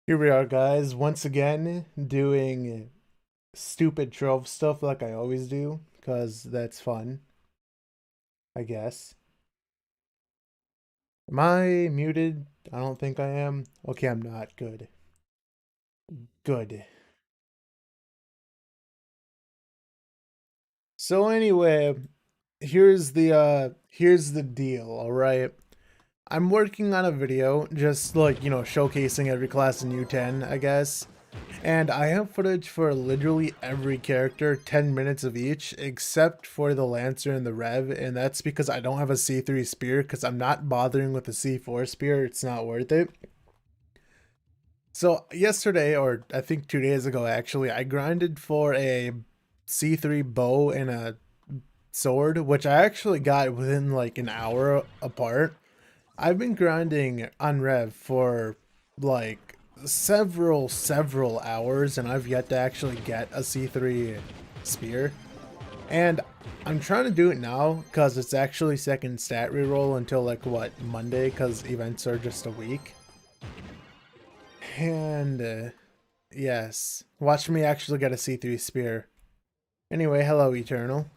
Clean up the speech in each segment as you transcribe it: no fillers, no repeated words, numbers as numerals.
Here we are, guys, once again doing stupid trove stuff like I always do, because that's fun, I guess. Am I muted? I don't think I am. Okay, I'm not. Good. Good. So anyway, here's the deal, alright? I'm working on a video, just like, showcasing every class in U10, I guess. And I have footage for literally every character, 10 minutes of each, except for the Lancer and the Rev, and that's because I don't have a C3 spear, because I'm not bothering with a C4 spear, it's not worth it. So yesterday, or I think 2 days ago actually, I grinded for a C3 bow and a sword, which I actually got within like an hour apart. I've been grinding on Rev for like several hours, and I've yet to actually get a C3 spear. And I'm trying to do it now because it's actually second stat reroll until like what, Monday, because events are just a week. And yes, watch me actually get a C3 spear. Anyway, hello Eternal.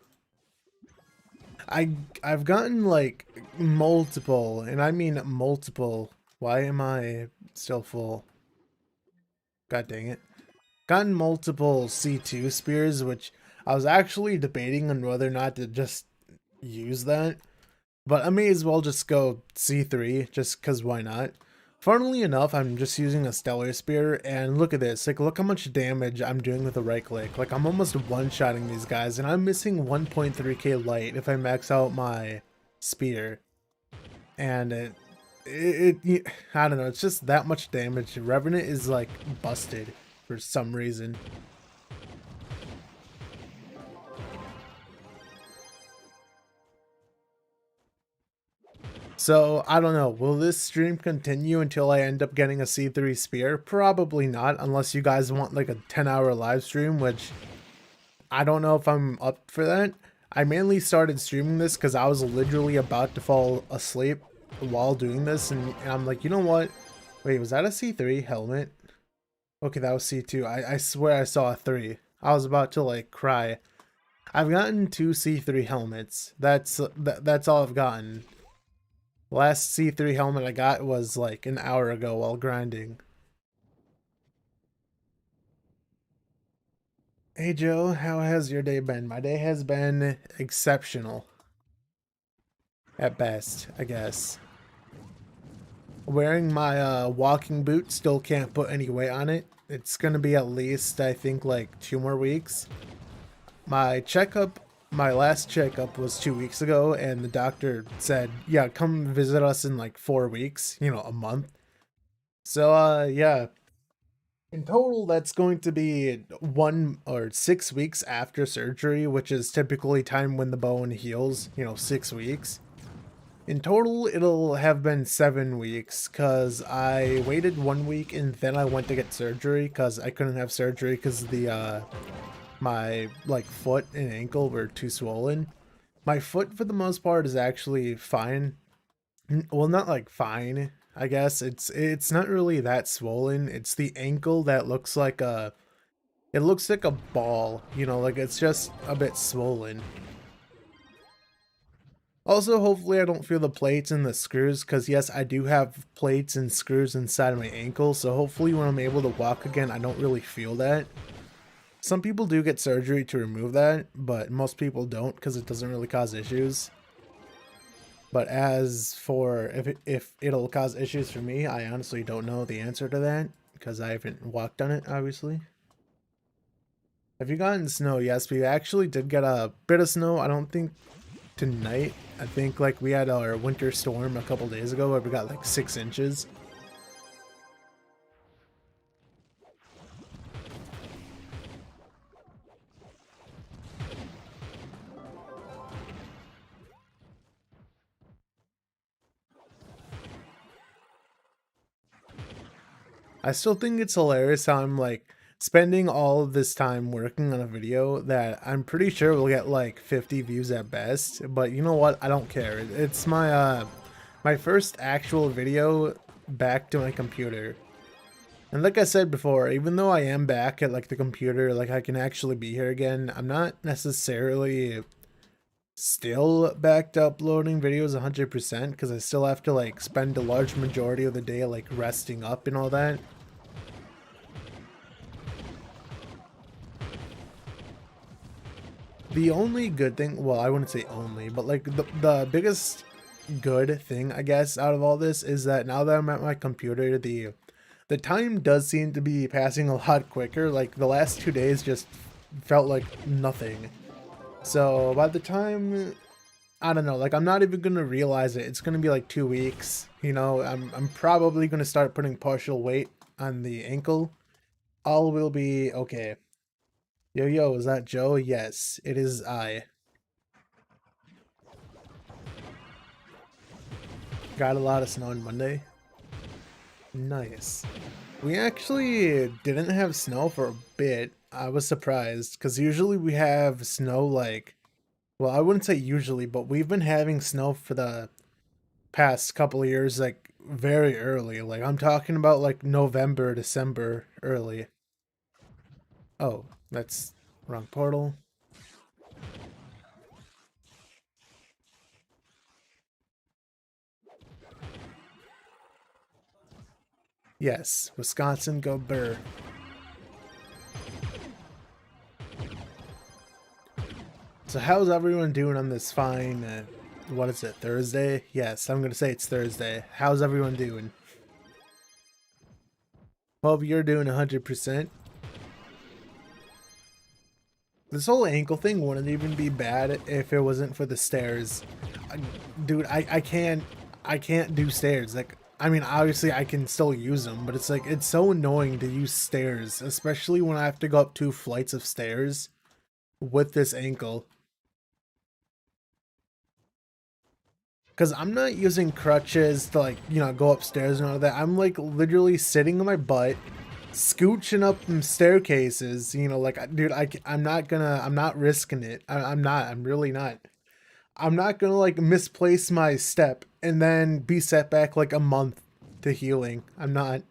I I've gotten like multiple, and I mean multiple. Why am I still full? God dang it. Gotten multiple C2 spears, which I was actually debating on whether or not to just use that. But I may as well just go C3, just because why not? Funnily enough, I'm just using a Stellar Spear, and look at this. Like, look how much damage I'm doing with a right click. Like, I'm almost one-shotting these guys, and I'm missing 1.3k light if I max out my spear. And I don't know, it's just that much damage. Revenant is, like, busted for some reason. So, I don't know. Will this stream continue until I end up getting a C3 spear? Probably not, unless you guys want like a 10-hour live stream, which I don't know if I'm up for that. I mainly started streaming this because I was literally about to fall asleep while doing this, and I'm like, you know what? Wait, was that a C3 helmet? Okay, that was C2. I swear I saw a 3. I was about to like cry. I've gotten 2 C3 helmets. That's all I've gotten. Last C3 helmet I got was like an hour ago while grinding. Hey Joe, how has your day been? My day has been exceptional. At best, I guess. Wearing my walking boot, still can't put any weight on it. It's gonna be at least, I think, like 2 more weeks. My checkup, my last checkup was 2 weeks ago, and the doctor said, yeah, come visit us in like 4 weeks, a month. So, yeah, in total, that's going to be 1 or 6 weeks after surgery, which is typically time when the bone heals, 6 weeks. In total, it'll have been 7 weeks because I waited 1 week and then I went to get surgery because I couldn't have surgery because my like foot and ankle were too swollen. My foot for the most part is actually fine. Well, not like fine. I guess it's not really that swollen. It's the ankle that looks like a ball, like it's just a bit swollen. Also, hopefully I don't feel the plates and the screws, because yes, I do have plates and screws inside of my ankle, so hopefully when I'm able to walk again, I don't really feel that. Some people do get surgery to remove that, but most people don't because it doesn't really cause issues. But as for if it'll cause issues for me, I honestly don't know the answer to that because I haven't walked on it, obviously. Have you gotten snow? Yes, we actually did get a bit of snow. I don't think tonight. I think like we had our winter storm a couple days ago where we got like 6 inches. I still think it's hilarious how I'm like spending all of this time working on a video that I'm pretty sure will get like 50 views at best, but you know what? I don't care. It's my first actual video back to my computer. And like I said before, even though I am back at like the computer, like I can actually be here again, I'm not necessarily still back to uploading videos 100% because I still have to like spend a large majority of the day like resting up and all that. The only good thing, well, I wouldn't say only, but like the biggest good thing, I guess, out of all this is that now that I'm at my computer, the time does seem to be passing a lot quicker. Like the last 2 days just felt like nothing. So by the time, I don't know, like I'm not even gonna realize it. It's gonna be like 2 weeks. You know, I'm probably gonna start putting partial weight on the ankle. All will be okay. Yo yo, is that Joe? Yes, it is I. Got a lot of snow on Monday. Nice. We actually didn't have snow for a bit. I was surprised because usually we have snow like, well, I wouldn't say usually, but we've been having snow for the past couple of years like very early. Like I'm talking about like November, December early. Oh, that's wrong portal. Yes, Wisconsin go Burr. So how's everyone doing on this fine, what is it, Thursday? Yes, I'm gonna say it's Thursday. How's everyone doing? Hope you're doing 100%. This whole ankle thing wouldn't even be bad if it wasn't for the stairs. Dude, I can't do stairs. Like, I mean, obviously I can still use them, but it's like, it's so annoying to use stairs, especially when I have to go up 2 flights of stairs with this ankle. Because I'm not using crutches to like, you know, go upstairs and all that. I'm like literally sitting on my butt, scooching up them staircases, you know, like, dude, I'm not risking it. I'm really not. I'm not gonna like misplace my step and then be set back like a month to healing. I'm not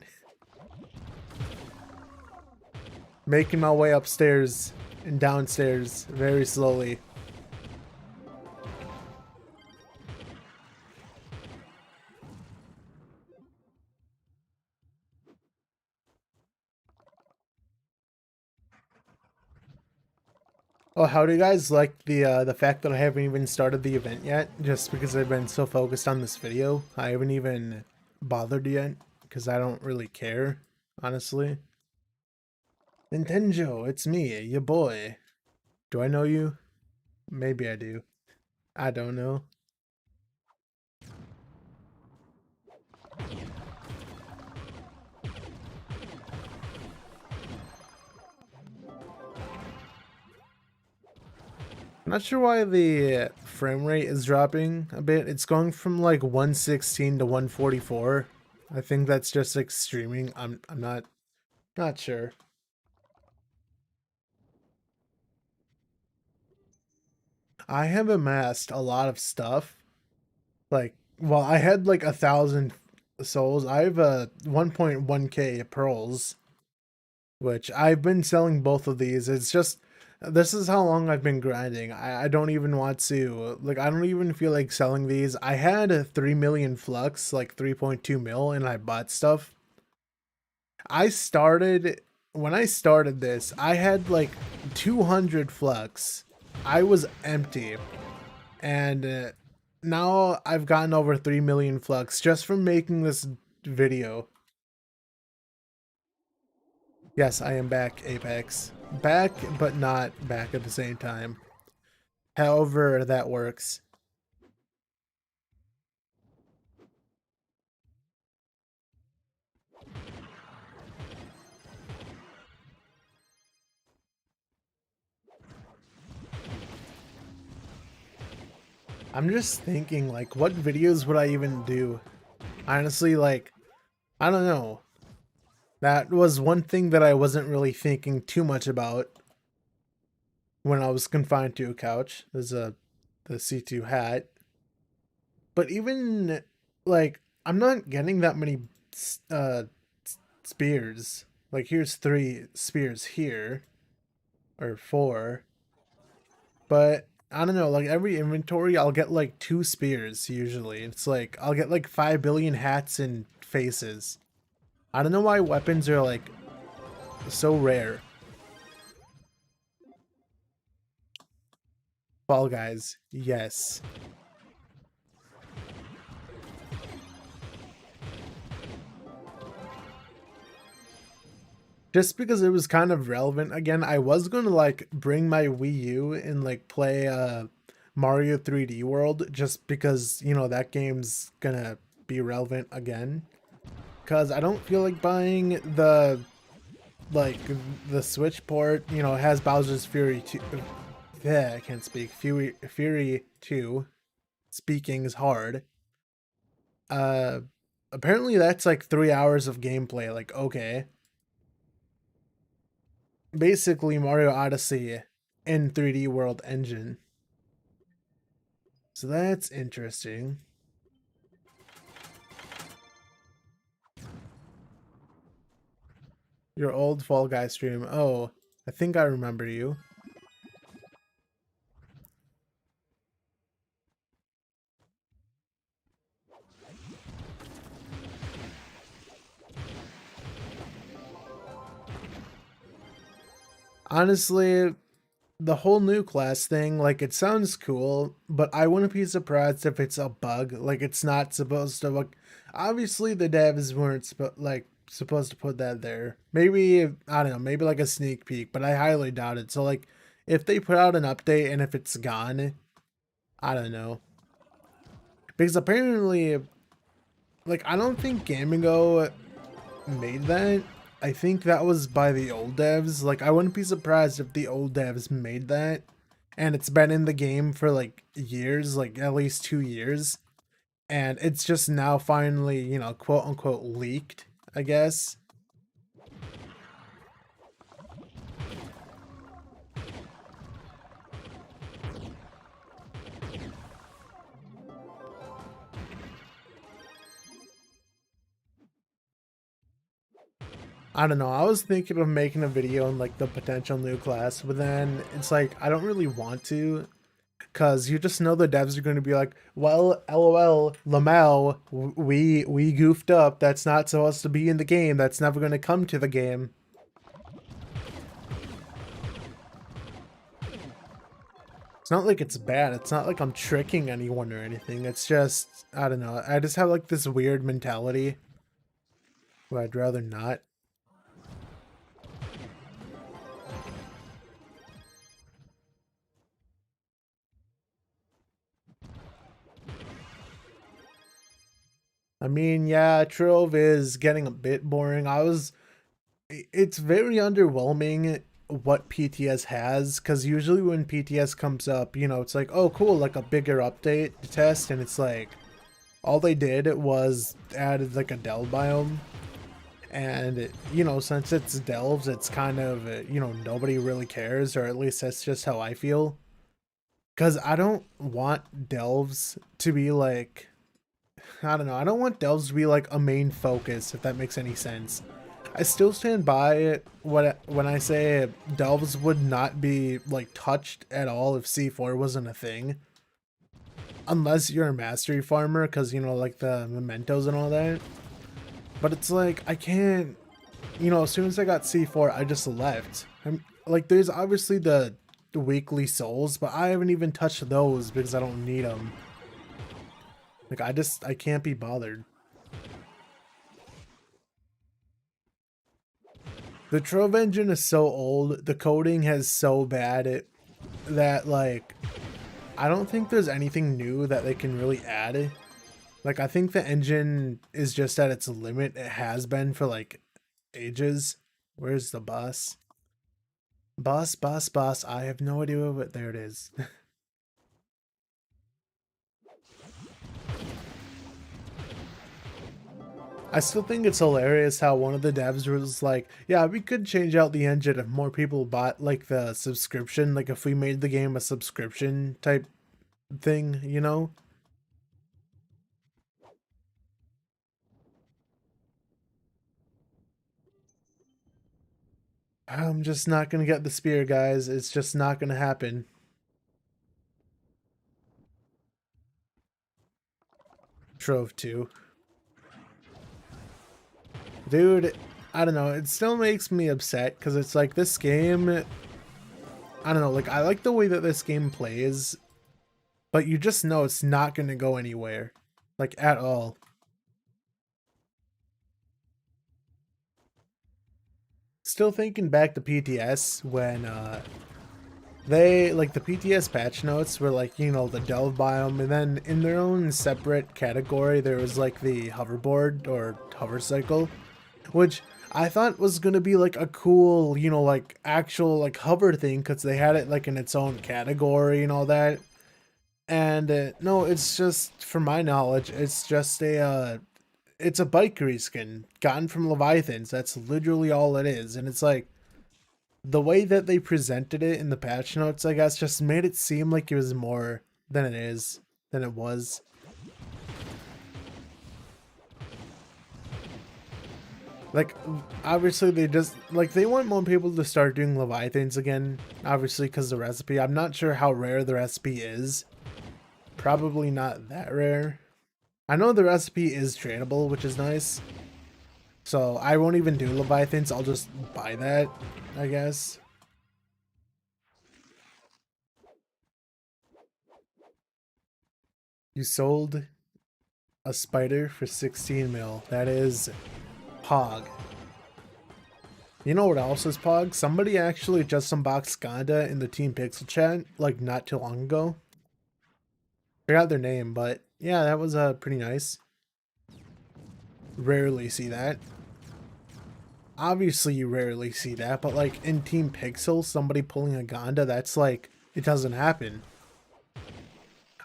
making my way upstairs and downstairs very slowly. Oh, how do you guys like the fact that I haven't even started the event yet? Just because I've been so focused on this video, I haven't even bothered yet because I don't really care, honestly. Nintendo, it's me, your boy. Do I know you? Maybe I do. I don't know. I'm not sure why the frame rate is dropping a bit. It's going from like 116 to 144. I think that's just like streaming. I'm not sure. I have amassed a lot of stuff. Like, well, I had like 1,000 souls. I have a 1.1k pearls, which I've been selling both of these. It's just, this is how long I've been grinding. I don't even want to, like, I don't even feel like selling these. I had a 3 million flux, like 3.2 mil, and I bought stuff. I started, when I started this, I had like 200 flux. I was empty. And now I've gotten over 3 million flux just from making this video. Yes, I am back, Apex. Back, but not back at the same time. However that works. I'm just thinking, like, what videos would I even do? Honestly, like, I don't know. That was one thing that I wasn't really thinking too much about when I was confined to a couch. There's the C2 hat. But even, like, I'm not getting that many uh spears. Like here's 3 spears here, or 4. But I don't know, like every inventory I'll get like 2 spears usually. It's like I'll get like 5 billion hats and faces. I don't know why weapons are like so rare. Fall Guys, yes. Just because it was kind of relevant again, I was gonna like bring my Wii U and like play Mario 3D World just because, you know, that game's gonna be relevant again. Cause I don't feel like buying like the Switch port, you know, has Bowser's Fury 2. Yeah, I can't speak. Fury 2. Speaking is hard. Uh Apparently that's like 3 hours of gameplay, like okay. Basically Mario Odyssey in 3D World engine. So that's interesting. Your old Fall Guy stream. Oh, I think I remember you. Honestly, the whole new class thing, like it sounds cool, but I wouldn't be surprised if it's a bug. Like it's not supposed to look. Obviously, the devs weren't supposed to put that there. Maybe I don't know. Maybe like a sneak peek, but I highly doubt it. So like, if they put out an update and if it's gone, I don't know. Because apparently, like I don't think Gamigo made that. I think that was by the old devs. Like, I wouldn't be surprised if the old devs made that. And it's been in the game for like years, like at least 2 years. And it's just now finally, you know, quote unquote leaked, I guess. I don't know. I was thinking of making a video on like the potential new class, but then it's like I don't really want to. Cause you just know the devs are going to be like, well, LOL, Lamau, we goofed up. That's not supposed to be in the game. That's never going to come to the game. It's not like it's bad. It's not like I'm tricking anyone or anything. It's just, I don't know. I just have like this weird mentality where I'd rather not. I mean, yeah, Trove is getting a bit boring. It's very underwhelming what PTS has, because usually when PTS comes up, you know, it's like, oh, cool, like a bigger update to test, and it's like, all they did was added like a delve biome. And, you know, since it's delves, it's kind of, you know, nobody really cares, or at least that's just how I feel. Because I don't want delves to be like, I don't know, I don't want delves to be like a main focus, if that makes any sense. I still stand by when I say delves would not be like touched at all if C4 wasn't a thing. Unless you're a mastery farmer, because, you know, like the mementos and all that. But it's like, I can't, you know, as soon as I got C4, I just left. Like, there's obviously the weekly souls, but I haven't even touched those because I don't need them. Like, I can't be bothered. The Trove engine is so old, the coding has so bad that, like, I don't think there's anything new that they can really add. Like, I think the engine is just at its limit. It has been for, like, ages. Where's the bus? Bus. I have no idea what. There it is. I still think it's hilarious how one of the devs was like, yeah, we could change out the engine if more people bought, like, the subscription. Like, if we made the game a subscription type thing, you know? I'm just not gonna get the spear, guys. It's just not gonna happen. Trove 2. Dude, I don't know. It still makes me upset because it's like this game. I don't know. Like, I like the way that this game plays, but you just know it's not going to go anywhere. Like, at all. Still thinking back to PTS when, the PTS patch notes were like, you know, the delve biome, and then in their own separate category, there was like the hoverboard or hover cycle, which I thought was gonna be like a cool, you know, like actual like hover thing because they had it like in its own category and all that. And no, it's just, from my knowledge, it's just it's a bike reskin gotten from Leviathans. That's literally all it is, and it's like the way that they presented it in the patch notes, I guess, just made it seem like it was more than it was. Like, obviously they just, like, they want more people to start doing Leviathans again, obviously because the recipe. I'm not sure how rare the recipe is. Probably not that rare. I know the recipe is tradable, which is nice. So I won't even do Leviathans, I'll just buy that, I guess. You sold a spider for 16 mil. That is Pog. You know what else is Pog? Somebody actually just unboxed Gonda in the Team Pixel chat, like, not too long ago. Forgot their name, but yeah, that was pretty nice. Rarely see that. Obviously, you rarely see that, but like in Team Pixel, somebody pulling a Gonda, that's like, it doesn't happen.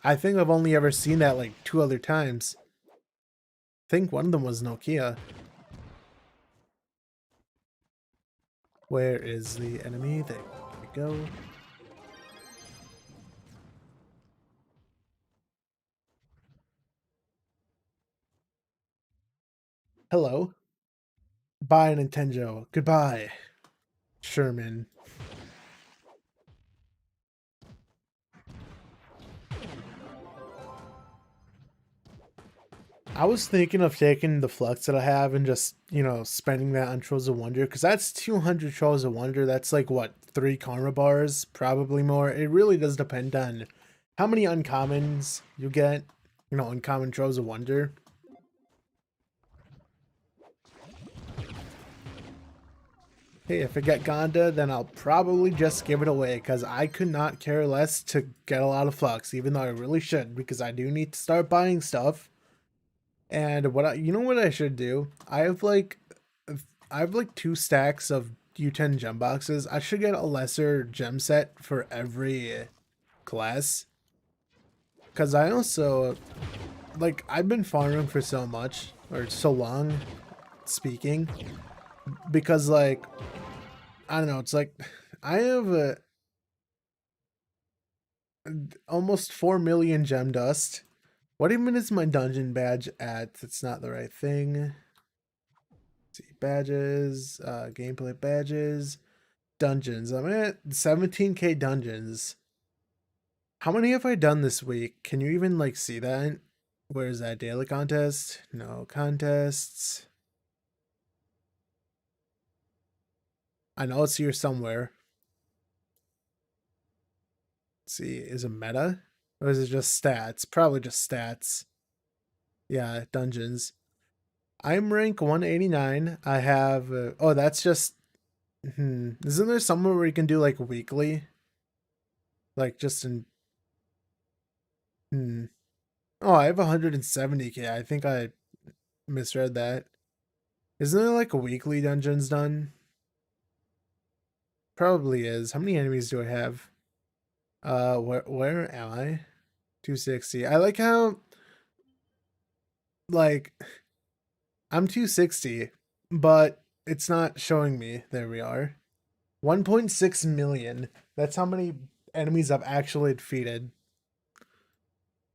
I think I've only ever seen that like 2 other times. I think one of them was Nokia. Where is the enemy? There we go. Hello. Bye, Nintendo. Goodbye, Sherman. I was thinking of taking the flux that I have and just, you know, spending that on Trolls of Wonder, because that's 200 Trolls of Wonder. That's like, what, 3 karma bars? Probably more. It really does depend on how many uncommons you get, you know, uncommon Trolls of Wonder. Hey, if I get Gonda, then I'll probably just give it away, because I could not care less to get a lot of flux, even though I really should, because I do need to start buying stuff. And you know what I should do? I have like 2 stacks of U10 gem boxes. I should get a lesser gem set for every class. Cause I also, like, I've been farming for so much, or so long, speaking, because like, I don't know, it's like, I have almost 4 million gem dust. What even is my dungeon badge at? It's not the right thing. See, badges, gameplay badges, dungeons. I'm at 17k dungeons. How many have I done this week? Can you even like see that? Where is that daily contest? No contests. I know it's here somewhere. Let's see, is it meta? Or is it just stats? Probably just stats. Yeah, dungeons. I'm rank 189. I have, oh, that's just, isn't there somewhere where you can do like weekly? Like just in, oh, I have 170k. I think I misread that. Isn't there like a weekly dungeons done? Probably is. How many enemies do I have? Where am I? 260. I like how, like, I'm 260, but it's not showing me. There we are. 1.6 million. That's how many enemies I've actually defeated.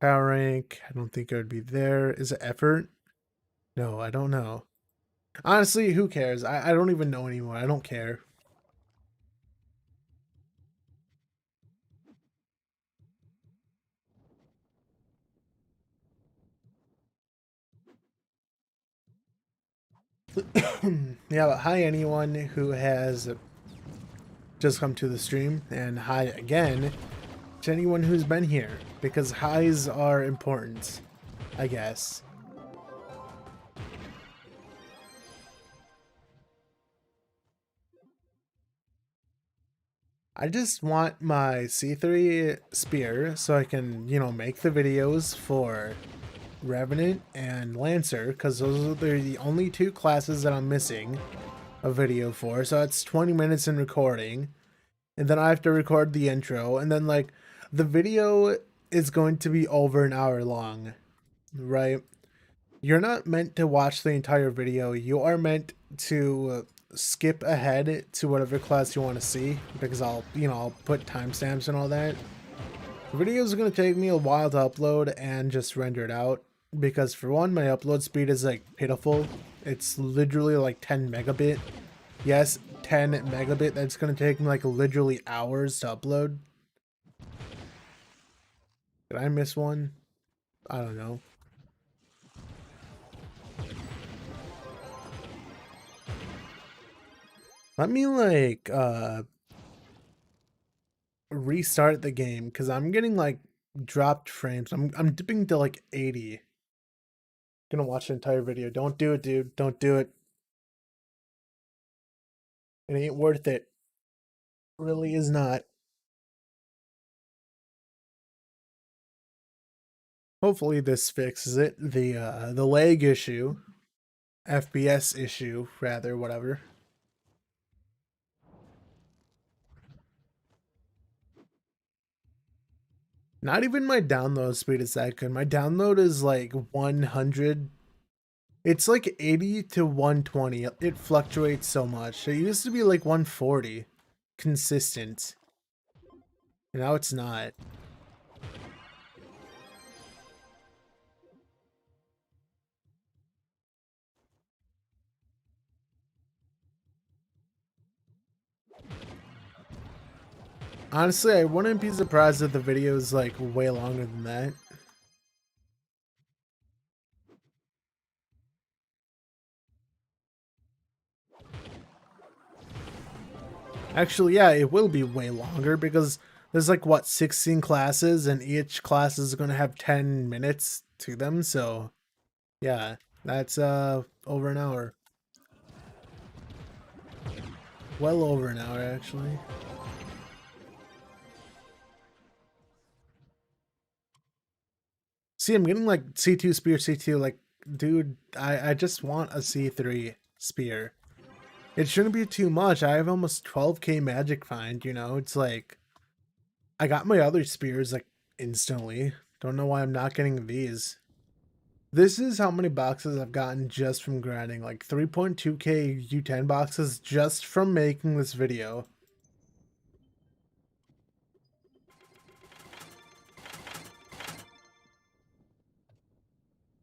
Power rank. I don't think it would be there. Is it effort? No, I don't know. Honestly, who cares? I don't even know anymore. I don't care. Yeah, but hi anyone who has just come to the stream, and hi again to anyone who's been here, because highs are important, I guess. I just want my C3 spear so I can, make the videos for Revenant and Lancer, because those are the only two classes that I'm missing a video for. So it's 20 minutes in recording, and then I have to record the intro, and then like the video is going to be over an hour long, right? You're not meant to watch the entire video. You are meant to skip ahead to whatever class you want to see, because I'll put timestamps and all that. The video is going to take me a while to upload and just render it out, because for one, my upload speed is like pitiful. It's literally like 10 megabit. Yes, 10 megabit. That's going to take me like literally hours to upload. Did I miss one? I don't know. Let me like restart the game, because I'm getting like dropped frames. I'm dipping to like 80. Gonna watch the entire video. Don't do it, dude. Don't do it. It ain't worth it. Really is not. Hopefully this fixes it. The lag issue. FPS issue, rather, whatever. Not even my download speed is that good. My download is like 100. It's like 80 to 120. It fluctuates so much. It used to be like 140 consistent. And now it's not. Honestly, I wouldn't be surprised if the video is like way longer than that. Actually, yeah, it will be way longer, because there's like, what, 16 classes, and each class is going to have 10 minutes to them, so yeah, that's over an hour. Well over an hour, actually. See, I'm getting like C2 spear, C2, like, dude, I just want a C3 spear. It shouldn't be too much. I have almost 12k magic find, it's like, I got my other spears like instantly. Don't know why I'm not getting these. This is how many boxes I've gotten just from grinding, like 3.2k U10 boxes just from making this video.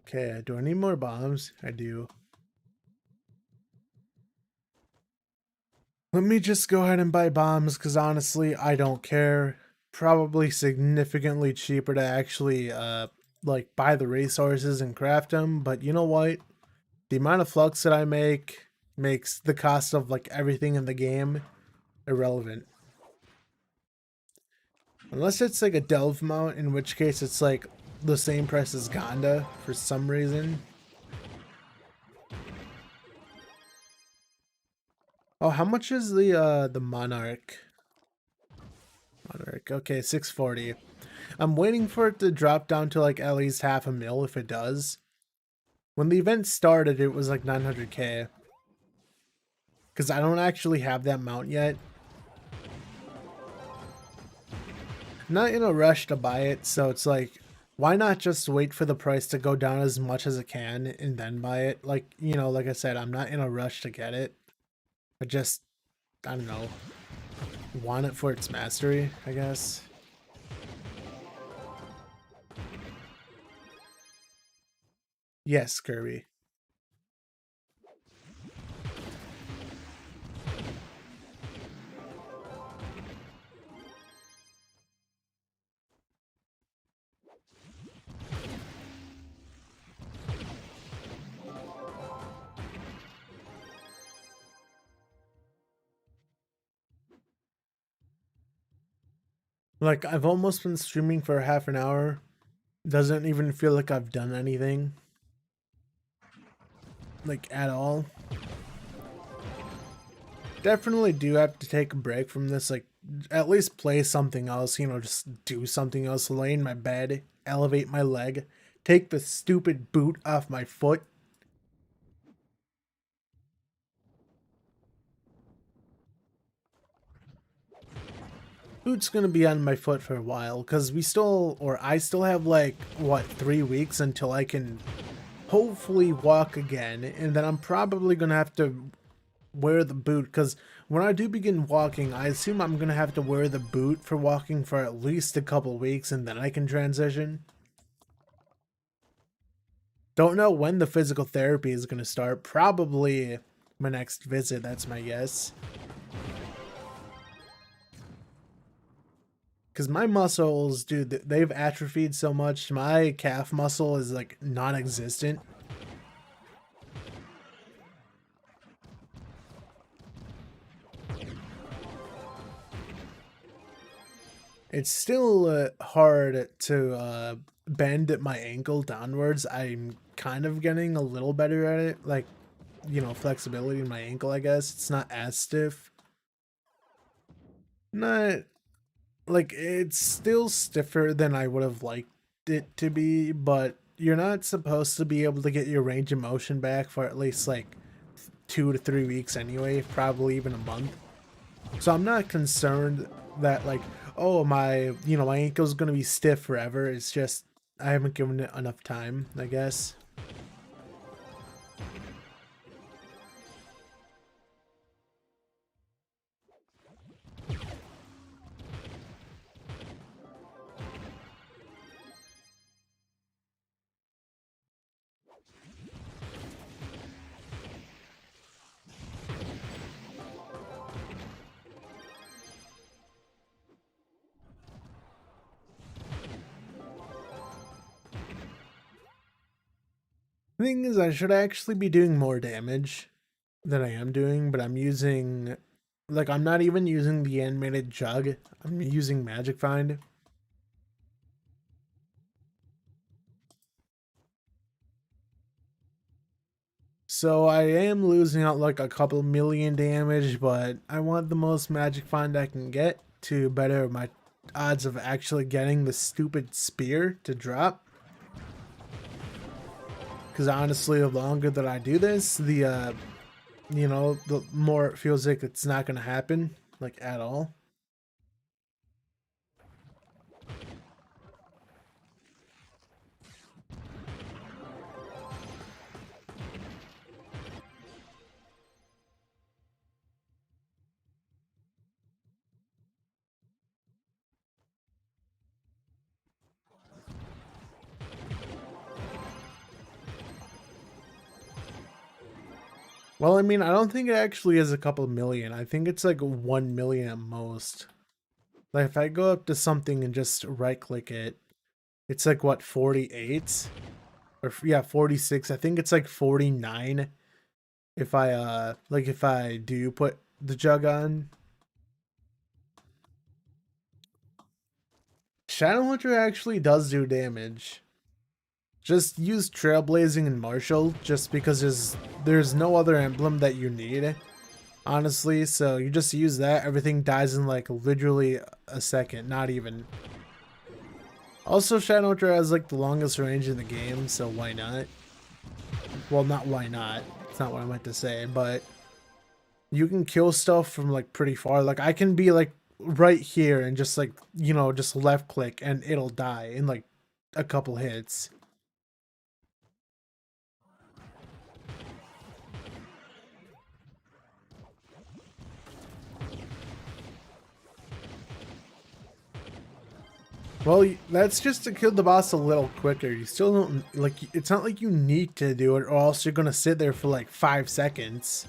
Okay, do I need more bombs? I do. Let me just go ahead and buy bombs, because honestly, I don't care. Probably significantly cheaper to actually, like, buy the resources and craft them, but you know what? The amount of flux that I make makes the cost of, like, everything in the game irrelevant. Unless it's, like, a delve mount, in which case it's, like, the same price as Gonda for some reason. Oh, how much is the Monarch? Monarch, okay, 640. I'm waiting for it to drop down to like at least half a mil if it does. When the event started, it was like 900k. Because I don't actually have that mount yet. I'm not in a rush to buy it, so it's like, why not just wait for the price to go down as much as it can and then buy it? Like, like I said, I'm not in a rush to get it. I just, I don't know, want it for its mastery, I guess. Yes, Kirby. Like, I've almost been streaming for half an hour. Doesn't even feel like I've done anything. Like, at all. Definitely do have to take a break from this. Like, at least play something else, you know, just do something else. Lay in my bed, elevate my leg, take the stupid boot off my foot. Boot's gonna be on my foot for a while, because I still have like, what, 3 weeks until I can hopefully walk again, and then I'm probably gonna have to wear the boot, because when I do begin walking, I assume I'm gonna have to wear the boot for walking for at least a couple weeks, and then I can transition. Don't know when the physical therapy is gonna start. Probably my next visit, that's my guess. Because my muscles, dude, they've atrophied so much. My calf muscle is like non-existent. It's still hard to bend at my ankle downwards. I'm kind of getting a little better at it. Like, you know, flexibility in my ankle, I guess. It's not as stiff. Not, like, it's still stiffer than I would have liked it to be, but you're not supposed to be able to get your range of motion back for at least like 2 to 3 weeks anyway, probably even a month. So I'm not concerned that like, oh, my ankle's gonna be stiff forever. It's just I haven't given it enough time, I guess. The thing is, I should actually be doing more damage than I am doing, but I'm using, like, I'm not even using the animated jug. I'm using Magic Find. So I am losing out like a couple million damage, but I want the most Magic Find I can get to better my odds of actually getting the stupid spear to drop. Because honestly, the longer that I do this, the more it feels like it's not going to happen, like, at all. Well, I mean, I don't think it actually is a couple million. I think it's like 1 million at most. Like, if I go up to something and just right click it, it's like, what, 48? Or, yeah, 46. I think it's like 49 if if I do put the jug on. Shadowhunter actually does do damage. Just use Trailblazing and Martial, just because there's no other emblem that you need, honestly. So you just use that, everything dies in like literally a second, not even. Also, Shadowhunter has like the longest range in the game, so why not? Well, not why not. It's not what I meant to say, but you can kill stuff from like pretty far. Like, I can be like right here and just like, just left click and it'll die in like a couple hits. Well, that's just to kill the boss a little quicker. You still don't, like, it's not like you need to do it, or else you're gonna sit there for like 5 seconds.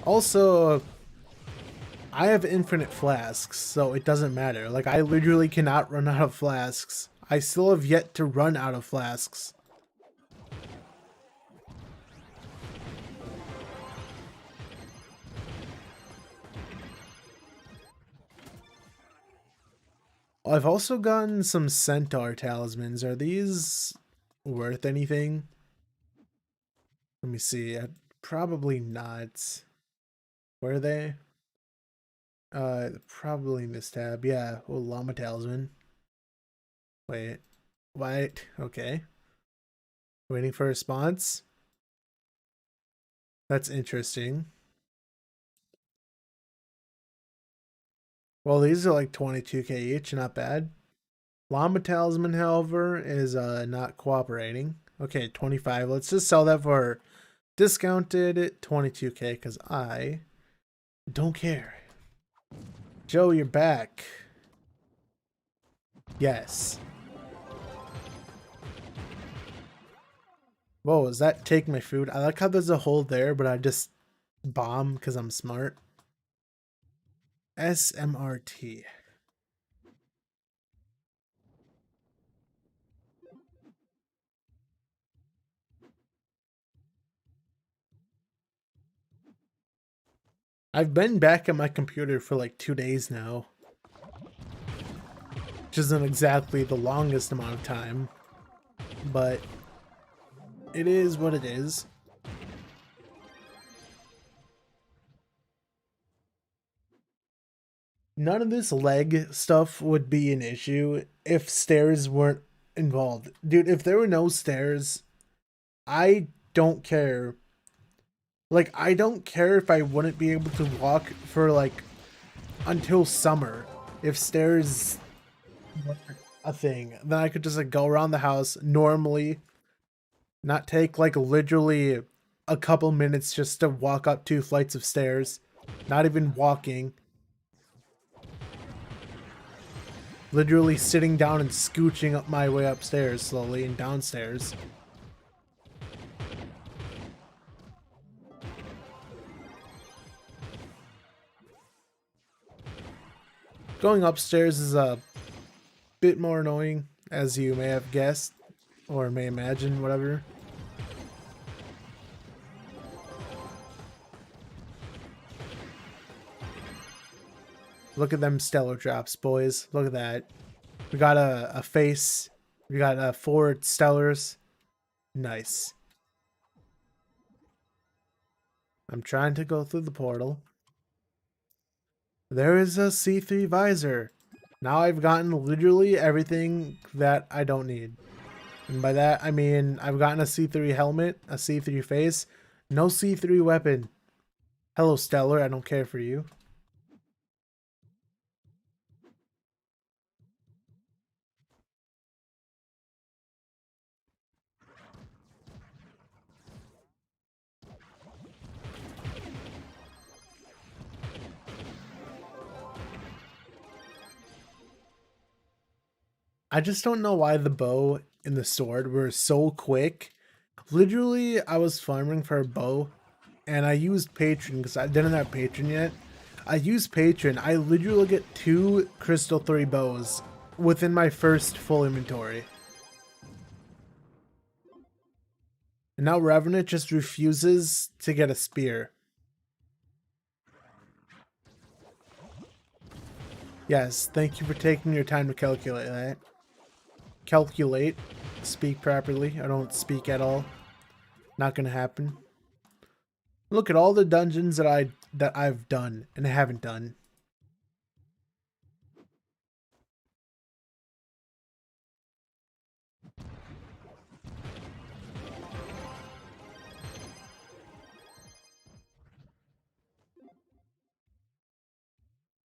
Also, I have infinite flasks, so it doesn't matter. Like, I literally cannot run out of flasks. I still have yet to run out of flasks. I've also gotten some centaur talismans. Are these worth anything? Let me see. Probably not. Where are they? Probably in this tab. Yeah. Oh, llama talisman. Wait. Wait. Okay. Waiting for a response. That's interesting. Well, these are like 22k each. Not bad. Llama talisman, however, is not cooperating. Okay, 25. Let's just sell that for discounted 22k because I don't care. Joe, you're back. Yes. Whoa, is that take my food? I like how there's a hole there, but I just bomb because I'm smart. SMRT. I've been back at my computer for like 2 days now. Which isn't exactly the longest amount of time. But it is what it is. None of this leg stuff would be an issue if stairs weren't involved. Dude, if there were no stairs, I don't care. Like, I don't care if I wouldn't be able to walk for, like, until summer. If stairs were a thing, then I could just, like, go around the house normally, not take, like, literally a couple minutes just to walk up 2 flights of stairs. Not even walking. Literally sitting down and scooching up my way upstairs slowly and downstairs. Going upstairs is a bit more annoying, as you may have guessed, or may imagine, whatever. Look at them stellar drops, boys. Look at that. We got a face. We got 4 stellars. Nice. I'm trying to go through the portal. There is a C3 visor. Now I've gotten literally everything that I don't need. And by that, I mean I've gotten a C3 helmet, a C3 face, no C3 weapon. Hello, Stellar. I don't care for you. I just don't know why the bow and the sword were so quick. Literally, I was farming for a bow, and I used Patron because I didn't have Patron yet. I used Patron. I literally get 2 Crystal 3 bows within my first full inventory. And now Revenant just refuses to get a spear. Yes, thank you for taking your time to calculate that. Calculate. Speak properly. I don't speak at all. Not gonna happen. Look at all the dungeons that I've done and haven't done.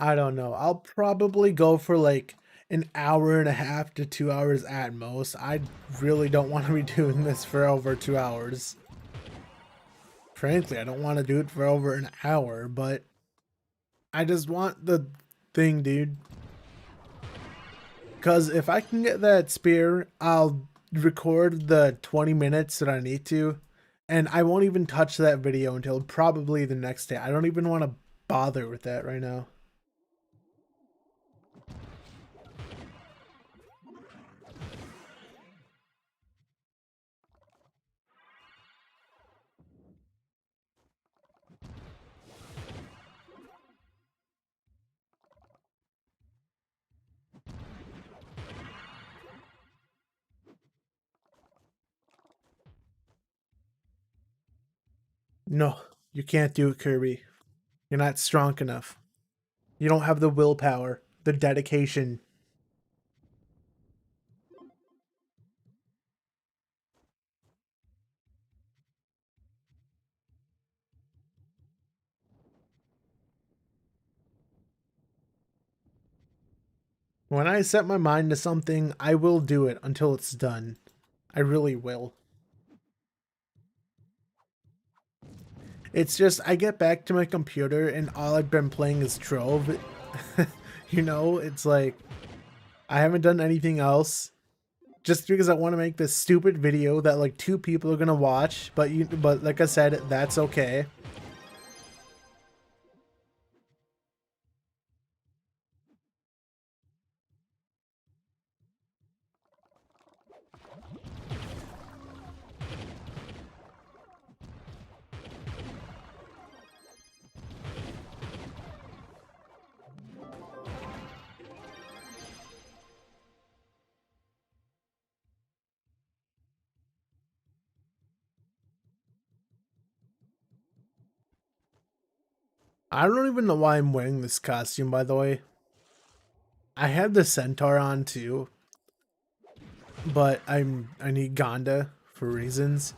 I don't know. I'll probably go for like an hour and a half to 2 hours at most. I really don't want to be doing this for over 2 hours. Frankly, I don't want to do it for over an hour, but I just want the thing, dude. Because if I can get that spear, I'll record the 20 minutes that I need to, and I won't even touch that video until probably the next day. I don't even want to bother with that right now. No, you can't do it, Kirby. You're not strong enough. You don't have the willpower, the dedication. When I set my mind to something, I will do it until it's done. I really will. It's just, I get back to my computer and all I've been playing is Trove. You know, it's like, I haven't done anything else. Just because I want to make this stupid video that like 2 people are gonna watch, but like I said, that's okay. I don't even know why I'm wearing this costume, by the way. I had the centaur on too, but I need Gonda for reasons.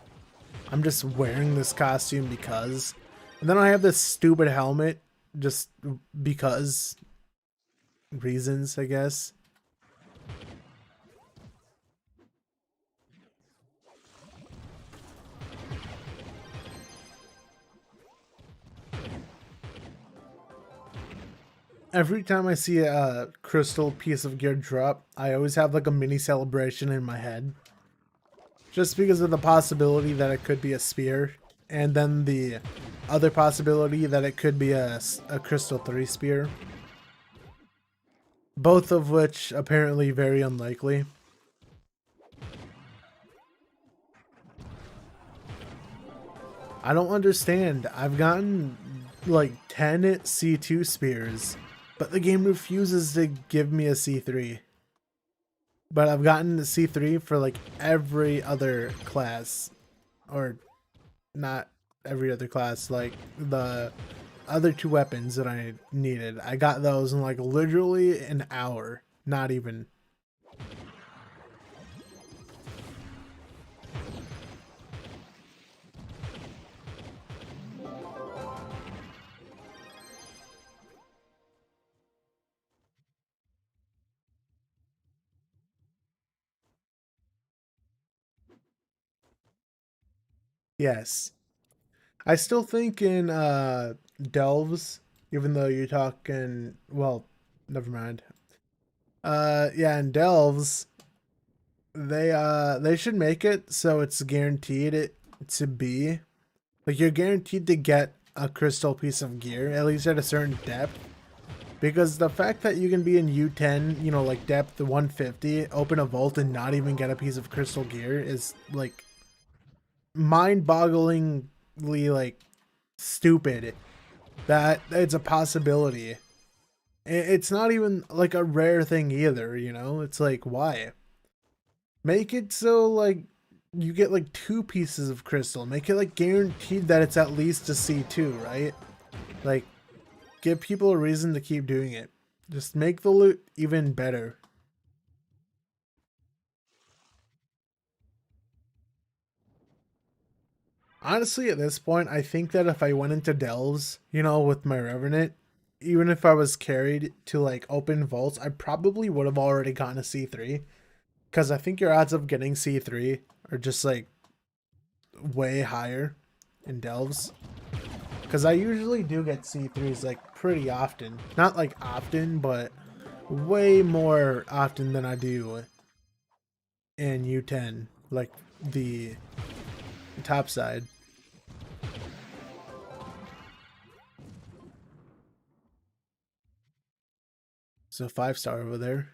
I'm just wearing this costume because. And then I have this stupid helmet just because reasons, I guess. Every time I see a crystal piece of gear drop, I always have like a mini celebration in my head. Just because of the possibility that it could be a spear, and then the other possibility that it could be a crystal 3 spear. Both of which apparently very unlikely. I don't understand. I've gotten like 10 C2 spears, but the game refuses to give me a C3. But I've gotten the C3 for like every other class. Or not every other class, like the other 2 weapons that I needed. I got those in like literally an hour. Not even. Yes. I still think in Delves, even though you're talking, well, never mind. Yeah, in Delves, they should make it so it's guaranteed it to be like you're guaranteed to get a crystal piece of gear at least at a certain depth. Because the fact that you can be in U10, you know, like depth 150, open a vault and not even get a piece of crystal gear is like mind-bogglingly like stupid that it's a possibility. It's not even like a rare thing either, you know? It's like, why? Make it so like you get like 2 pieces of crystal. Make it like guaranteed that it's at least a C2, right? Like, give people a reason to keep doing it. Just make the loot even better. Honestly, at this point, I think that if I went into Delves, you know, with my Revenant, even if I was carried to like open vaults, I probably would have already gotten a C3. Because I think your odds of getting C3 are just like way higher in Delves. Because I usually do get C3s like pretty often. Not like often, but way more often than I do in U10. Like the top side. So 5-star over there.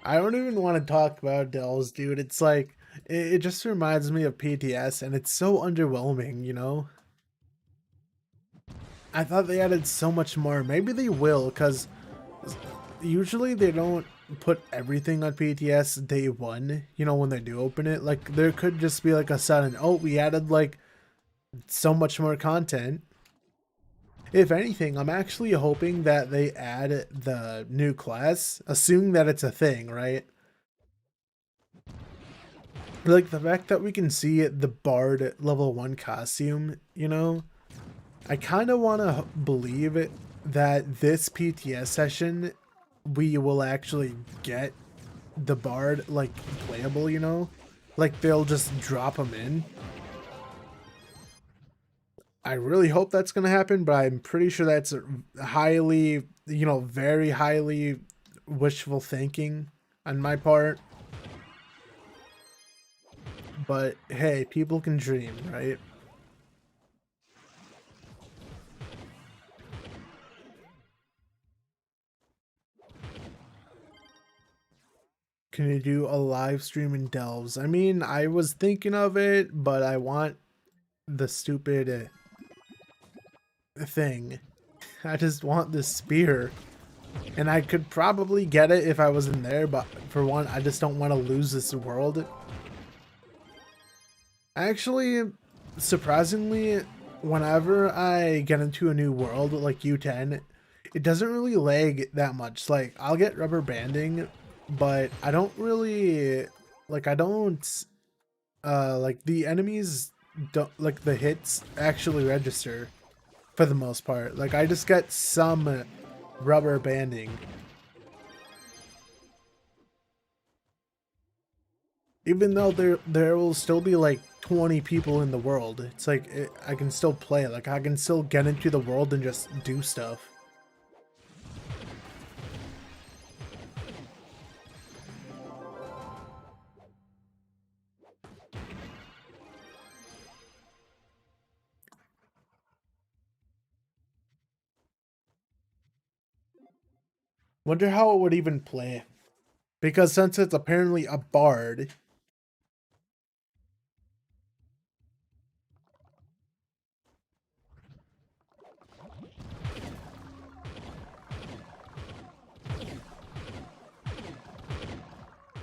I don't even want to talk about Dells, dude. It's like it just reminds me of PTS, and it's so underwhelming, you know. I thought they added so much more. Maybe they will, because usually they don't put everything on PTS day one, you know, when they do open it. Like, there could just be like a sudden, oh, we added like so much more content. If anything, I'm actually hoping that they add the new class, assuming that it's a thing, right? Like, the fact that we can see the Bard level 1 costume, you know? I kind of want to believe that this PTS session, we will actually get the Bard, like, playable, you know? Like, they'll just drop him in. I really hope that's going to happen, but I'm pretty sure that's highly, you know, very highly wishful thinking on my part. But hey, people can dream, right? Can you do a live stream in Delves? I mean, I was thinking of it, but I want the stupid thing. I just want this spear. And I could probably get it if I was in there, but for one, I just don't want to lose this world. Actually, surprisingly, whenever I get into a new world like U10, it doesn't really lag that much. Like, I'll get rubber banding, but I don't really, like, I don't, like, the enemies don't, like, the hits actually register for the most part. Like, I just get some rubber banding. Even though there will still be like 20 people in the world, it's like I can still play. Like, I can still get into the world and just do stuff. Wonder how it would even play. Because since it's apparently a bard,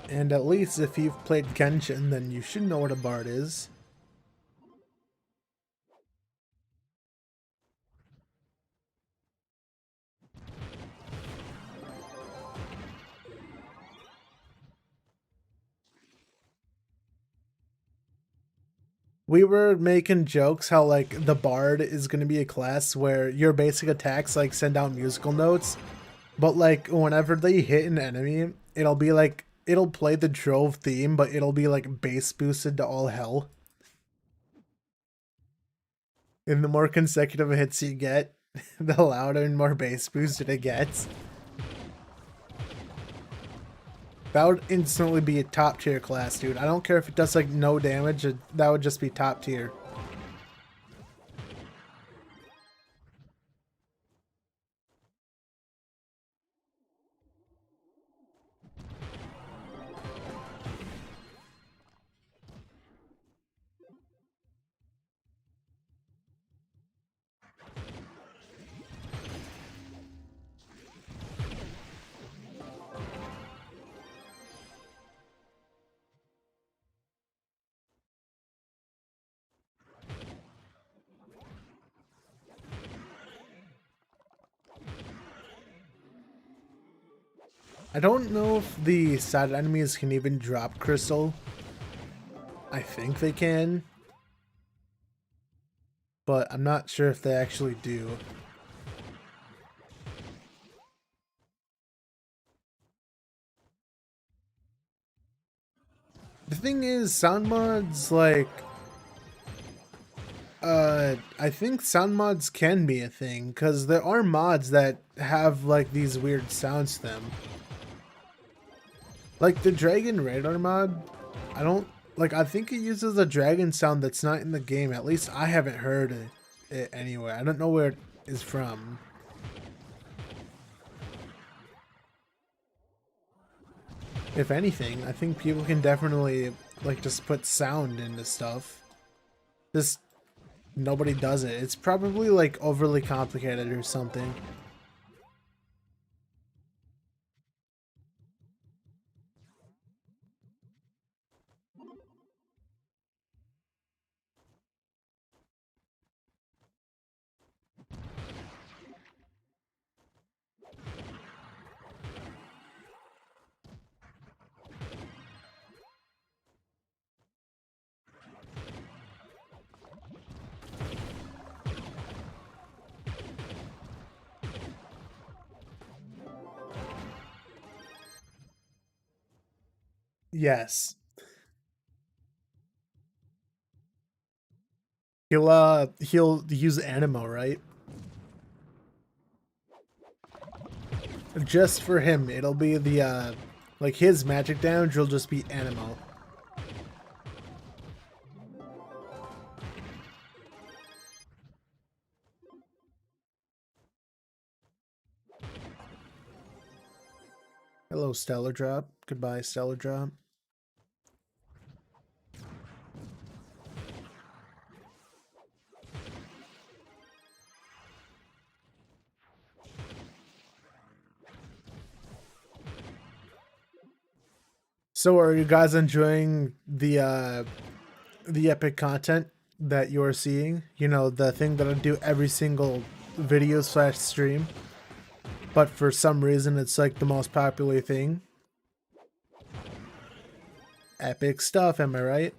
and at least if you've played Genshin, then you should know what a bard is. We were making jokes how like the bard is going to be a class where your basic attacks like send out musical notes, but like whenever they hit an enemy, it'll be like it'll play the Drove theme, but it'll be like bass boosted to all hell. And the more consecutive hits you get, the louder and more bass boosted it gets. That would instantly be a top tier class, dude. I don't care if it does like no damage, that would just be top tier. I don't know if the side enemies can even drop crystal. I think they can, but I'm not sure if they actually do. The thing is, sound mods, like, I think sound mods can be a thing, because there are mods that have, like, these weird sounds to them. Like, the Dragon Radar mod, I don't, like, I think it uses a dragon sound that's not in the game. At least I haven't heard it anyway. I don't know where it is from. If anything, I think people can definitely, like, just put sound into stuff. Just nobody does it. It's probably like overly complicated or something. Yes. He'll use Animo, right? Just for him, it'll be the like his magic damage will just be Animo. Hello, Stellar Drop. Goodbye, Stellar Drop. So are you guys enjoying the epic content that you're seeing? You know, the thing that I do every single video slash stream, but for some reason it's like the most popular thing. Epic stuff, am I right?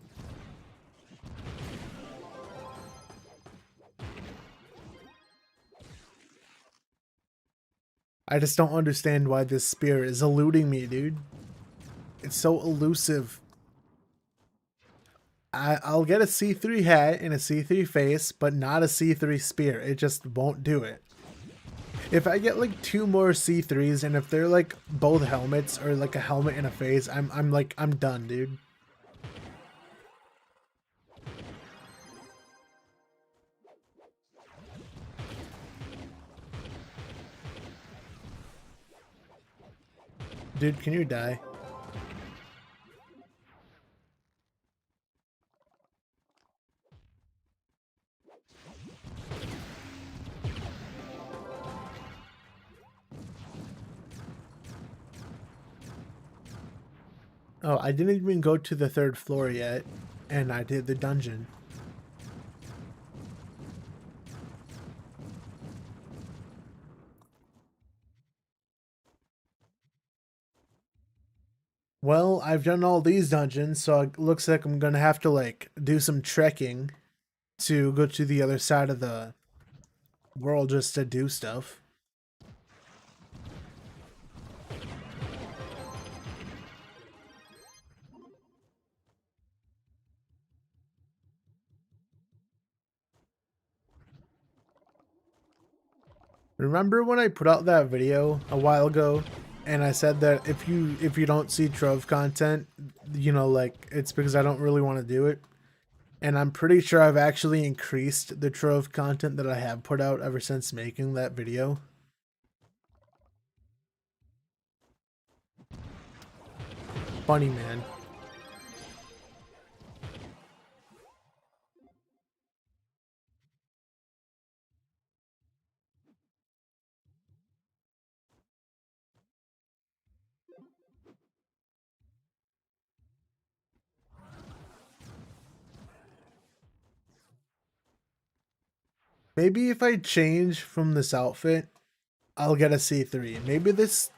I just don't understand why this spear is eluding me, dude. It's so elusive. I'll get a C3 hat and a C3 face, but not a C3 spear. It just won't do it. If I get like 2 more C3s and if they're like both helmets or like a helmet and a face, I'm done, dude. Dude, can you die? Oh, I didn't even go to the 3rd floor yet, and I did the dungeon. Well, I've done all these dungeons, so it looks like I'm gonna have to like do some trekking to go to the other side of the world just to do stuff. Remember when I put out that video a while ago and I said that if you don't see Trove content, you know, like it's because I don't really want to do it. And I'm pretty sure I've actually increased the Trove content that I have put out ever since making that video. Funny, man. Maybe if I change from this outfit, I'll get a C3. Maybe this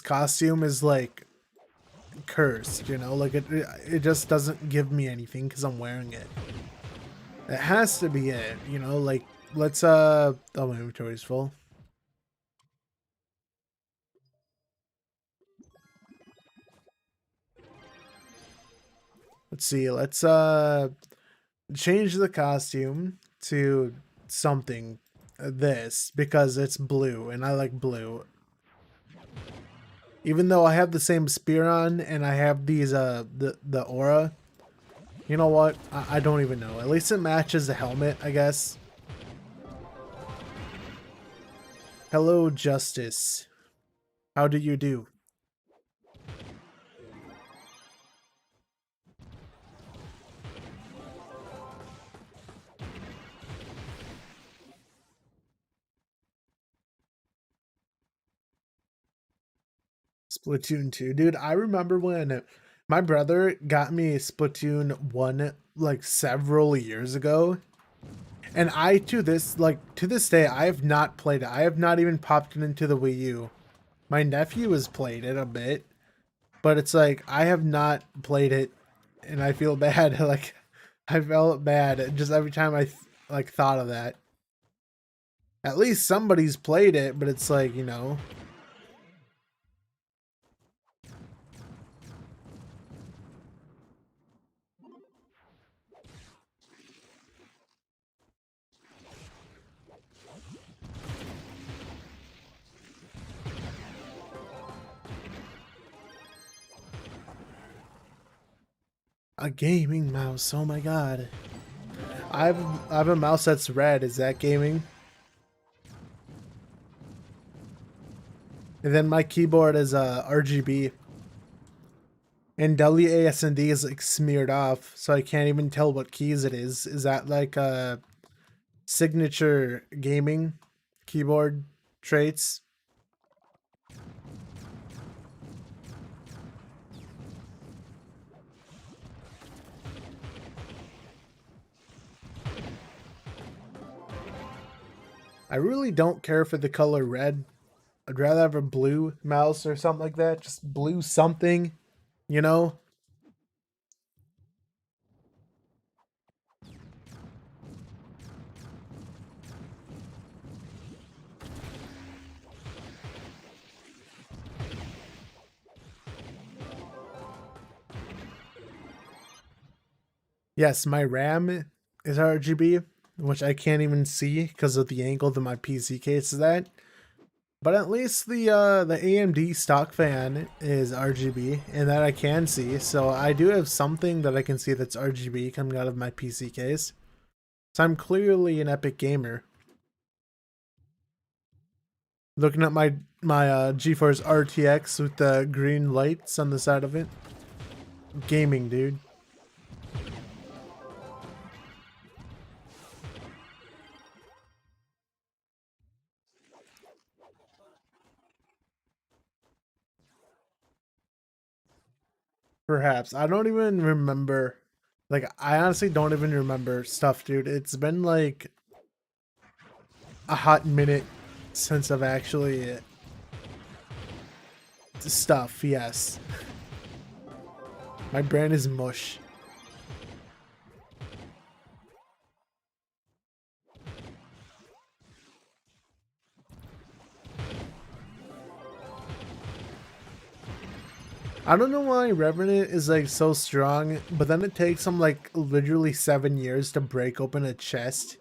costume is like cursed, you know? Like it just doesn't give me anything cuz I'm wearing it. It has to be it, you know? Like let's oh, my inventory's full. Let's see. Let's change the costume to something this because it's blue and I like blue. Even though I have the same spear on and I have these the aura, you know what? I don't even know. At least it matches the helmet, I guess. Hello, Justice. How do you do? Splatoon 2, dude. I remember when my brother got me Splatoon 1 like several years ago. And I to this day I have not played it. I have not even popped it into the Wii U. My nephew has played it a bit, but it's like I have not played it and I feel bad. Like I felt bad just every time I like thought of that. At least somebody's played it, but it's like, you know, a gaming mouse. Oh my god. I have a mouse that's red. Is that gaming? And then my keyboard is RGB. And WASD is like smeared off, so I can't even tell what keys it is. Is that like a signature gaming keyboard traits? I really don't care for the color red. I'd rather have a blue mouse or something like that. Just blue something, you know? Yes, my RAM is RGB, which I can't even see because of the angle that my PC case is at. But at least the AMD stock fan is RGB, and that I can see. So I do have something that I can see that's RGB coming out of my PC case. So I'm clearly an epic gamer. Looking at my GeForce RTX with the green lights on the side of it. Gaming, dude. Perhaps. I don't even remember. Like, I honestly don't even remember stuff, dude. It's been like a hot minute since I've actually stuff, yes. My brain is mush. I don't know why Revenant is like so strong, but then it takes him like literally 7 years to break open a chest.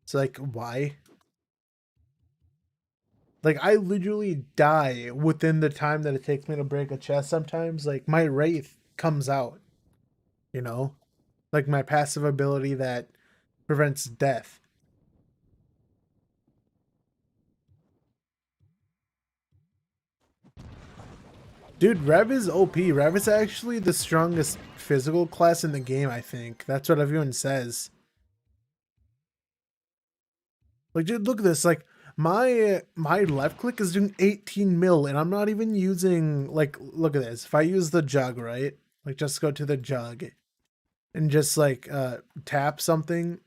It's like, why? Like, I literally die within the time that it takes me to break a chest sometimes. Like, my Wraith comes out, you know? Like, my passive ability that prevents death. Dude, Rev is OP. Rev is actually the strongest physical class in the game, I think. That's what everyone says. Like, dude, look at this. Like, my left click is doing 18 mil, and I'm not even using, like, look at this. If I use the jug, right? Like, just go to the jug and just, like, tap something.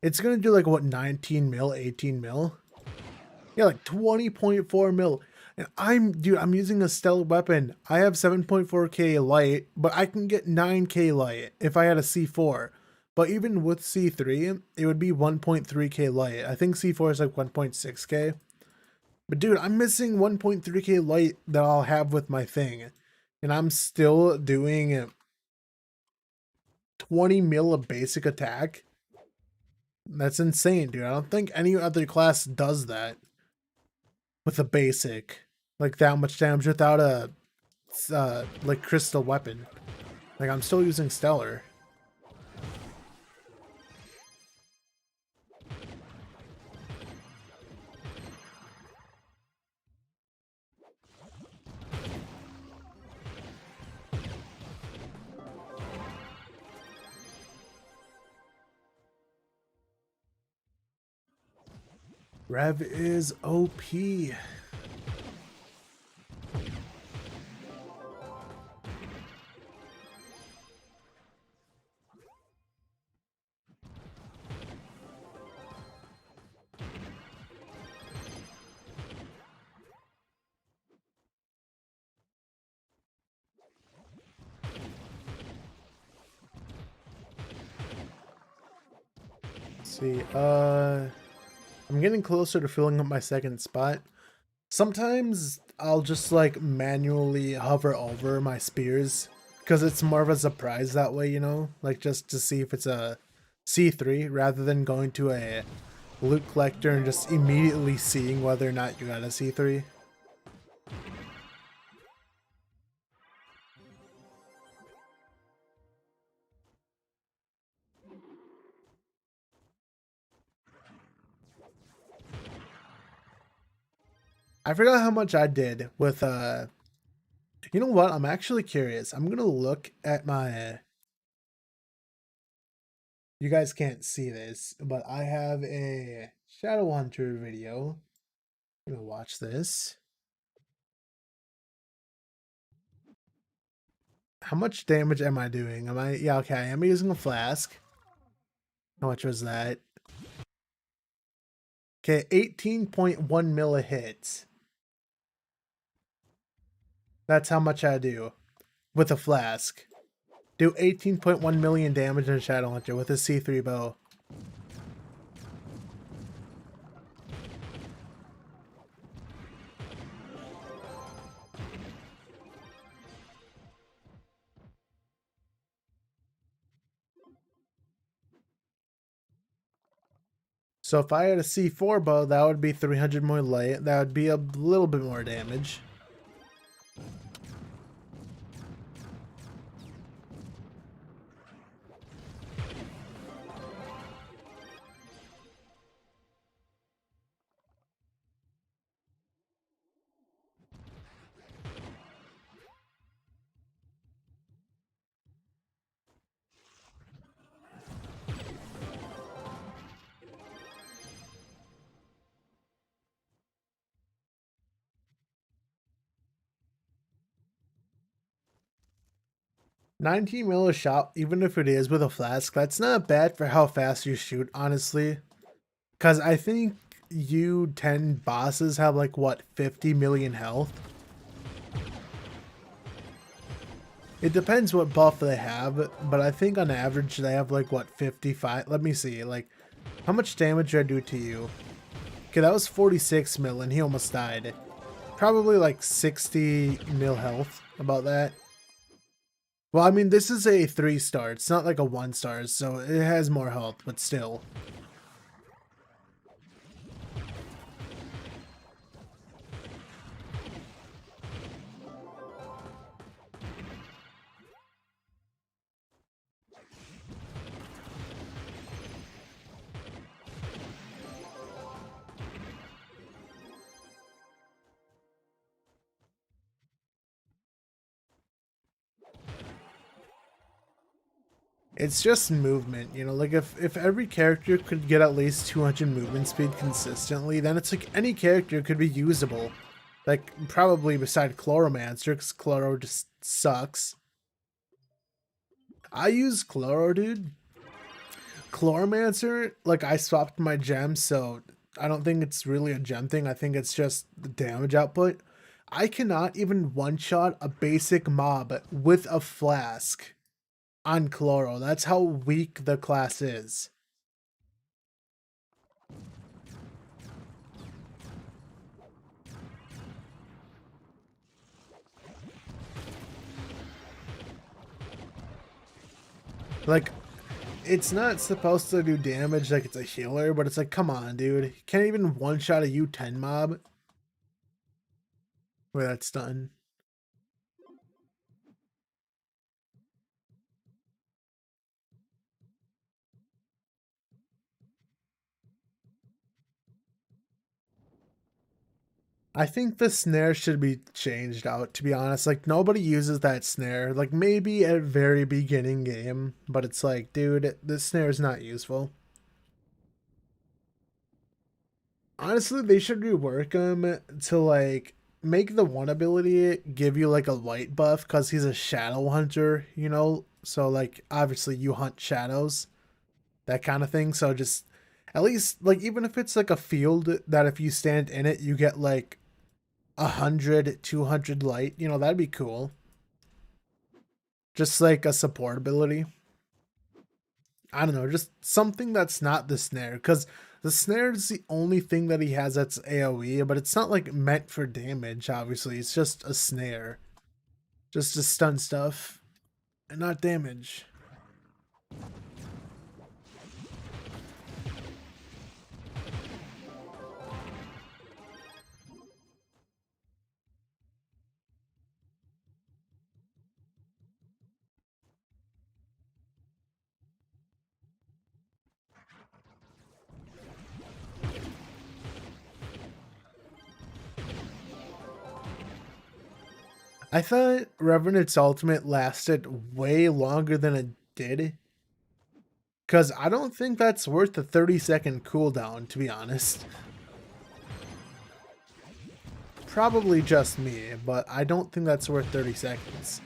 It's gonna do, like, what, 19 mil, 18 mil? Yeah, like 20.4 mil. And dude, I'm using a stealth weapon. I have 7.4k light, but I can get 9k light if I had a C4. But even with C3, it would be 1.3k light. I think C4 is like 1.6k. But dude, I'm missing 1.3k light that I'll have with my thing. And I'm still doing 20 mil of basic attack. That's insane, dude. I don't think any other class does that with a basic. Like that much damage without a like crystal weapon. Like I'm still using stellar. Rev is OP. see, I'm getting closer to filling up my second spot. Sometimes I'll just like manually hover over my spears because it's more of a surprise that way, you know, like just to see if it's a C3 rather than going to a loot collector and just immediately seeing whether or not you got a C3. I forgot how much I did with you know what? I'm actually curious. I'm gonna look at my you guys can't see this, but I have a Shadowhunter video. I'm gonna watch this. How much damage am I doing? Am I yeah, okay, I am using a flask. How much was that? Okay, 18.1 mil a hit. That's how much I do with a flask. Do 18.1 million damage in a Shadowhunter with a C3 bow. So if I had a C4 bow, that would be 300 more light. That would be a little bit more damage. $19 mil a shot, even if it is with a flask, that's not bad for how fast you shoot, honestly. Because I think U10 bosses have like, what, 50 million health? It depends what buff they have, but I think on average they have like, what, 55? Let me see, like, how much damage did I do to you? Okay, that was 46 mil and he almost died. Probably like 60 mil health, about that. Well, I mean, this is a 3-star. It's not like a 1-star, so it has more health, but still. It's just movement, you know, like if every character could get at least 200 movement speed consistently, then it's like any character could be usable. Like, probably beside Chloromancer, because Chloro just sucks. I use Chloro, dude. Chloromancer, like, I swapped my gems, so I don't think it's really a gem thing. I think it's just the damage output. I cannot even one-shot a basic mob with a flask on Chloro. That's how weak the class is. Like, it's not supposed to do damage like it's a healer, but it's like, come on, dude. You can't even one-shot a U10 mob. Wait, that's done. I think the snare should be changed out, to be honest. Like, nobody uses that snare. Like, maybe at very beginning game, but it's like, dude, this snare is not useful. Honestly, they should rework him to, like, make the one ability give you, like, a light buff, because he's a shadow hunter, you know? So, like, obviously you hunt shadows, that kind of thing. So just, at least, like, even if it's, like, a field that if you stand in it, you get, like, 100, 200 light, you know, that'd be cool. Just like a support ability. I don't know, just something that's not the snare, because the snare is the only thing that he has that's AoE, but it's not like meant for damage, obviously. It's just a snare. Just to stun stuff and not damage. I thought Revenant's ultimate lasted way longer than it did. Because I don't think that's worth a 30-second cooldown, to be honest. Probably just me, but I don't think that's worth 30 seconds.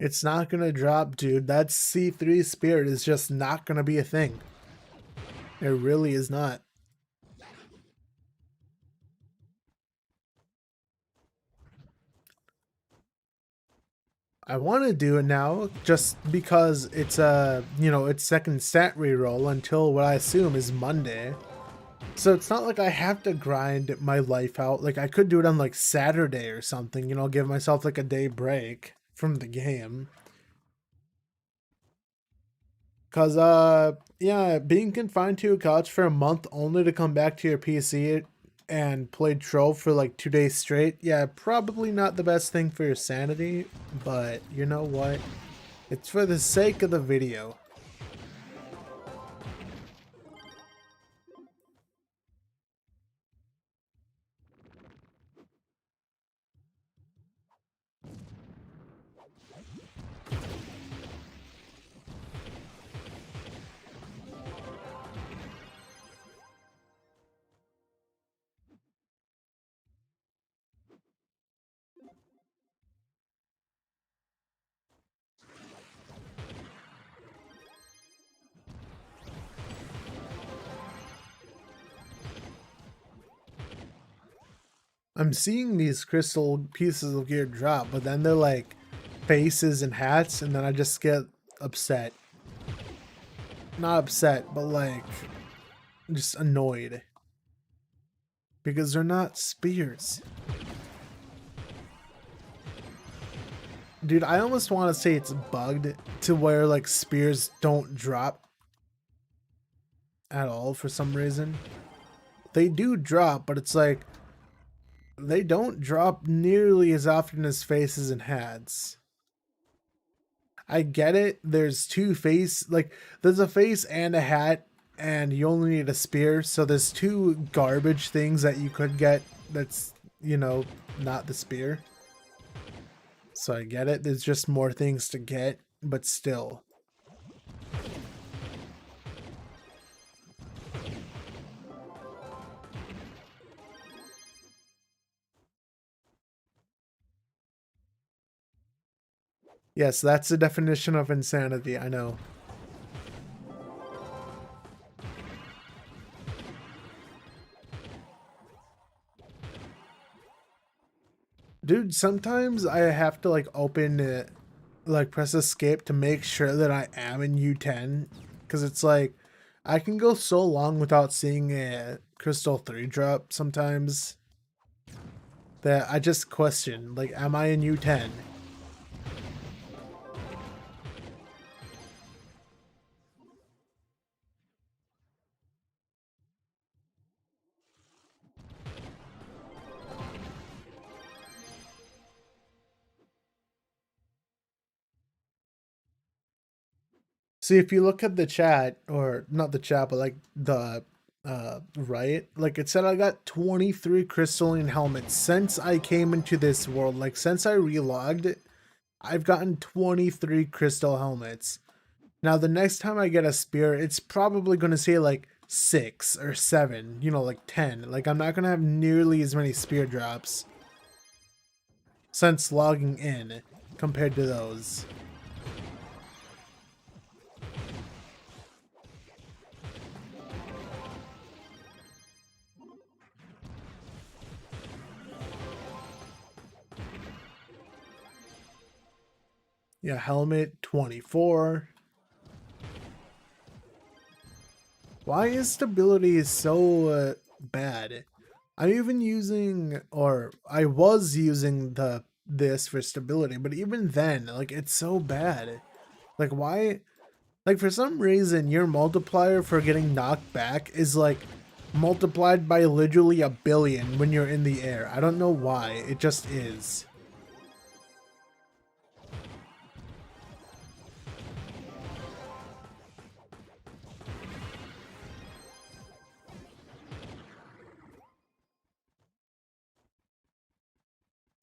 It's not gonna drop, dude. That C3 Spirit is just not gonna be a thing. It really is not. I want to do it now just because it's it's second stat reroll until what I assume is Monday. So it's not like I have to grind my life out. Like I could do it on like Saturday or something, give myself like a day break from the game. Cause yeah, being confined to a couch for a month only to come back to your PC and play Trove for like 2 days straight, yeah, probably not the best thing for your sanity, but you know what? It's for the sake of the video. I'm seeing these crystal pieces of gear drop, but then they're like faces and hats, and then I just get upset. Not upset, but like just annoyed. Because they're not spears. Dude, I almost want to say it's bugged to where like spears don't drop at all for some reason. They do drop, but it's like they don't drop nearly as often as faces and hats. I get it. There's two face, like there's a face and a hat, and you only need a spear. So there's two garbage things that you could get. That's not the spear. So I get it. There's just more things to get, but still. Yes, that's the definition of insanity. I know. Dude, sometimes I have to like open it, like press escape to make sure that I am in U10. Because it's like, I can go so long without seeing a Crystal 3 drop sometimes that I just question, like, am I in U10? See, if you look at the chat, or not the chat, but like the right? Like it said I got 23 crystalline helmets since I came into this world. Like since I relogged, I've gotten 23 crystal helmets. Now the next time I get a spear, it's probably going to say like 6 or 7, you know, like 10. Like I'm not going to have nearly as many spear drops since logging in compared to those. Yeah, helmet 24. Why is stability so bad? I'm even using, or I was using this for stability, but even then, like it's so bad. Like why? Like for some reason, your multiplier for getting knocked back is like multiplied by literally a billion when you're in the air. I don't know why. It just is.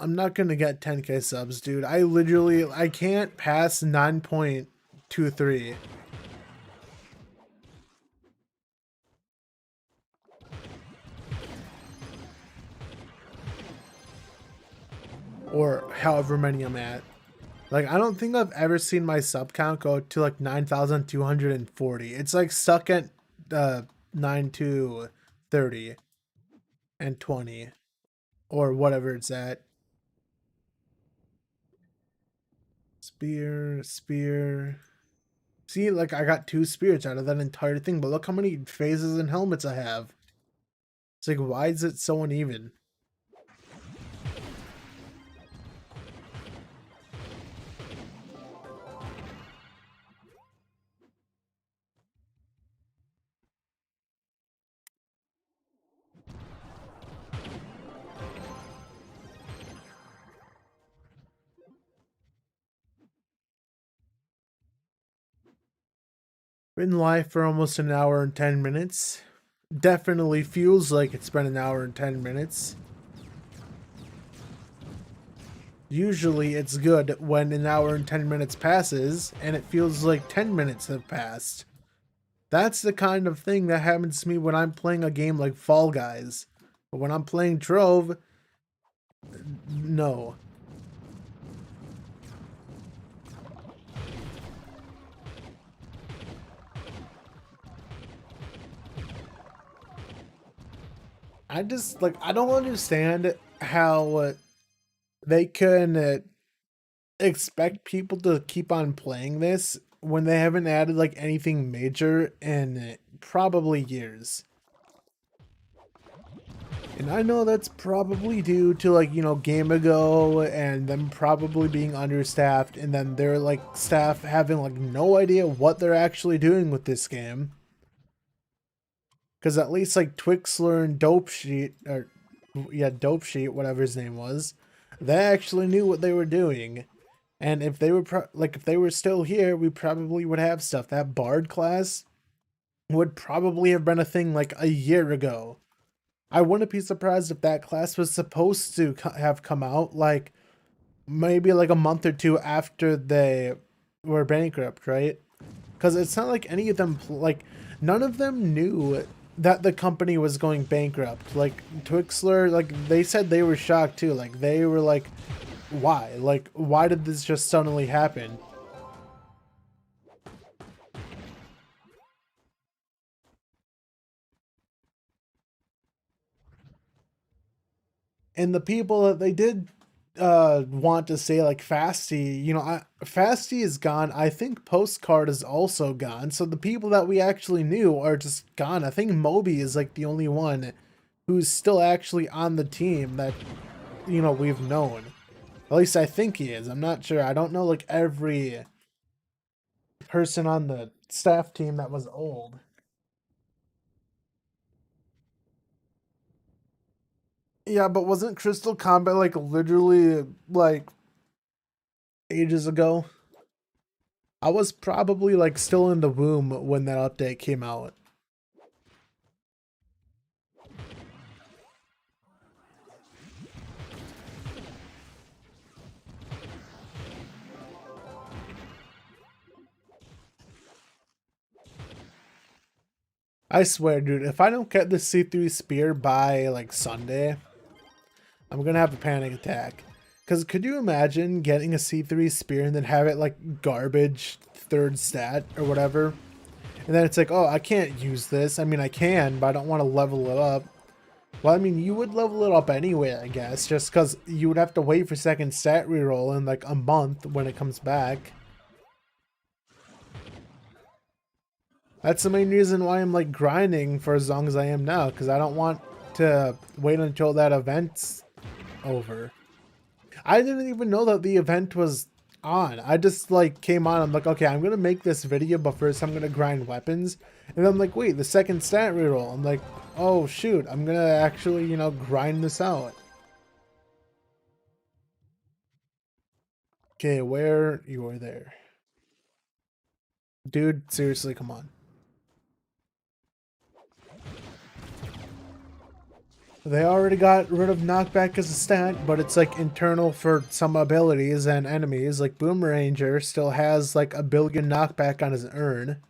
I'm not gonna get 10k subs, dude. I can't pass 9.23. Or however many I'm at. Like, I don't think I've ever seen my sub count go to like 9,240. It's like stuck at 9 to 30 and 20 or whatever it's at. Spear, spear. See, like I got 2 spears out of that entire thing, but look how many phases and helmets I have. It's like, why is it so uneven? Been live for almost an hour and 10 minutes. Definitely feels like it's been an hour and 10 minutes. Usually it's good when an hour and 10 minutes passes and it feels like 10 minutes have passed. That's the kind of thing that happens to me when I'm playing a game like Fall Guys. But when I'm playing Trove, no. I just, like, I don't understand how they can expect people to keep on playing this when they haven't added, like, anything major in probably years. And I know that's probably due to, like, you know, Game Ago and them probably being understaffed and then their, like, staff having, like, no idea what they're actually doing with this game. Because at least, like, Twixler and Dope Sheet, or, yeah, Dope Sheet, whatever his name was, they actually knew what they were doing. And if they were, if they were still here, we probably would have stuff. That Bard class would probably have been a thing, like, a year ago. I wouldn't be surprised if that class was supposed to have come out like maybe like a month or two after they were bankrupt, right? Because it's not like any of them, like, none of them knew that the company was going bankrupt. Like, Twixler, like, they said they were shocked too. Like, they were like, why? Like, why did this just suddenly happen? And the people that they did want to say, like Fasty, you know, Fasty is gone. I think Postcard is also gone. So the people that we actually knew are just gone. I think Moby is like the only one who's still actually on the team that, you know, we've known. At least I think he is. I'm not sure. I don't know like every person on the staff team that was old. Yeah, but wasn't Crystal Combat like literally like ages ago? I was probably like still in the womb when that update came out. I swear, dude, if I don't get the C3 spear by like Sunday, I'm gonna have a panic attack. Because could you imagine getting a C3 spear and then have it like garbage third stat or whatever? And then it's like, oh, I can't use this. I mean, I can, but I don't want to level it up. Well, I mean, you would level it up anyway, I guess, just because you would have to wait for second stat reroll in like a month when it comes back. That's the main reason why I'm like grinding for as long as I am now, because I don't want to wait until that event's over. I didn't even know that the event was on. I just like came on. I'm like, okay, I'm gonna make this video, but first I'm gonna grind weapons. And then I'm like, wait, the second stat reroll. I'm like, oh shoot, I'm gonna actually, you know, grind this out. Okay, where you are there. Dude, seriously, come on. They already got rid of knockback as a stat, but it's like internal for some abilities and enemies. Like Boomeranger still has like a billion knockback on his urn.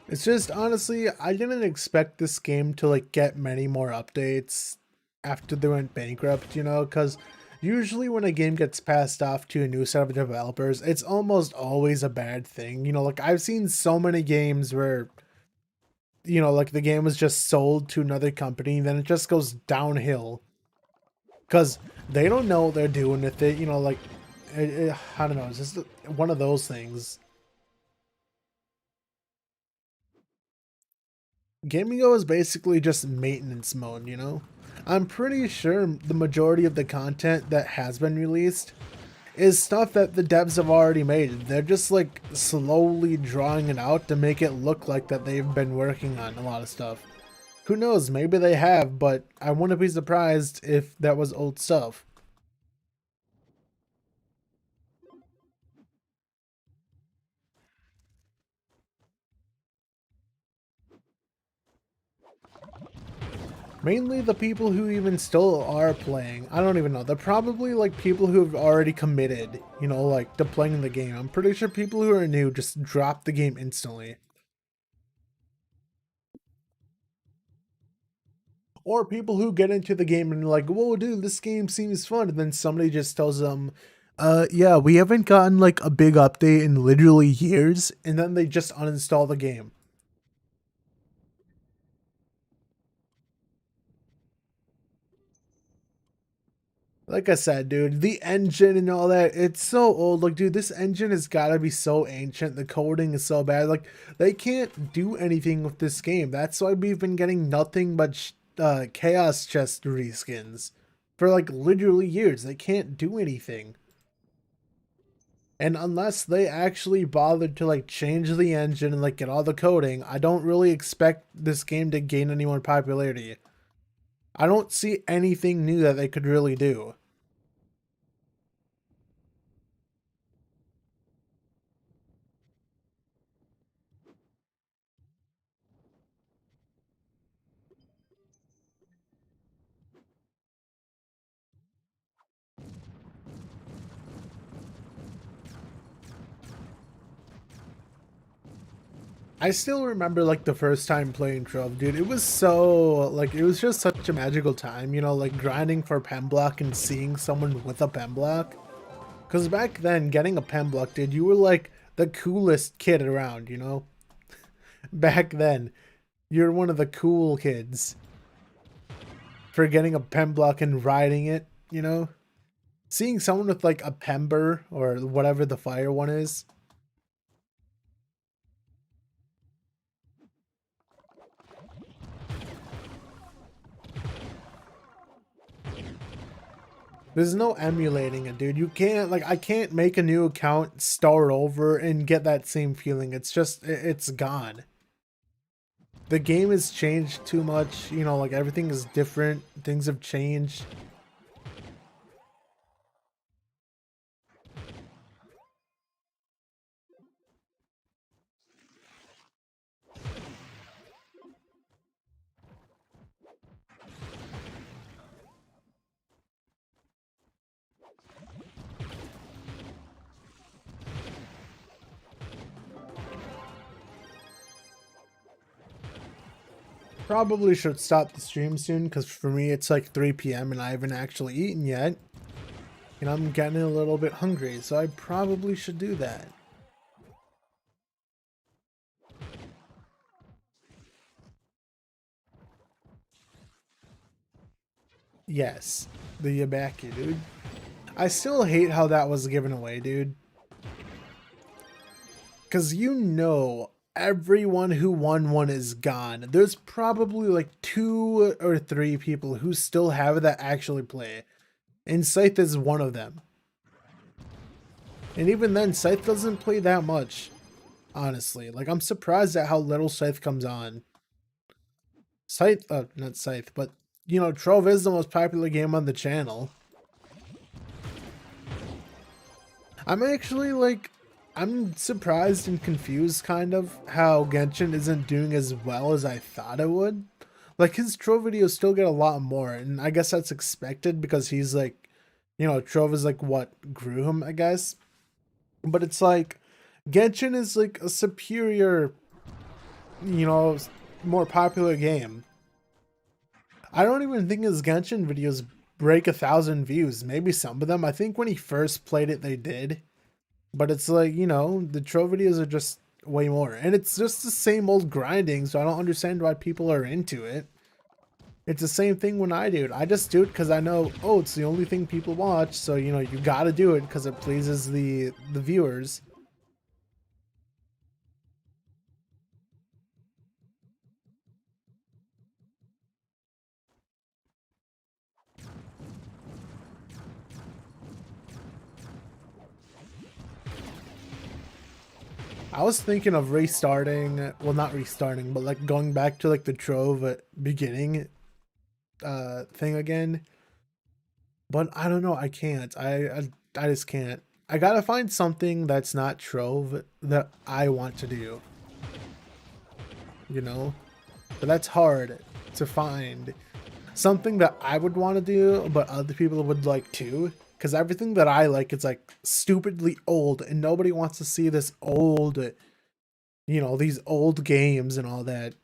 It's just honestly, I didn't expect this game to like get many more updates after they went bankrupt, you know, because usually when a game gets passed off to a new set of developers, it's almost always a bad thing. You know, like I've seen so many games where, you know, like the game was just sold to another company, and then it just goes downhill because they don't know what they're doing with it. You know, like I don't know, it's just one of those things. Gaming.go is basically just maintenance mode, you know? I'm pretty sure the majority of the content that has been released is stuff that the devs have already made. They're just like slowly drawing it out to make it look like that they've been working on a lot of stuff. Who knows, maybe they have, but I wouldn't be surprised if that was old stuff. Mainly the people who even still are playing. I don't even know. They're probably like people who have already committed, you know, like to playing the game. I'm pretty sure people who are new just drop the game instantly. Or people who get into the game and are like, whoa, dude, this game seems fun. And then somebody just tells them, yeah, we haven't gotten like a big update in literally years. And then they just uninstall the game. Like I said, dude, the engine and all that, it's so old. Like, dude, this engine has got to be so ancient. The coding is so bad. Like, they can't do anything with this game. That's why we've been getting nothing but Chaos Chest reskins for like literally years. They can't do anything. And unless they actually bothered to like change the engine and like get all the coding, I don't really expect this game to gain any more popularity. I don't see anything new that they could really do. I still remember like the first time playing Trove, dude. It was so like it was just such a magical time, you know, like grinding for pen block and seeing someone with a pen block. Cause back then, getting a pen block, dude, you were like the coolest kid around, you know. Back then, you're one of the cool kids for getting a pen block and riding it, you know. Seeing someone with like a Pember or whatever the fire one is. There's no emulating it, dude. You can't, like, I can't make a new account, start over, and get that same feeling. It's just, it's gone. The game has changed too much. You know, like, everything is different. Things have changed. Probably should stop the stream soon because for me it's like 3 p.m. and I haven't actually eaten yet. And I'm getting a little bit hungry, so I probably should do that. Yes, the Yabaki, dude. I still hate how that was given away, dude. Because you know everyone who won one is gone. There's probably like 2 or 3 people who still have it that actually play. And Scythe is one of them. And even then, Scythe doesn't play that much, honestly. Like, I'm surprised at how little Scythe comes on. Scythe, not Scythe, but, you know, Trove is the most popular game on the channel. I'm actually, like, I'm surprised and confused, kind of, how Genshin isn't doing as well as I thought it would. Like, his Trove videos still get a lot more, and I guess that's expected because he's, like, you know, Trove is, like, what grew him, I guess. But it's like, Genshin is, like, a superior, you know, more popular game. I don't even think his Genshin videos break 1,000 views. Maybe some of them. I think when he first played it, they did. But it's like, you know, the Trove videos are just way more. And it's just the same old grinding, so I don't understand why people are into it. It's the same thing when I do it. I just do it because I know, oh, it's the only thing people watch, so, you know, you gotta do it because it pleases the viewers. I was thinking of restarting, well, not restarting, but like going back to like the Trove beginning thing again. But I don't know, I can't. I just can't. I gotta find something that's not Trove that I want to do. You know? But that's hard to find. Something that I would want to do, but other people would like too. Because everything that I like is like stupidly old, and nobody wants to see this old, you know, these old games and all that.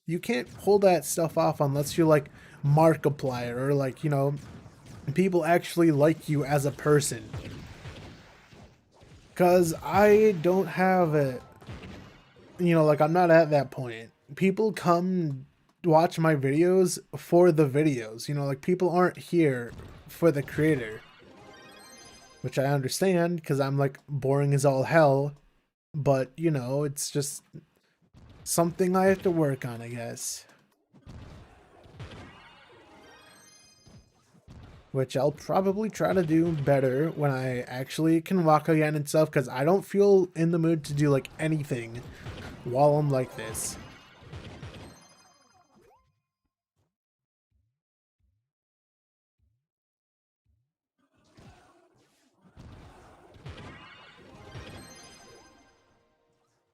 You can't pull that stuff off unless you're like Markiplier or like, you know, people actually like you as a person. Because I don't have it, you know, like I'm not at that point. People come watch my videos for the videos, you know, like people aren't here for the creator. Which I understand because I'm like boring as all hell. But, you know, it's just something I have to work on, I guess. Which I'll probably try to do better when I actually can walk again and stuff, because I don't feel in the mood to do like anything while I'm like this.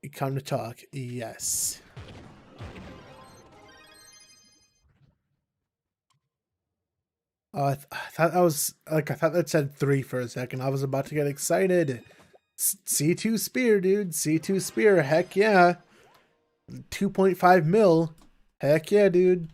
You come to talk, yes. I thought that was like, I thought that said 3 for a second. I was about to get excited. C2 Spear, dude. C2 Spear, heck yeah. 2.5 mil. Heck yeah, dude.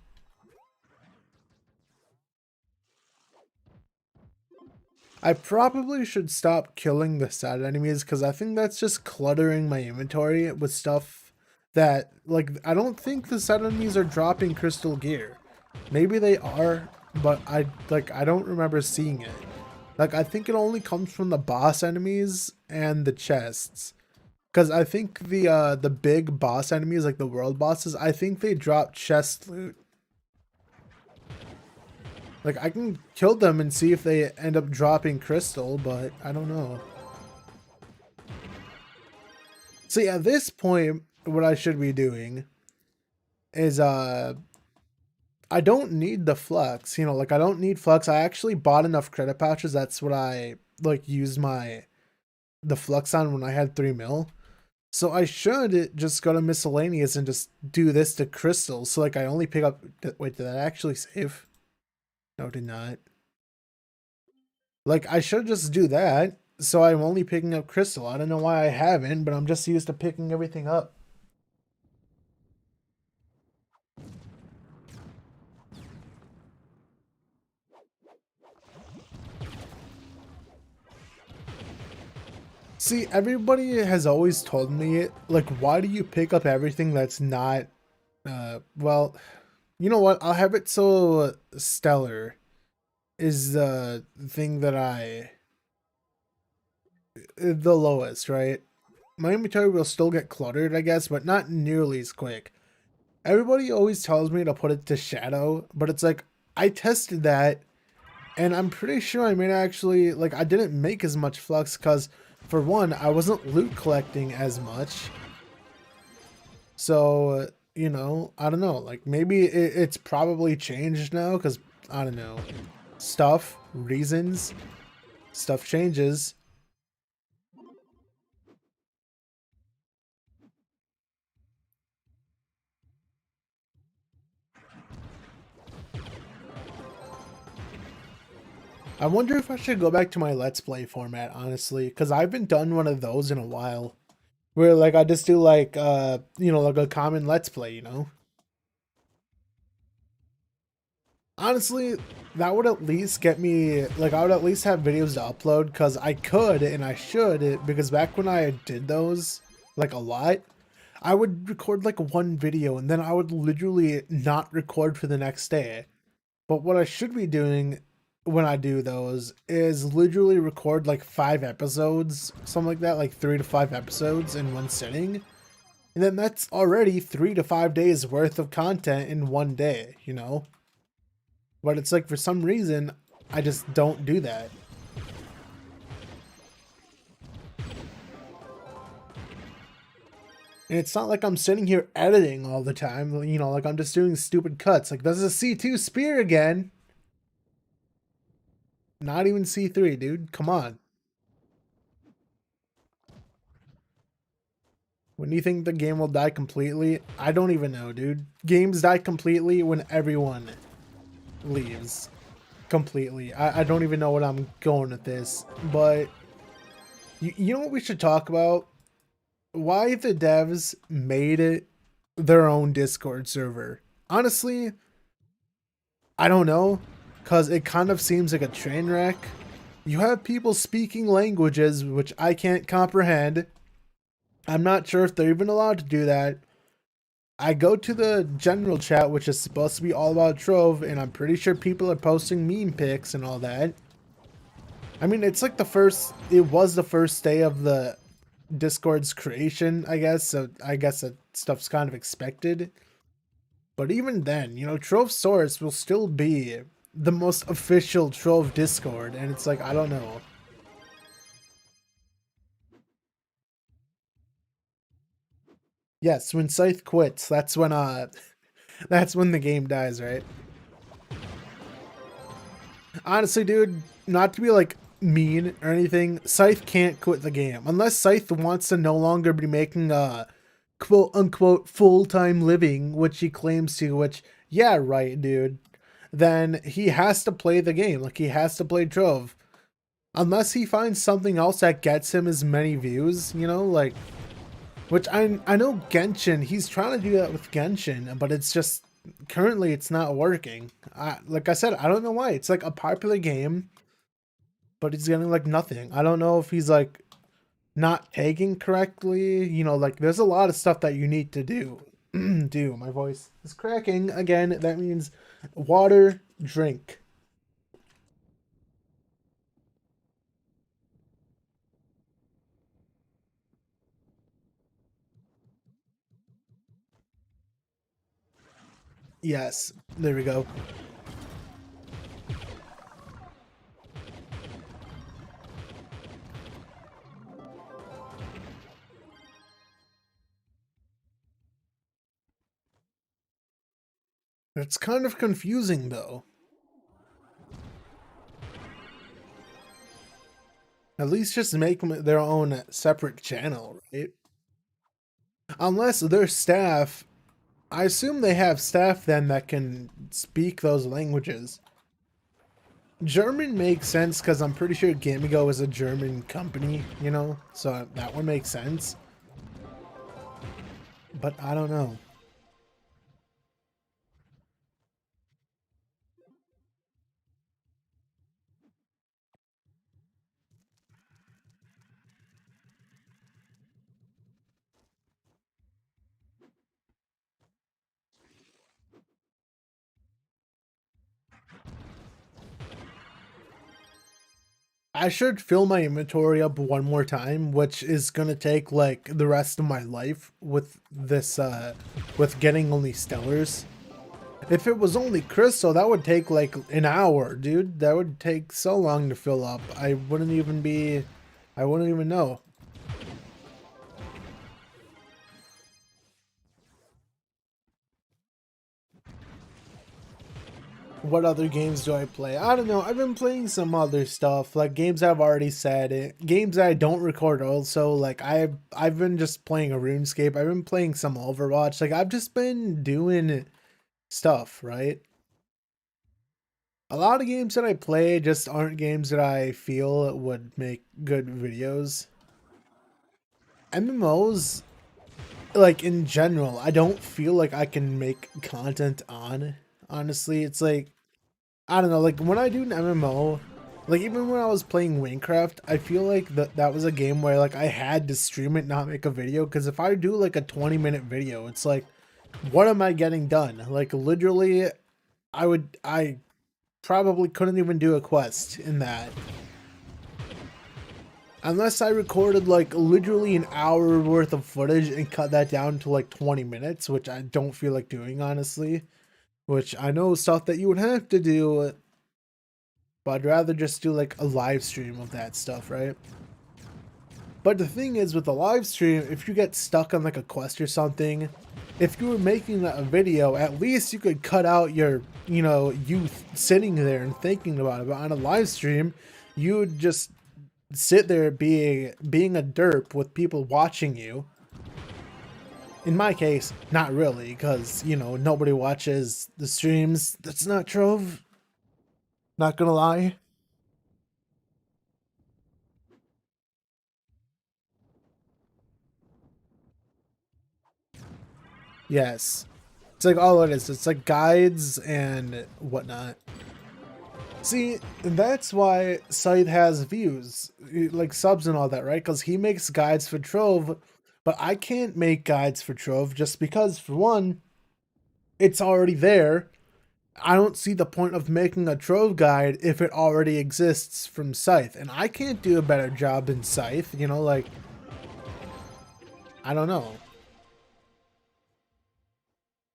I probably should stop killing the sad enemies because I think that's just cluttering my inventory with stuff that, like, I don't think the sad enemies are dropping crystal gear. Maybe they are, but I don't remember seeing it. Like, I think it only comes from the boss enemies and the chests. Because I think the big boss enemies, like the world bosses, I think they drop chest loot. Like, I can kill them and see if they end up dropping crystal, but I don't know. See, at this point, what I should be doing is, I don't need the flux, you know, like, I don't need flux. I actually bought enough credit pouches. That's what I, like, used the flux on when I had 3 mil. So I should just go to miscellaneous and just do this to crystals. So, like, I only pick up, wait, did that actually save? No, it did not. Like, I should just do that. So I'm only picking up crystal. I don't know why I haven't, but I'm just used to picking everything up. See, everybody has always told me, like, why do you pick up everything that's not, well, you know what? I'll have it so stellar is the thing that the lowest, right? My inventory will still get cluttered, I guess, but not nearly as quick. Everybody always tells me to put it to shadow, but it's like, I tested that, and I'm pretty sure I may actually, like, I didn't make as much flux, because, for one, I wasn't loot collecting as much. So, you know, I don't know, like, maybe it's probably changed now, because, I don't know, reasons, stuff changes. I wonder if I should go back to my Let's Play format, honestly, because I haven't done one of those in a while. Where, like, I just do, like, you know, like a common Let's Play, you know? Honestly, that would at least get me, like, I would at least have videos to upload, because I could, and I should, because back when I did those, like, a lot, I would record, like, one video, and then I would literally not record for the next day. But what I should be doing when I do those is literally record like 5 episodes, something like that, like 3 to 5 episodes in one sitting. And then that's already 3 to 5 days worth of content in one day, you know? But it's like for some reason, I just don't do that. And it's not like I'm sitting here editing all the time, you know, like I'm just doing stupid cuts. Like, this is a C2 spear again. Not even C3, dude. Come on. When do you think the game will die completely? I don't even know, dude. Games die completely when everyone leaves. Completely. I don't even know what I'm going with this. But you know what we should talk about? Why the devs made it their own Discord server. Honestly, I don't know. Because it kind of seems like a train wreck. You have people speaking languages which I can't comprehend. I'm not sure if they're even allowed to do that. I go to the general chat, which is supposed to be all about Trove, and I'm pretty sure people are posting meme pics and all that. I mean, it's like it was the first day of the Discord's creation, I guess, so I guess that stuff's kind of expected. But even then, you know, Trove Source will still be the most official Trove Discord, and it's like, I don't know. Yes, when Scythe quits, that's when the game dies, right? Honestly, dude, not to be like mean or anything, Scythe can't quit the game unless Scythe wants to no longer be making a quote unquote full-time living, which he claims to, which, yeah, right, dude. Then he has to play the game. Like, he has to play Trove. Unless he finds something else that gets him as many views, you know, like, which I know Genshin, he's trying to do that with Genshin, but it's just currently it's not working. Like I said, I don't know why. It's like a popular game, but he's getting like nothing. I don't know if he's like not tagging correctly. You know, like there's a lot of stuff that you need to do. My voice is cracking again. That means water, drink. Yes, there we go. It's kind of confusing though. At least just make them their own separate channel, right? Unless their staff, I assume they have staff then that can speak those languages. German makes sense because I'm pretty sure Gamigo is a German company, you know, so that would make sense. But I don't know. I should fill my inventory up one more time, which is gonna take like the rest of my life with this with getting only stellars. If it was only crystal, that would take like an hour, dude. That would take so long to fill up. I wouldn't even know. What other games do I play? I don't know. I've been playing some other stuff, like games I've already said it. Games that I don't record also. Like I've been just playing a RuneScape. I've been playing some Overwatch. Like I've just been doing stuff, right? A lot of games that I play just aren't games that I feel would make good videos. MMOs, like in general, I don't feel like I can make content on. Honestly, it's like, I don't know, like when I do an MMO, like even when I was playing Minecraft, I feel like that was a game where like I had to stream it, not make a video, because if I do like a 20-minute video, it's like, what am I getting done? Like literally, I probably couldn't even do a quest in that. Unless I recorded like literally an hour worth of footage and cut that down to like 20 minutes, which I don't feel like doing, honestly. Which I know is stuff that you would have to do, but I'd rather just do like a live stream of that stuff, right? But the thing is with a live stream, if you get stuck on like a quest or something, if you were making a video, at least you could cut out your, you sitting there and thinking about it. But on a live stream, you would just sit there being a derp with people watching you. In my case, not really, because, nobody watches the streams. That's not Trove. Not gonna lie. Yes. It's like all it is. It's like guides and whatnot. See, that's why Scythe has views, like subs and all that, right? Because he makes guides for Trove, but I can't make guides for Trove just because, for one, it's already there. I don't see the point of making a Trove guide if it already exists from Scythe, and I can't do a better job than Scythe, like, I don't know.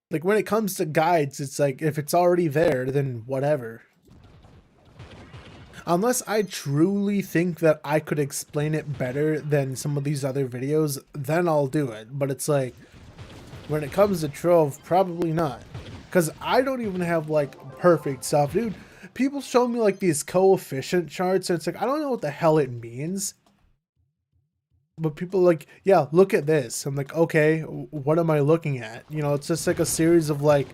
Like, when it comes to guides, it's like, if it's already there, then whatever. Unless I truly think that I could explain it better than some of these other videos, then I'll do it. But it's like, when it comes to Trove, probably not. Because I don't even have, like, perfect stuff. Dude, people show me, like, these coefficient charts, and it's like, I don't know what the hell it means. But people are like, yeah, look at this. I'm like, okay, what am I looking at? It's just like a series of, like,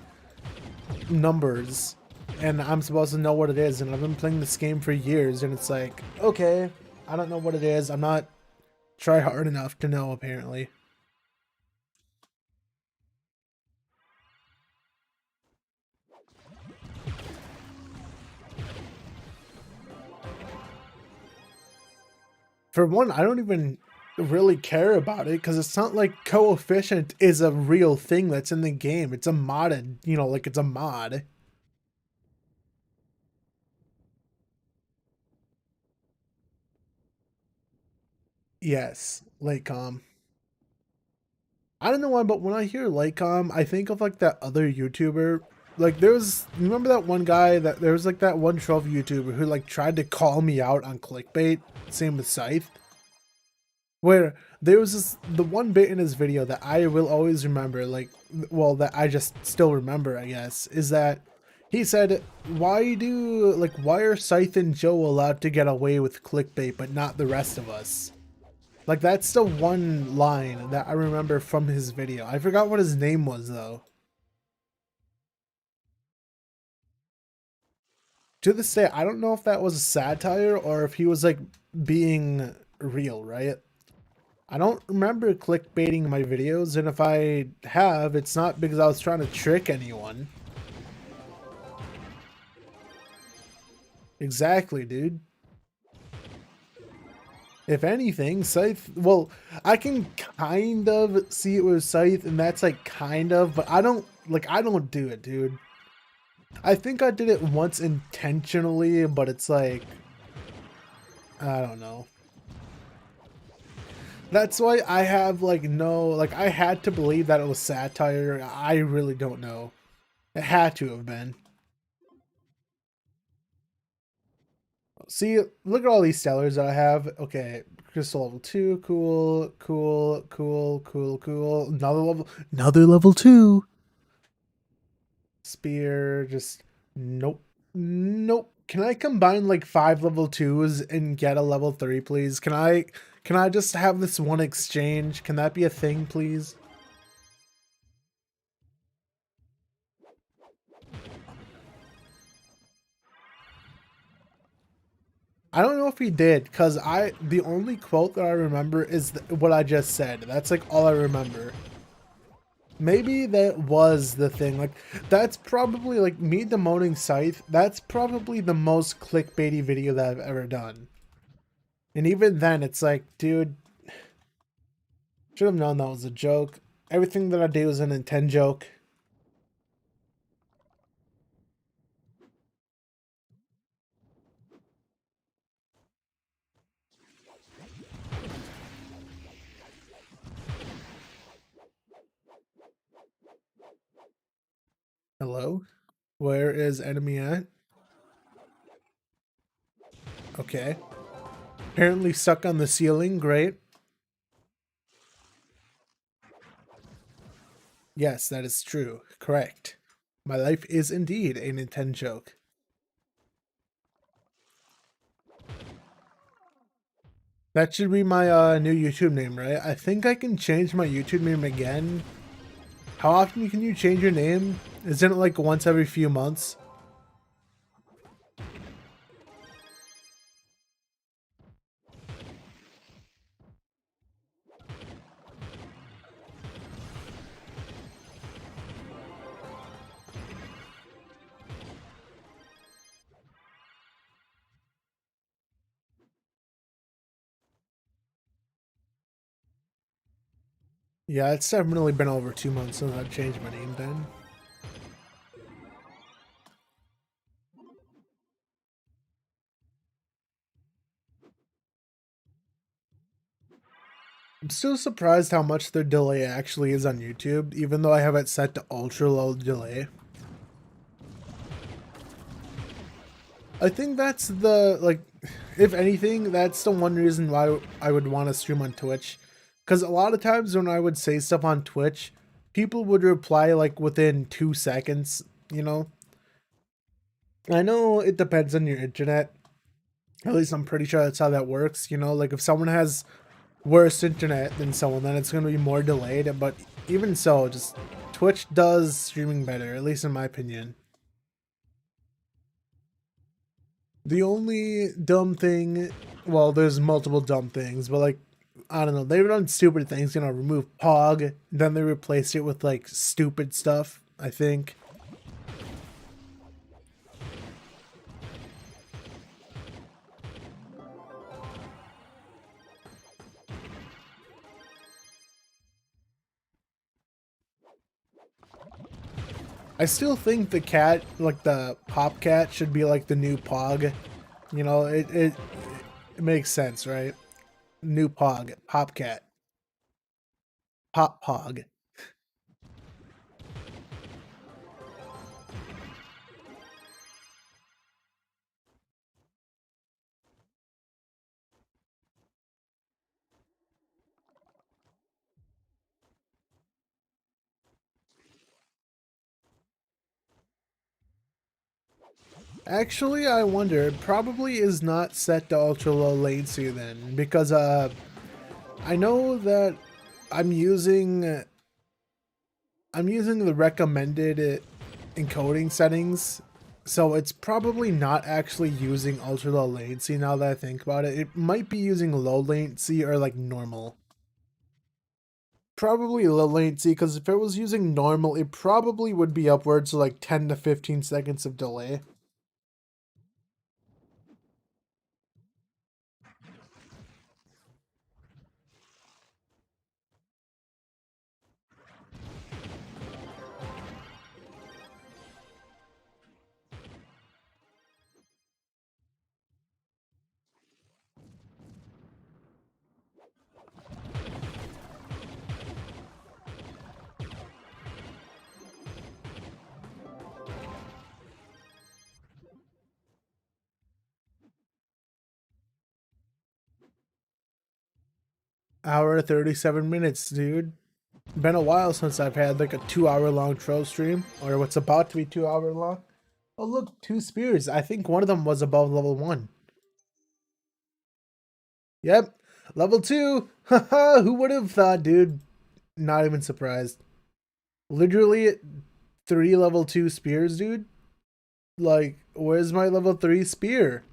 numbers. And I'm supposed to know what it is, and I've been playing this game for years, and it's like, okay, I don't know what it is. I'm not try hard enough to know, apparently. For one, I don't even really care about it, because it's not like coefficient is a real thing that's in the game. It's a modded, like it's a mod. Yes, Lakecom. I don't know why, but when I hear Lakecom, I think of like that other YouTuber. Like remember that one guy there was like that one Trove YouTuber who like tried to call me out on clickbait. Same with Scythe. Where there was the one bit in his video that I will always remember, like, well, that I just still remember, I guess, is that he said, why are Scythe and Joe allowed to get away with clickbait, but not the rest of us? Like, that's the one line that I remember from his video. I forgot what his name was, though. To this day, I don't know if that was a satire or if he was, like, being real, right? I don't remember clickbaiting my videos, and if I have, it's not because I was trying to trick anyone. Exactly, dude. If anything, Scythe, well, I can kind of see it with Scythe, and that's like kind of, but I don't do it, dude. I think I did it once intentionally, but it's like, I don't know. That's why I have like no, like I had to believe that it was satire. I really don't know. It had to have been. See, look at all these stellars that I have. Okay, crystal level 2, cool, cool, cool, cool, cool. Another level 2. Spear, just nope. Nope. Can I combine like 5 level 2s and get a level 3, please? Can I just have this one exchange? Can that be a thing, please? I don't know if he did, because the only quote that I remember is what I just said. That's like all I remember. Maybe that was the thing. Like, that's probably like me demoting Scythe. That's probably the most clickbaity video that I've ever done. And even then, it's like, dude, should have known that was a joke. Everything that I did was an intent joke. Hello? Where is enemy at? Okay. Apparently stuck on the ceiling. Great. Yes, that is true. Correct. My life is indeed an intent joke. That should be my new YouTube name, right? I think I can change my YouTube name again. How often can you change your name? Isn't it like once every few months? Yeah, it's definitely been over 2 months since I've changed my name then. I'm still surprised how much their delay actually is on YouTube, even though I have it set to ultra low delay. I think that's the, like, if anything, that's the one reason why I would want to stream on Twitch. Because a lot of times when I would say stuff on Twitch, people would reply like within 2 seconds, you know? I know it depends on your internet. At least I'm pretty sure that's how that works, you know? Like if someone has worse internet than someone, then it's going to be more delayed. But even so, just Twitch does streaming better, at least in my opinion. The only dumb thing, well, there's multiple dumb things, but like, I don't know, they've done stupid things, you know, remove Pog, then they replaced it with like stupid stuff, I think. I still think the cat, like the Pop Cat, should be like the new Pog. You know, it makes sense, right? New Pog, Pop Cat, Pop Pog. Actually, I wonder, it probably is not set to ultra low latency then, because I know that I'm using I'm using the recommended encoding settings, so it's probably not actually using ultra low latency now that I think about it. It might be using low latency or like normal. Probably low latency, because if it was using normal, it probably would be upwards to like 10 to 15 seconds of delay. Hour 37 minutes, dude. Been a while since I've had like a 2 hour long troll stream, or what's about to be 2 hour long. Oh look, two spears. I think one of them was above level 1. Yep, level 2. Haha, who would have thought, dude? Not even surprised. Literally 3 level 2 spears, dude. Like, where's my level 3 spear?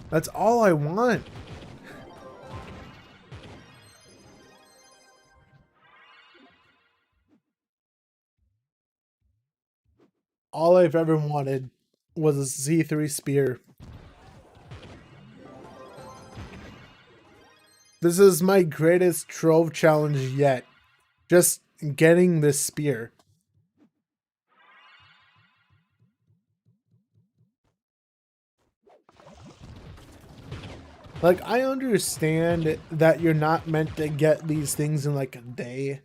That's all I want. All I've ever wanted was a Z3 spear. This is my greatest trove challenge yet. Just getting this spear. Like, I understand that you're not meant to get these things in like a day,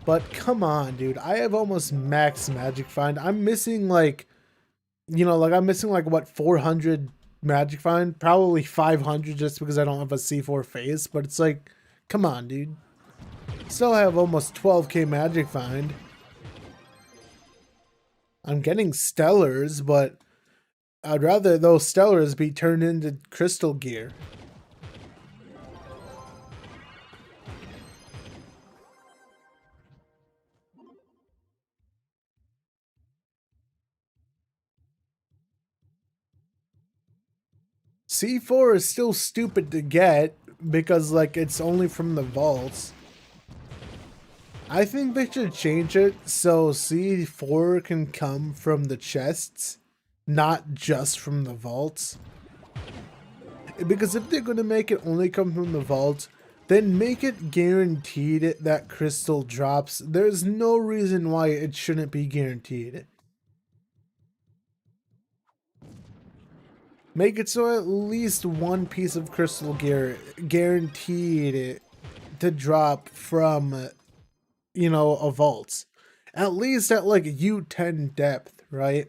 but come on, dude. I have almost max magic find. I'm missing like, I'm missing like what, 400 magic find? Probably 500 just because I don't have a C4 phase, but it's like, come on, dude. Still have almost 12k magic find. I'm getting stellars, but I'd rather those stellars be turned into crystal gear. C4 is still stupid to get because like it's only from the vaults. I think they should change it so C4 can come from the chests, not just from the vaults. Because if they're going to make it only come from the vault, then make it guaranteed that crystal drops. There's no reason why it shouldn't be guaranteed. Make it so at least one piece of crystal gear guaranteed to drop from, a vault. At least at like U10 depth, right?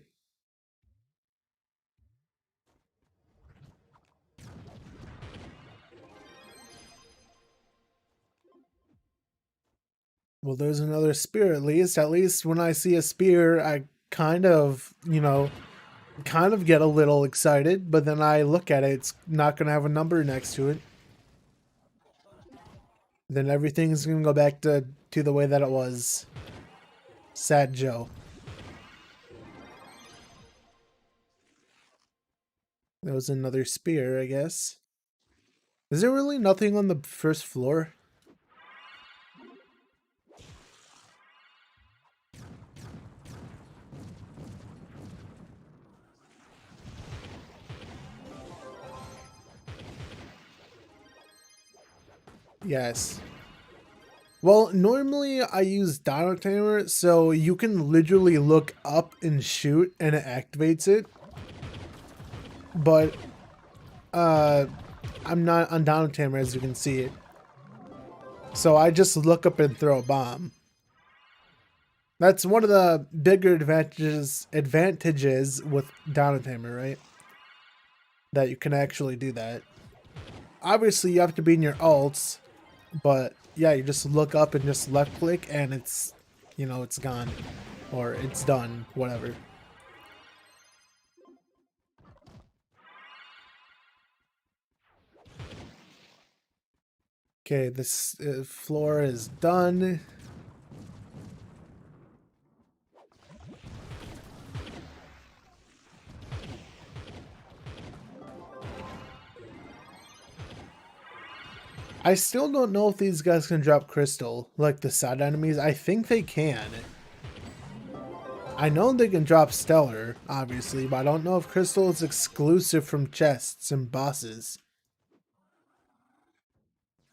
Well, there's another spear at least. At least when I see a spear, I kind of, get a little excited, but then I look at it, it's not going to have a number next to it. Then everything's going to go back to the way that it was. Sad Joe. There was another spear, I guess. Is there really nothing on the first floor? Yes. Well, normally I use Dino Tamer, so you can literally look up and shoot and it activates it. But, I'm not on Dino Tamer as you can see it. So I just look up and throw a bomb. That's one of the bigger advantages with Dino Tamer, right? That you can actually do that. Obviously, you have to be in your ults, but yeah, you just look up and just left click and it's, it's gone. Or it's done, whatever. Okay, this floor is done. I still don't know if these guys can drop crystal, like the side enemies. I think they can. I know they can drop stellar, obviously, but I don't know if crystal is exclusive from chests and bosses.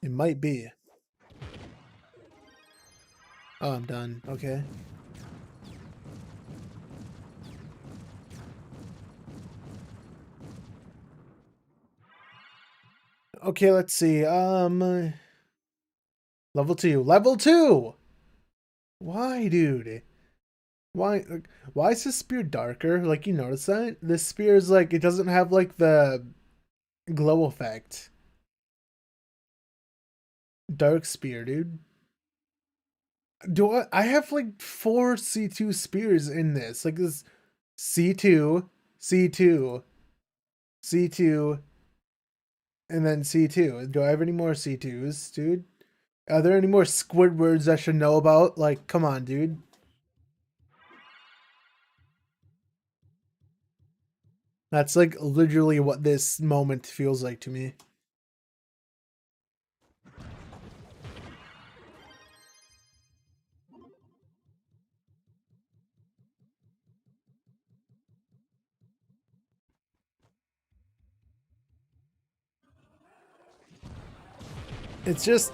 It might be. Oh, I'm done. Okay. Okay, let's see. Level 2. Level 2! Why, dude? Why is this spear darker? Like, you notice that? This spear is like, it doesn't have like the glow effect. Dark Spear, dude. Do I have like 4 C2 spears in this? Like this C2, C2, C2, and then C2. Do I have any more C2s, dude? Are there any more Squidwards I should know about? Like, come on, dude. That's like literally what this moment feels like to me. It's just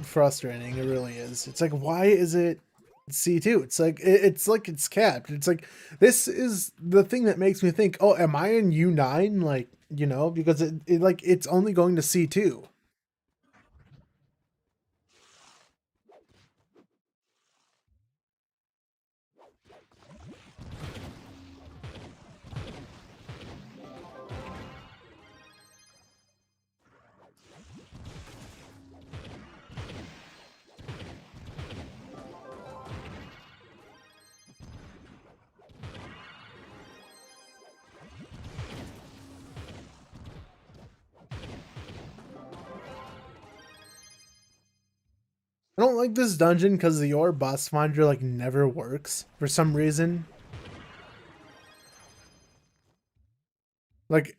frustrating. It really is. It's like, why is it C2? It's like it's like it's capped. It's like this is the thing that makes me think, oh, am I in U9? Like, you know, because it like it's only going to C2. I don't like this dungeon because the Ore Boss Finder like never works for some reason. Like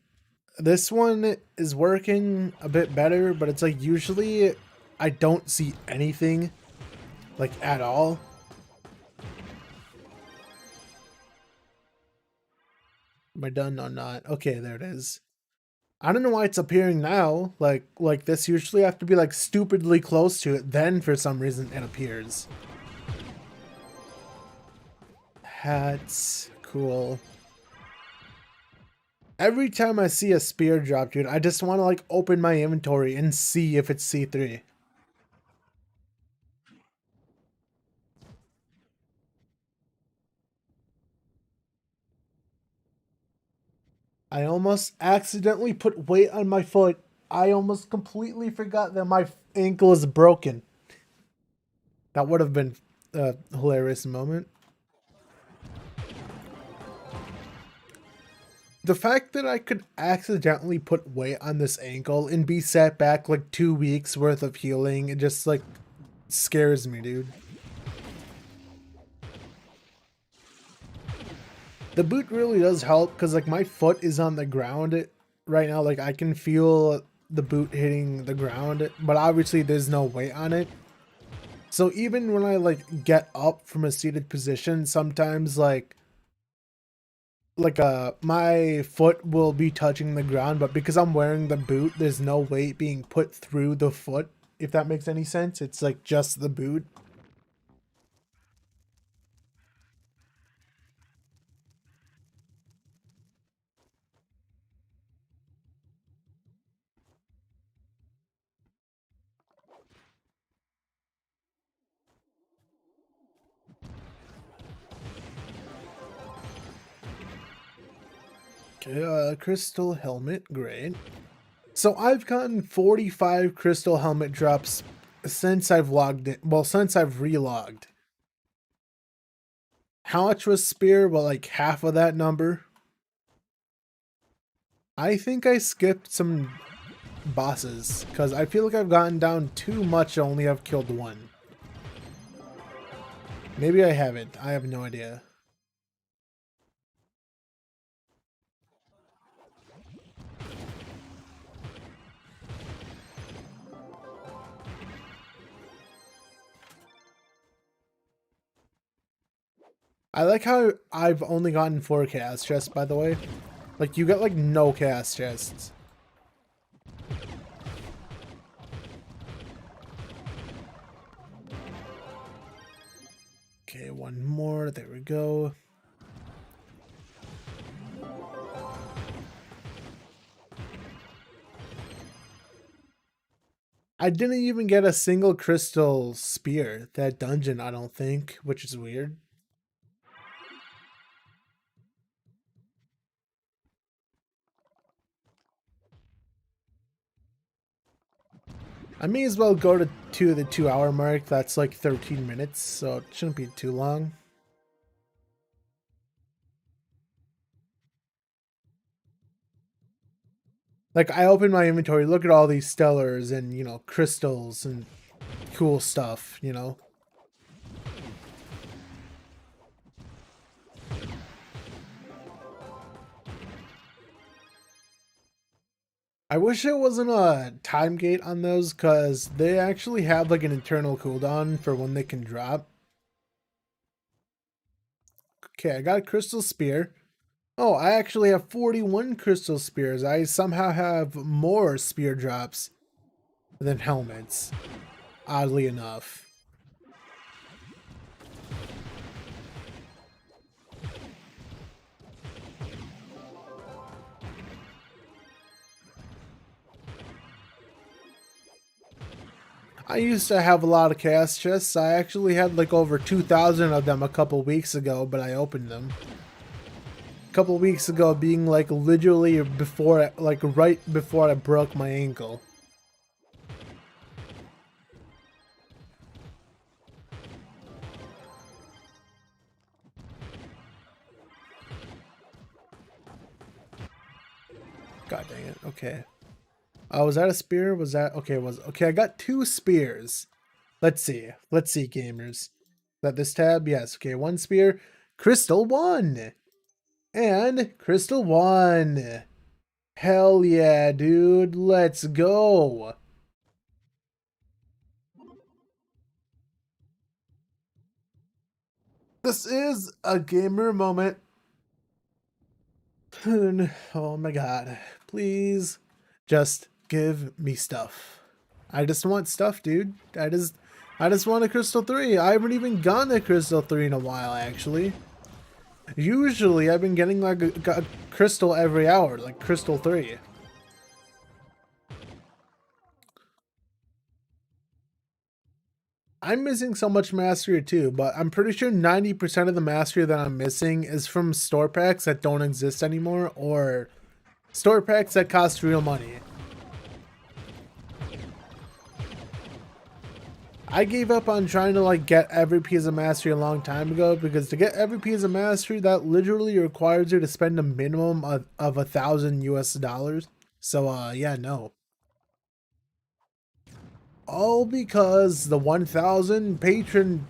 this one is working a bit better, but it's like usually I don't see anything like at all. Am I done or not? Okay, there it is. I don't know why it's appearing now. Like this usually have to be like stupidly close to it, then for some reason it appears. Hats, cool. Every time I see a spear drop, dude, I just want to like open my inventory and see if it's C3. I almost accidentally put weight on my foot. I almost completely forgot that my ankle is broken. That would have been a hilarious moment. The fact that I could accidentally put weight on this ankle and be set back like 2 weeks worth of healing, it just like scares me, dude. The boot really does help because like my foot is on the ground right now. Like I can feel the boot hitting the ground, but obviously there's no weight on it. So even when I like get up from a seated position, sometimes my foot will be touching the ground, but because I'm wearing the boot, there's no weight being put through the foot, if that makes any sense. It's like just the boot. Okay, crystal helmet, great. So I've gotten 45 crystal helmet drops since I've logged in. Well, since I've relogged. How much was spear? Well, like half of that number. I think I skipped some bosses because I feel like I've gotten down too much. I only have killed one. Maybe I haven't. I have no idea. I like how I've only gotten 4 chaos chests, by the way. Like, you got like no chaos chests. Okay, one more. There we go. I didn't even get a single crystal spear that dungeon, I don't think, which is weird. I may as well go to the 2 hour mark. That's like 13 minutes, so it shouldn't be too long. Like, I open my inventory, look at all these stellars and, you know, crystals and cool stuff, you know? I wish it wasn't a time gate on those, because they actually have like an internal cooldown for when they can drop. Okay, I got a crystal spear. Oh, I actually have 41 crystal spears. I somehow have more spear drops than helmets, oddly enough. I used to have a lot of chaos chests. I actually had like over 2,000 of them a couple weeks ago, but I opened them. A couple weeks ago being like literally before, like right before I broke my ankle. God dang it. Okay. Was that a spear? Was that okay? Okay? I got 2 spears. Let's see. Let's see, gamers. Is that this tab? Yes. Okay, 1 spear. Crystal 1. And crystal 1. Hell yeah, dude. Let's go. This is a gamer moment. Oh my god. Please just give me stuff. I just want stuff, dude. I just want a crystal 3. I haven't even gotten a crystal 3 in a while, actually. Usually I've been getting like a crystal every hour, like crystal 3. I'm missing so much mastery too, but I'm pretty sure 90% of the mastery that I'm missing is from store packs that don't exist anymore, or store packs that cost real money. I gave up on trying to like get every piece of mastery a long time ago, because to get every piece of mastery, that literally requires you to spend a minimum of 1,000 US dollars. So yeah, no. All because the 1,000 patron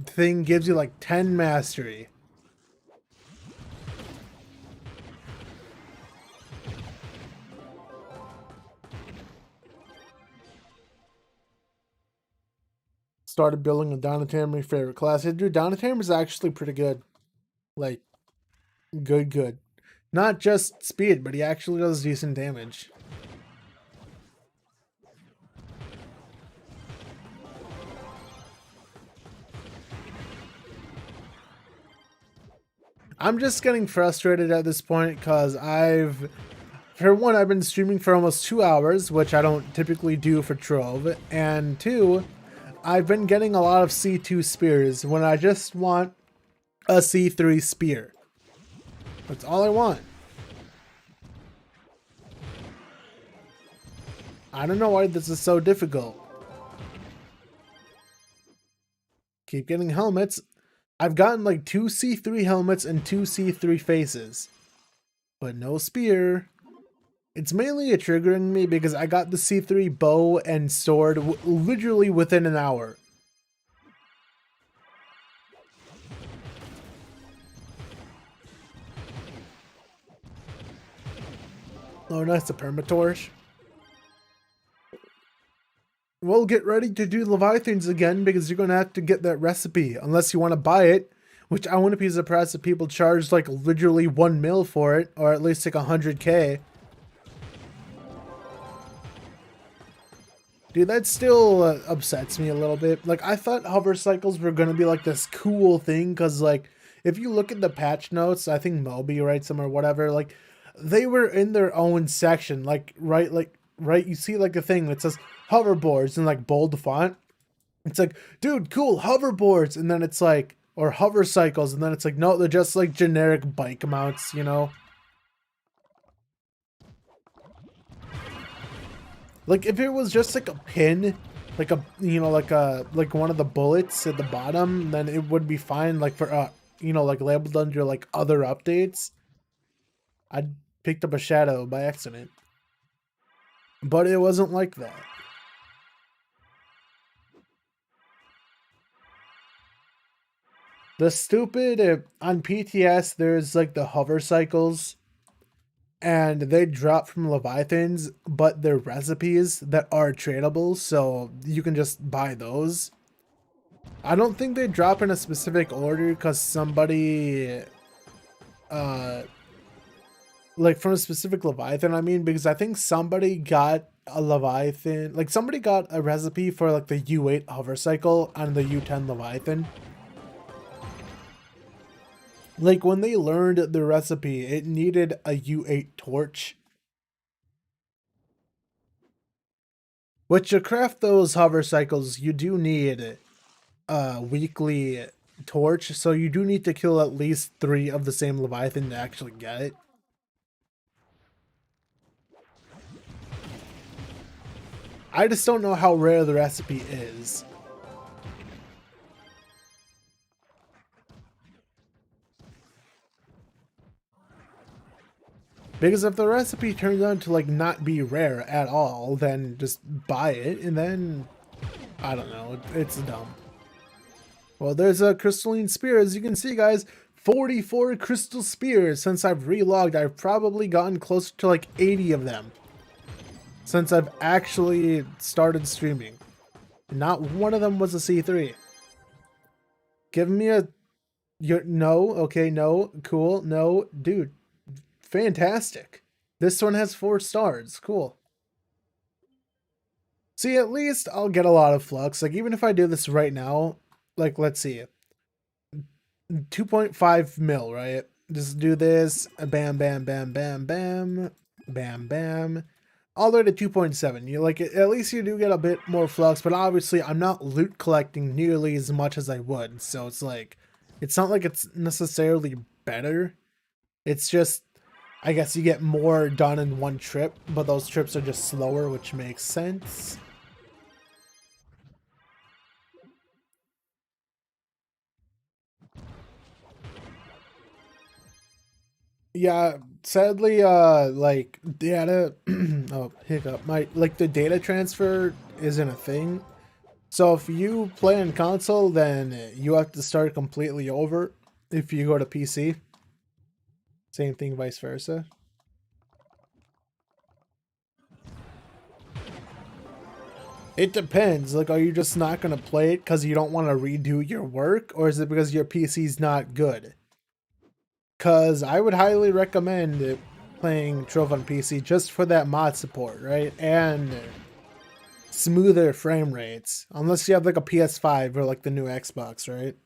thing gives you like 10 mastery. Started building a Donatamri favorite class. Hey, dude, Donatamri is actually pretty good. Like, good. Not just speed, but he actually does decent damage. I'm just getting frustrated at this point because for one, I've been streaming for almost 2 hours, which I don't typically do for Trove, and 2, I've been getting a lot of C2 spears when I just want a C3 spear. That's all I want. I don't know why this is so difficult. Keep getting helmets. I've gotten like 2 C3 helmets and 2 C3 faces, but no spear. It's mainly triggering me because I got the C3 bow and sword literally within an hour. Oh, nice, a permatorch. Well, get ready to do Leviathans again, because you're going to have to get that recipe, unless you want to buy it, which I wouldn't be surprised if people charge like literally 1 mil for it, or at least like 100k. Dude, that still upsets me a little bit. Like, I thought hover cycles were going to be like this cool thing, because like, if you look at the patch notes, I think Moby writes them or whatever, like, they were in their own section, like, right, you see like a thing that says hoverboards in like bold font. It's like, dude, cool, hoverboards, and then it's like, or hover cycles, and then it's like, no, they're just like generic bike mounts, you know? Like if it was just like a pin, like a like one of the bullets at the bottom, then it would be fine. Like for like labeled under like other updates. I picked up a shadow by accident, but it wasn't like that. The stupid on PTS, there's like the hover cycles, and they drop from Leviathans, but they're recipes that are tradable, so you can just buy those. I don't think they drop in a specific order because somebody, uh, like from a specific Leviathan, I mean, because I think somebody got a Leviathan, like somebody got a recipe for like the U8 hover cycle on the U10 Leviathan. Like when they learned the recipe, it needed a U8 torch. Which to craft those hover cycles, you do need a weekly torch, so you do need to kill at least 3 of the same Leviathan to actually get it. I just don't know how rare the recipe is. Because if the recipe turns out to like not be rare at all, then just buy it and then I don't know, it's dumb. Well, there's a crystalline spear, as you can see, guys. 44 crystal spears. Since I've relogged, I've probably gotten closer to like 80 of them since I've actually started streaming. Not one of them was a C3. Give me a no, okay, no, cool, no, dude. Fantastic. This one has 4 stars. Cool. See, at least I'll get a lot of flux. Like, even if I do this right now, like, let's see. 2.5 mil, right? Just do this. Bam, bam, bam, bam, bam. Bam, bam. All the way to 2.7. You like at least you do get a bit more flux, but obviously I'm not loot collecting nearly as much as I would. So it's like, it's not like it's necessarily better. It's just, I guess you get more done in one trip, but those trips are just slower, which makes sense. Yeah, sadly, like data, oh, hiccup, like the data transfer isn't a thing. So if you play on console, then you have to start completely over if you go to PC. Same thing, vice versa. It depends. Like, are you just not going to play it because you don't want to redo your work? Or is it because your PC's not good? Because I would highly recommend playing Trove on PC just for that mod support, right? And smoother frame rates. Unless you have like a PS5 or like the new Xbox, right?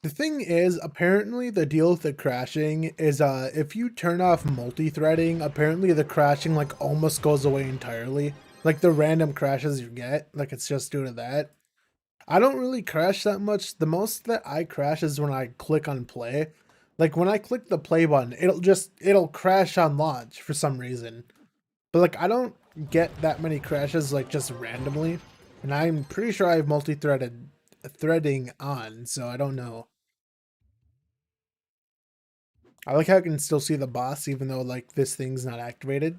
The thing is, apparently the deal with the crashing is if you turn off multi-threading, apparently the crashing like almost goes away entirely. Like the random crashes you get, like it's just due to that. I don't really crash that much. The most that I crash is when I click on play. Like when I click the play button, it'll crash on launch for some reason. But like I don't get that many crashes like just randomly. And I'm pretty sure I have multi-threaded threading on, so I don't know. I like how I can still see the boss even though like this thing's not activated.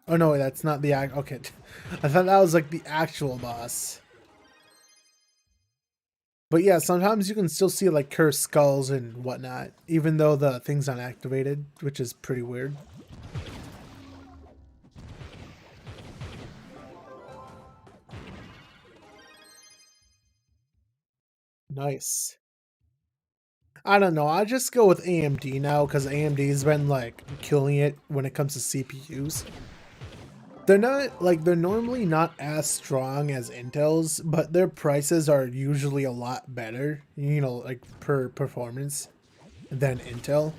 Oh no, that's not the okay. I thought that was like the actual boss. But yeah, sometimes you can still see like cursed skulls and whatnot, even though the thing's not activated, which is pretty weird. Nice. I don't know, I just go with AMD now because AMD's been like killing it when it comes to CPUs. They're not like they're normally not as strong as Intel's, but their prices are usually a lot better, you know, like per performance than Intel.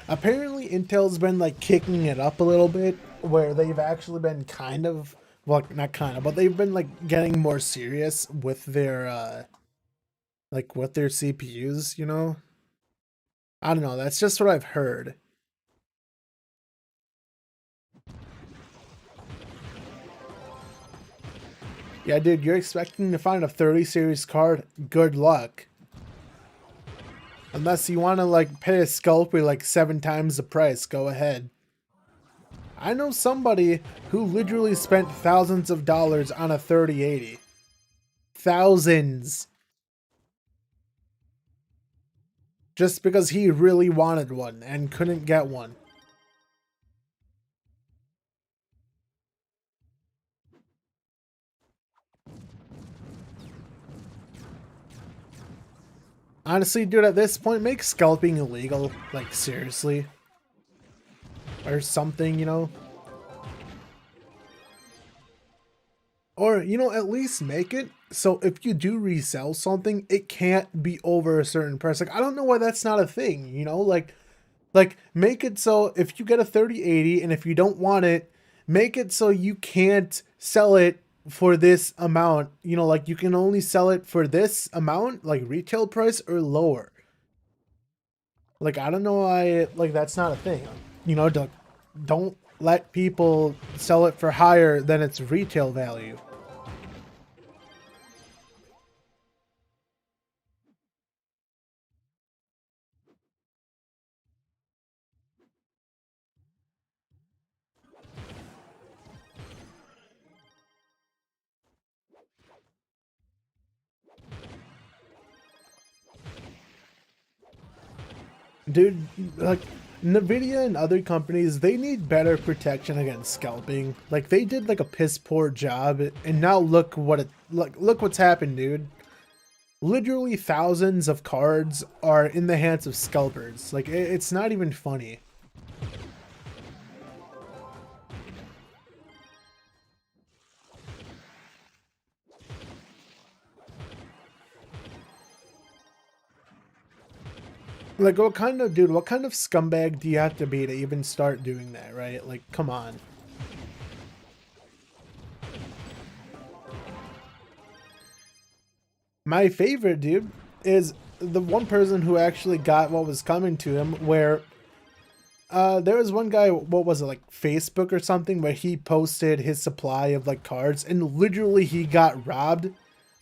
Apparently Intel's been like kicking it up a little bit where they've actually been kind of, well, not kind of, but they've been like getting more serious with their like with their CPUs, you know? I don't know, that's just what I've heard. Yeah, dude, you're expecting to find a 30 series card? Good luck. Unless you want to like pay a scalper like 7 times the price, go ahead. I know somebody who literally spent thousands of dollars on a 3080. Thousands. Just because he really wanted one and couldn't get one. Honestly, dude, at this point, make scalping illegal. Like, seriously. Or something, you know? Or, you know, at least make it so if you do resell something, it can't be over a certain price. Like, I don't know why that's not a thing, you know? Like, make it so if you get a 3080 and if you don't want it, make it so you can't sell it for this amount. You know, like you can only sell it for this amount, like retail price or lower. Like, I don't know why, like, that's not a thing. You know, don't let people sell it for higher than its retail value. Dude, like, Nvidia and other companies, they need better protection against scalping. Like, they did like a piss poor job, and now look what it look what's happened, dude. Literally thousands of cards are in the hands of scalpers. Like, it's not even funny. Like, what kind of, dude, what kind of scumbag do you have to be to even start doing that, right? Like, come on. My favorite, dude, is the one person who actually got what was coming to him, where there was one guy, what was it, like Facebook or something, where he posted his supply of like cards and literally he got robbed.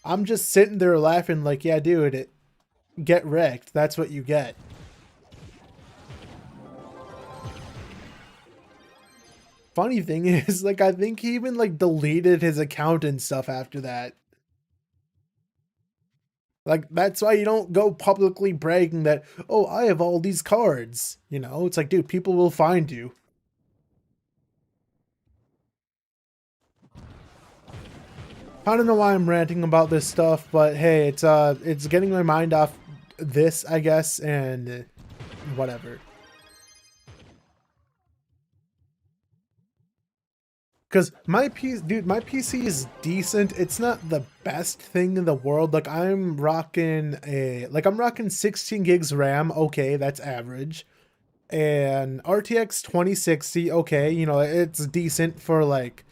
I'm just sitting there laughing like, yeah, dude, get wrecked. That's what you get. Funny thing is, like, I think he even like deleted his account and stuff after that. Like, that's why you don't go publicly bragging that, oh, I have all these cards. You know, it's like, dude, people will find you. I don't know why I'm ranting about this stuff, but hey, it's getting my mind off this, I guess, and whatever. Because my PC is decent. It's not the best thing in the world. Like, I'm rocking 16 gigs RAM. Okay, that's average. And RTX 2060. Okay, you know, it's decent for like,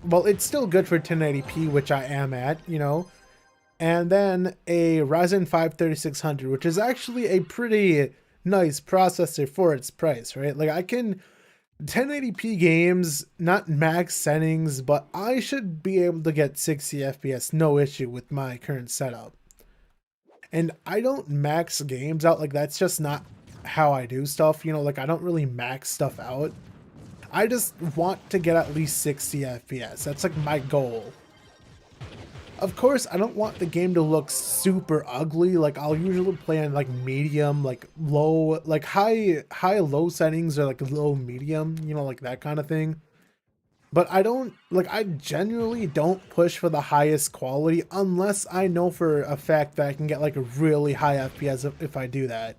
well, it's still good for 1080p, which I am at, you know. And then a Ryzen 5 3600, which is actually a pretty nice processor for its price, right? Like, I can 1080p games, not max settings, but I should be able to get 60 FPS, no issue with my current setup. And I don't max games out, like that's just not how I do stuff, you know, like I don't really max stuff out. I just want to get at least 60 FPS. That's like my goal. Of course, I don't want the game to look super ugly. Like, I'll usually play on like medium, like low, like high low settings, or like low medium, you know, like that kind of thing. But I genuinely don't push for the highest quality unless I know for a fact that I can get like a really high FPS if I do that.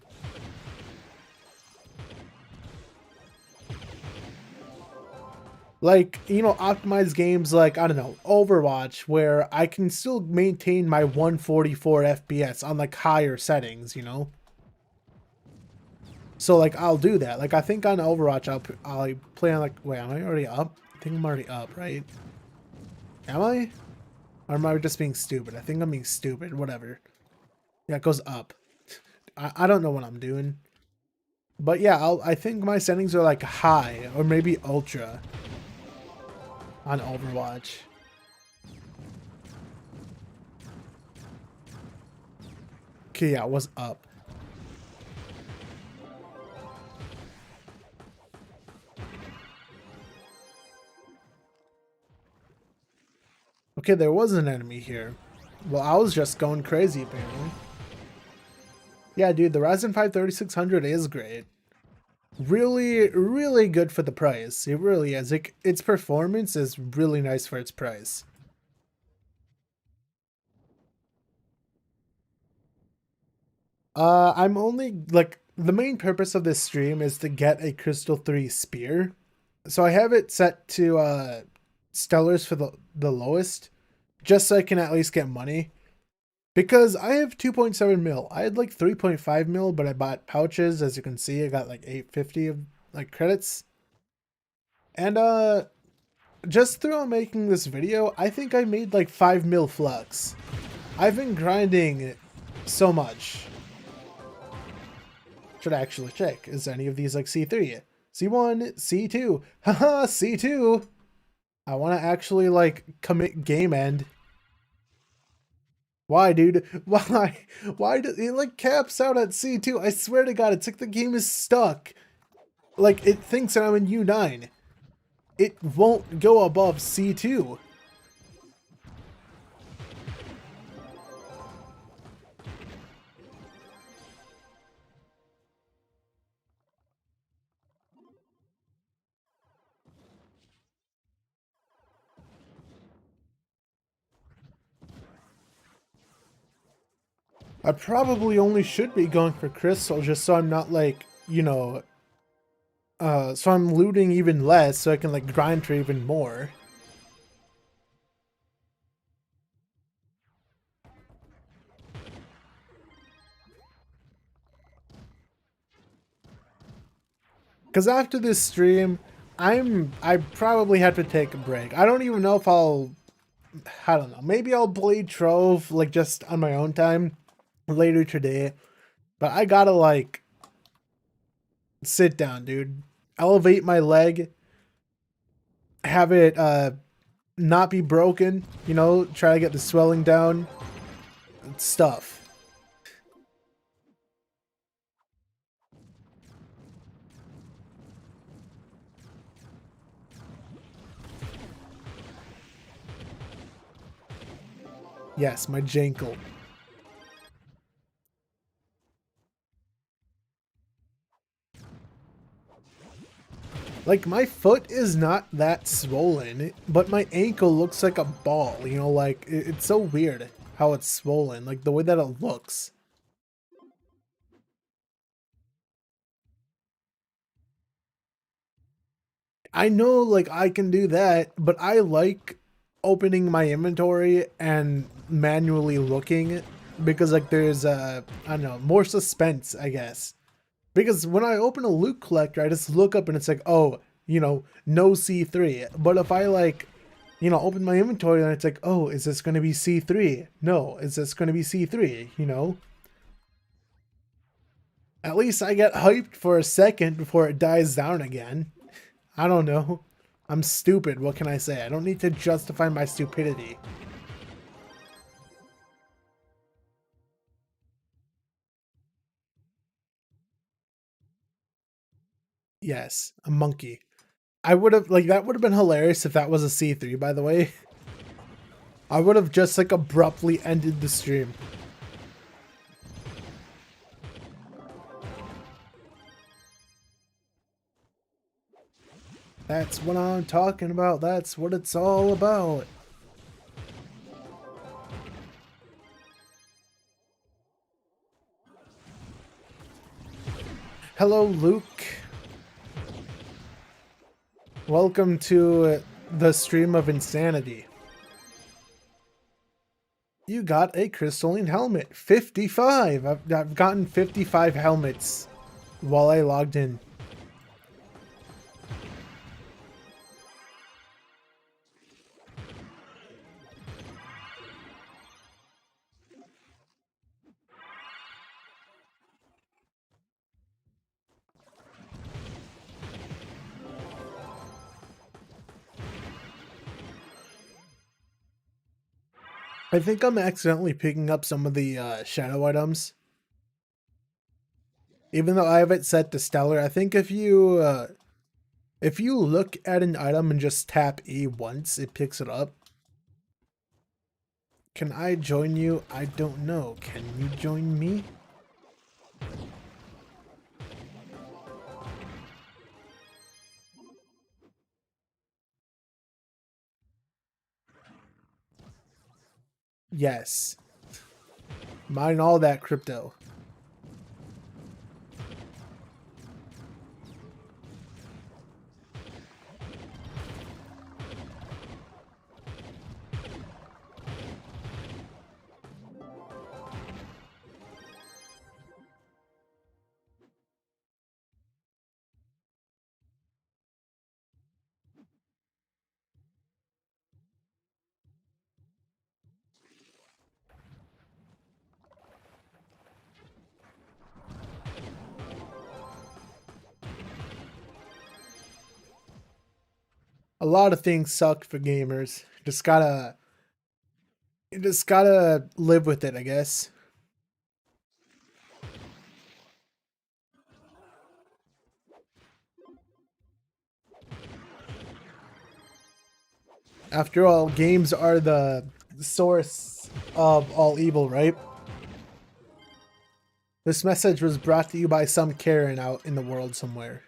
Like, you know, optimized games like, I don't know, Overwatch, where I can still maintain my 144 FPS on like higher settings, you know? So like I'll do that. Like I think on Overwatch I'll play on like, wait, am I already up? I think I'm already up, right? Am I? Or am I just being stupid? I think I'm being stupid. Whatever. Yeah, it goes up. I don't know what I'm doing. But yeah, I think my settings are like high or maybe ultra on Overwatch. Okay, yeah, it was up. Okay, there was an enemy here. Well, I was just going crazy apparently. Yeah, dude, the Ryzen 5 3600 is great. Really, really good for the price. It really is. Its performance is really nice for its price. I'm only, like, the main purpose of this stream is to get a Crystal 3 spear. So I have it set to, Stellars for the lowest, just so I can at least get money. Because I have 2.7 mil. I had like 3.5 mil, but I bought pouches. As you can see, I got like 850 of like credits. And just through making this video, I think I made like 5 mil flux. I've been grinding so much. Should actually check. Is any of these like C3? C1, C2. Haha, C2. I want to actually like commit game end. Why, dude? Why? Why does it like caps out at C2? I swear to God, it's like the game is stuck. Like it thinks that I'm in U9. It won't go above C2. I probably only should be going for Crystal just so I'm not like, you know, so I'm looting even less so I can like grind for even more. Because after this stream, I probably have to take a break. I don't even know if I don't know, maybe I'll play Trove like just on my own time later today. But I gotta like sit down, dude. Elevate my leg, have it not be broken, you know, try to get the swelling down, stuff. Yes, my jankle. Like, my foot is not that swollen, but my ankle looks like a ball, you know, like, it's so weird how it's swollen, like, the way that it looks. I know, like, I can do that, but I like opening my inventory and manually looking because, like, there's, I don't know, more suspense, I guess. Because when I open a loot collector, I just look up and it's like, oh, you know, no C3. But if I like, you know, open my inventory and it's like, oh, is this going to be C3? No, is this going to be C3? You know? At least I get hyped for a second before it dies down again. I don't know. I'm stupid. What can I say? I don't need to justify my stupidity. Yes, a monkey. I would have, like, that would have been hilarious if that was a C3, by the way. I would have just, like, abruptly ended the stream. That's what I'm talking about. That's what it's all about. Hello, Luke. Welcome to the stream of insanity. You got a crystalline helmet. 55! I've gotten 55 helmets while I logged in. I think I'm accidentally picking up some of the shadow items. Even though I have it set to stellar, I think if you look at an item and just tap E once, it picks it up. Can I join you? I don't know. Can you join me? Yes. Mine all that crypto. A lot of things suck for gamers. You just gotta live with it, I guess. After all, games are the source of all evil, right? This message was brought to you by some Karen out in the world somewhere.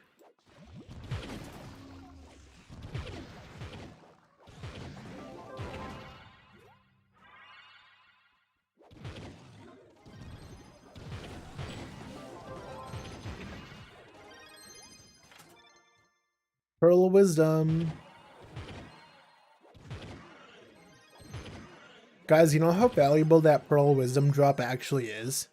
Pearl of Wisdom. Guys, you know how valuable that Pearl of Wisdom drop actually is?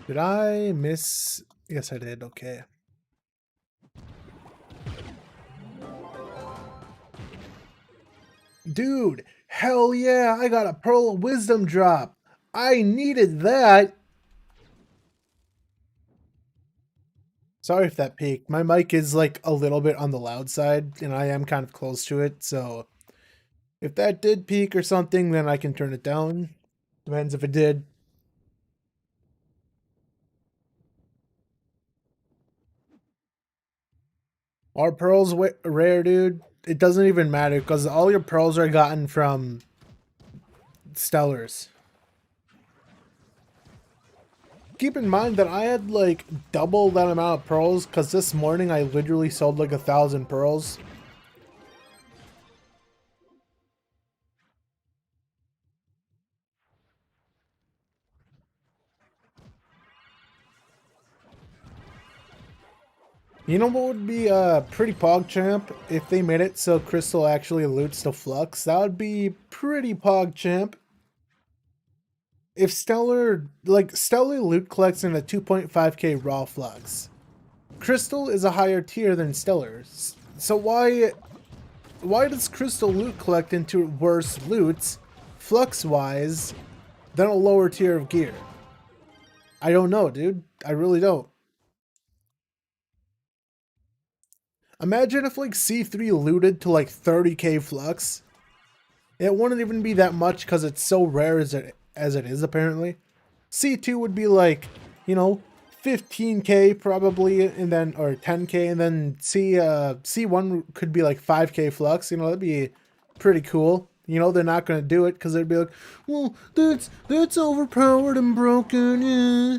Did I miss? Yes, I did. Okay. Dude, hell yeah, I got a Pearl of Wisdom drop. I needed that. Sorry if that peaked. My mic is like a little bit on the loud side, and I am kind of close to it, so if that did peak or something, then I can turn it down. Depends if it did. Are pearls rare, dude? It doesn't even matter because all your pearls are gotten from stellars. Keep in mind that I had like double that amount of pearls because this morning I literally sold like 1,000 pearls. You know what would be pretty PogChamp if they made it so Crystal actually loots the Flux? That would be pretty PogChamp. If Stellar loot collects in a 2.5k raw Flux. Crystal is a higher tier than Stellar. So why does Crystal loot collect into worse loots, Flux-wise, than a lower tier of gear? I don't know, dude. I really don't. Imagine if like C3 looted to like 30k Flux. It wouldn't even be that much because it's so rare as it is apparently. C2 would be like, you know, 15k probably, and then or 10k, and then C1 could be like 5k Flux. You know, that'd be pretty cool. You know, they're not gonna do it because they'd be like, well, that's overpowered and broken. Yeah.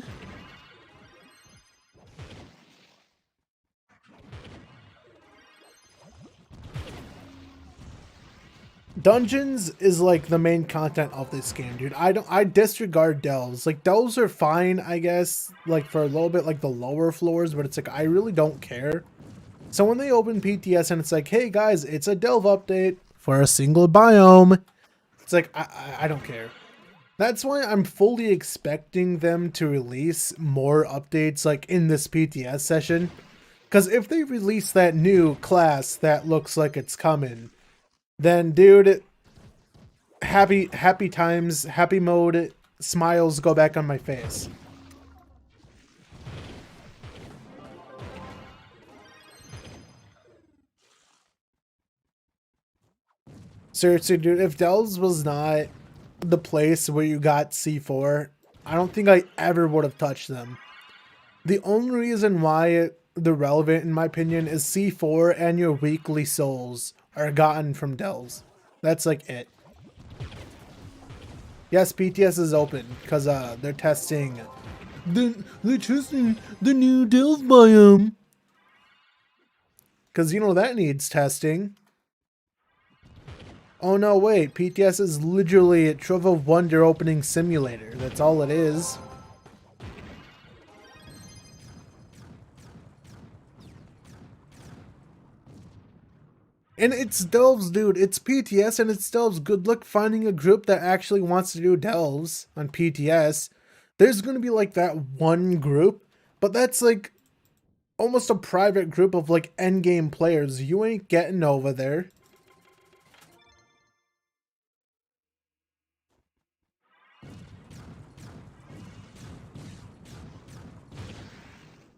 Dungeons is like the main content of this game, dude. I disregard delves. Like delves are fine, I guess, like for a little bit, like the lower floors, but it's like I really don't care. So when they open PTS and it's like, hey guys, it's a delve update for a single biome, it's like I don't care. That's why I'm fully expecting them to release more updates like in this PTS session. Because if they release that new class that looks like it's coming, then dude, happy times, happy mode, smiles go back on my face. Seriously, dude, if Delves was not the place where you got C4, I don't think I ever would have touched them. The only reason why they're relevant, in my opinion, is C4 and your weekly souls are gotten from Delves. That's like it. Yes, PTS is open because they're testing the new Delve biome. Because you know that needs testing. Oh no, wait, PTS is literally a Trove of Wonder opening simulator. That's all it is. And it's delves, dude. It's PTS and it's delves. Good luck finding a group that actually wants to do delves on PTS. There's going to be like that one group, but that's like almost a private group of like endgame players. You ain't getting over there.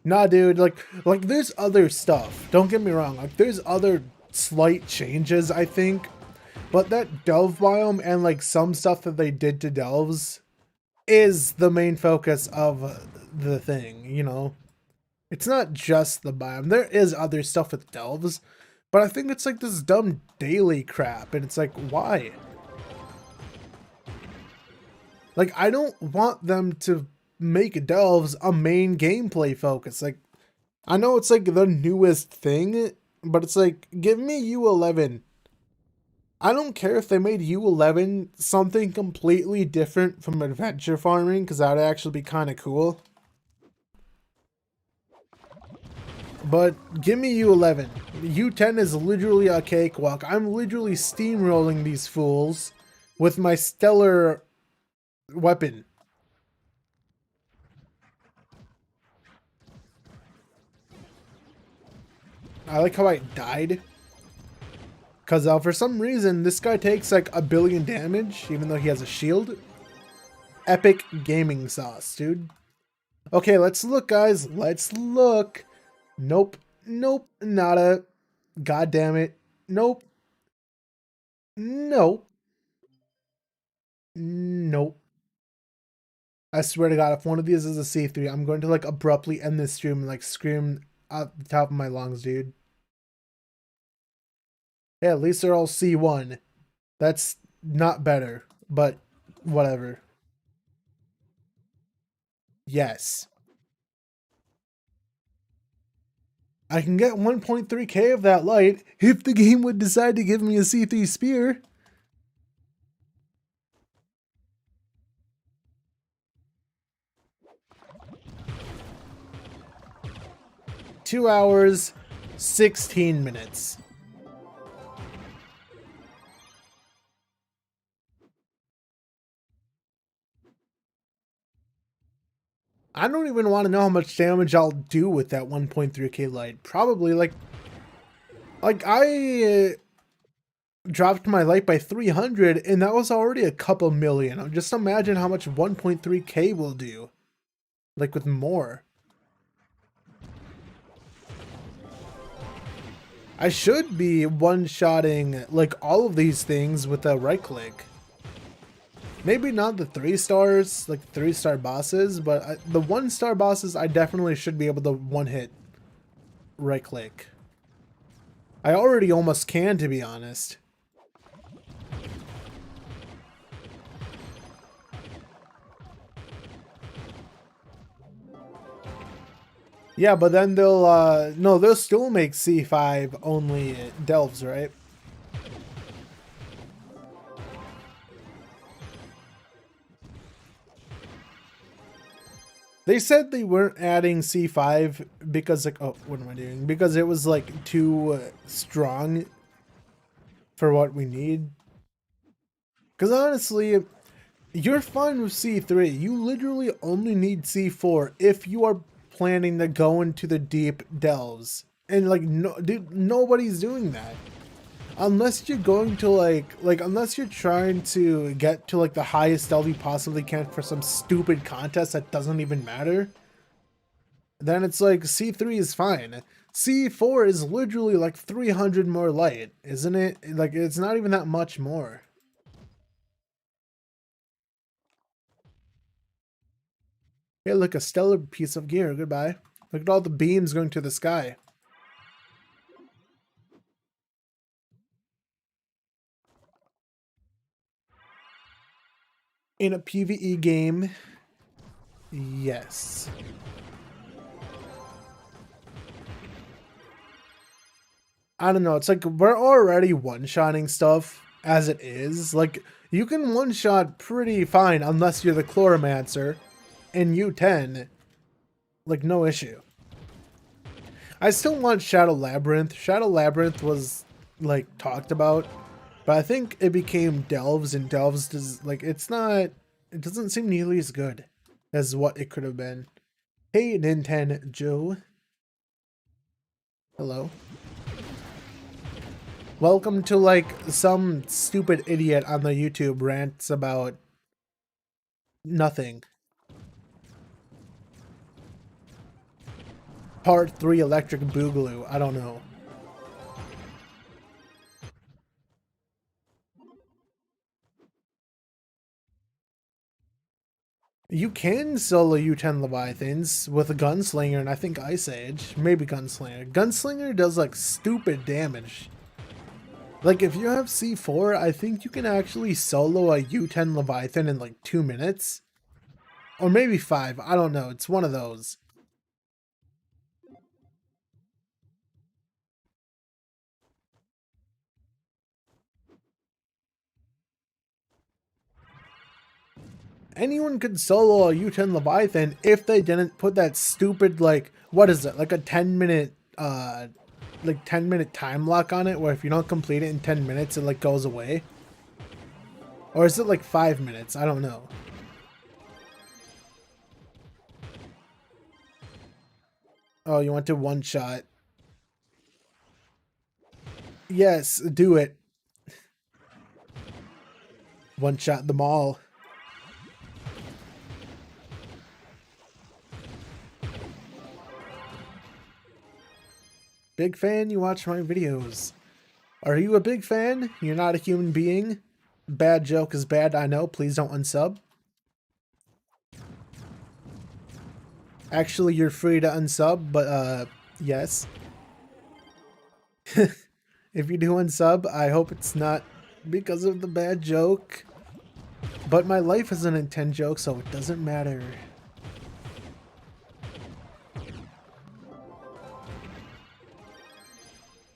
Nah, dude, like there's other stuff. Don't get me wrong. Like there's other slight changes, I think. But that delve biome and like some stuff that they did to delves is the main focus of the thing, you know? It's not just the biome. There is other stuff with delves, but I think it's like this dumb daily crap, and it's like, why? Like, I don't want them to make delves a main gameplay focus. Like, I know it's like the newest thing, but it's like, give me U11. I don't care if they made U11 something completely different from adventure farming, because that would actually be kind of cool. But give me U11. U10 is literally a cakewalk. I'm literally steamrolling these fools with my stellar weapon. I like how I died. Because for some reason, this guy takes like 1 billion damage, even though he has a shield. Epic gaming sauce, dude. Okay, let's look, guys. Let's look. Nope. Nope. Nada. God damn it. Nope. Nope. Nope. I swear to God, if one of these is a C3, I'm going to like abruptly end this stream and like scream at the top of my lungs, dude. Yeah, at least they're all C1. That's not better, but whatever. Yes. I can get 1.3k of that light if the game would decide to give me a C3 spear. Two hours, 16 minutes. I don't even want to know how much damage I'll do with that 1.3k light. Probably like I dropped my light by 300 and that was already a couple million. Just imagine how much 1.3k will do. Like with more. I should be one-shotting like all of these things with a right click. Maybe not the 3 stars, like 3-star bosses, but the 1-star bosses I definitely should be able to one-hit right click. I already almost can, to be honest. Yeah, but then they'll, no, they'll still make C5 only delves, right? They said they weren't adding C5 because like, oh, what am I doing? Because it was like too strong for what we need. Because honestly, you're fine with C3. You literally only need C4 if you are planning to go into the deep delves. And like, no, dude, nobody's doing that. Unless you're going to like unless you're trying to get to like the highest delve you possibly can for some stupid contest that doesn't even matter, then it's like C3 is fine. C4 is literally like 300 more light, isn't it? Like, it's not even that much more. Hey, look, a stellar piece of gear. Goodbye. Look at all the beams going to the sky. In a PvE game, yes. I don't know. It's like we're already one-shotting stuff as it is. Like, you can one-shot pretty fine unless you're the Chloromancer in U10. Like, no issue. I still want Shadow Labyrinth. Shadow Labyrinth was, like, talked about. But I think it became Delves, and Delves does, like, it's not... It doesn't seem nearly as good as what it could have been. Hey, Nintendo Joe. Hello. Welcome to, like, some stupid idiot on the YouTube rants about nothing. Part 3 Electric Boogaloo. I don't know. You can solo U10 Leviathans with a Gunslinger and I think Ice Age. Maybe Gunslinger. Gunslinger does, like, stupid damage. Like, if you have C4, I think you can actually solo a U10 Leviathan in, like, 2 minutes. Or maybe 5. I don't know. It's one of those. Anyone could solo a U10 Leviathan if they didn't put that stupid, like, what is it? Like a 10-minute, like 10-minute time lock on it where if you don't complete it in 10 minutes, it, like, goes away. Or is it, like, 5 minutes? I don't know. Oh, you want to one-shot. Yes, do it. One-shot them all. Big fan, you watch my videos. Are you a big fan? You're not a human being? Bad joke is bad, I know. Please don't unsub. Actually, you're free to unsub, but, yes. If you do unsub, I hope it's not because of the bad joke. But my life is an intent joke, so it doesn't matter.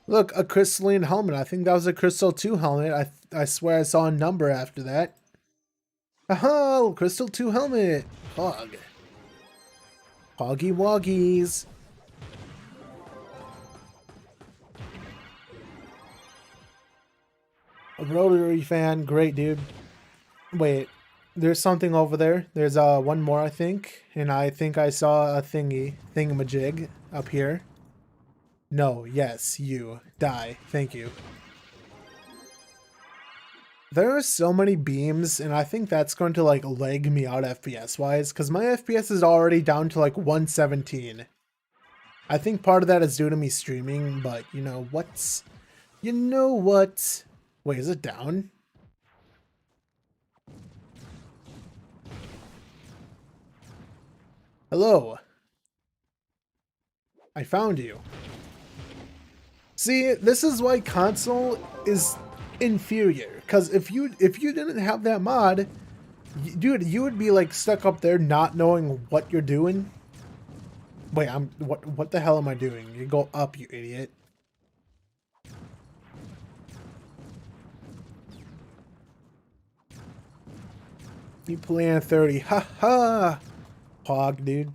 Look, a crystalline helmet. I think that was a Crystal 2 helmet. I swear I saw a number after that. Aha! Crystal 2 helmet! Hog. Hoggy Woggies. A Rotary fan. Great, dude. Wait. There's something over there. There's one more, I think. And I think I saw a thingamajig up here. No, yes, you. Die. Thank you. There are so many beams, and I think that's going to, like, lag me out FPS-wise, because my FPS is already down to, like, 117. I think part of that is due to me streaming, but, you know, what's... You know what? Wait, is it down? Hello. I found you. See, this is why console is inferior. Because if you didn't have that mod, dude, you would be like stuck up there not knowing what you're doing. Wait, what the hell am I doing? You go up, you idiot. You plan 30. Ha ha. Pog, dude.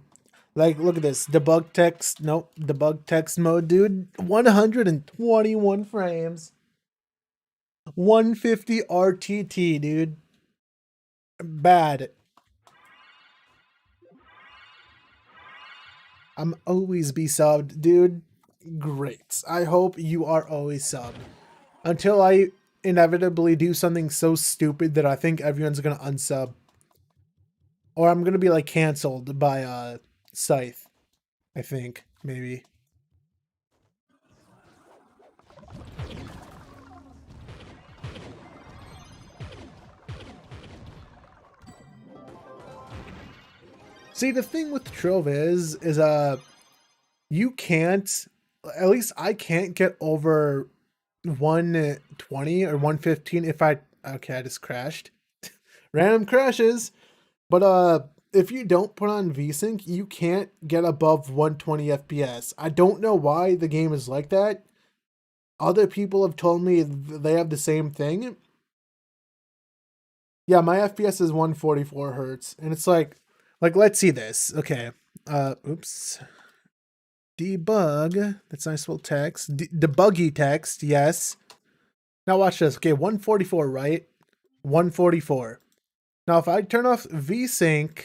Like, look at this. Debug text. Nope. Debug text mode, dude. 121 frames. 150 RTT, dude. Bad. I'm always be subbed, dude. Great. I hope you are always subbed. Until I inevitably do something so stupid that I think everyone's gonna unsub. Or I'm gonna be like canceled by Scythe. I think. Maybe. See, the thing with Trove is you can't, at least I can't get over 120 or 115 if okay, I just crashed. Random crashes. But if you don't put on VSync, you can't get above 120 FPS. I don't know why the game is like that. Other people have told me they have the same thing. Yeah, my FPS is 144 hertz, and it's like let's see this. Okay. Oops. Debug. That's nice little text. Debuggy text. Yes. Now watch this. Okay, 144, right? 144. Now if I turn off VSync,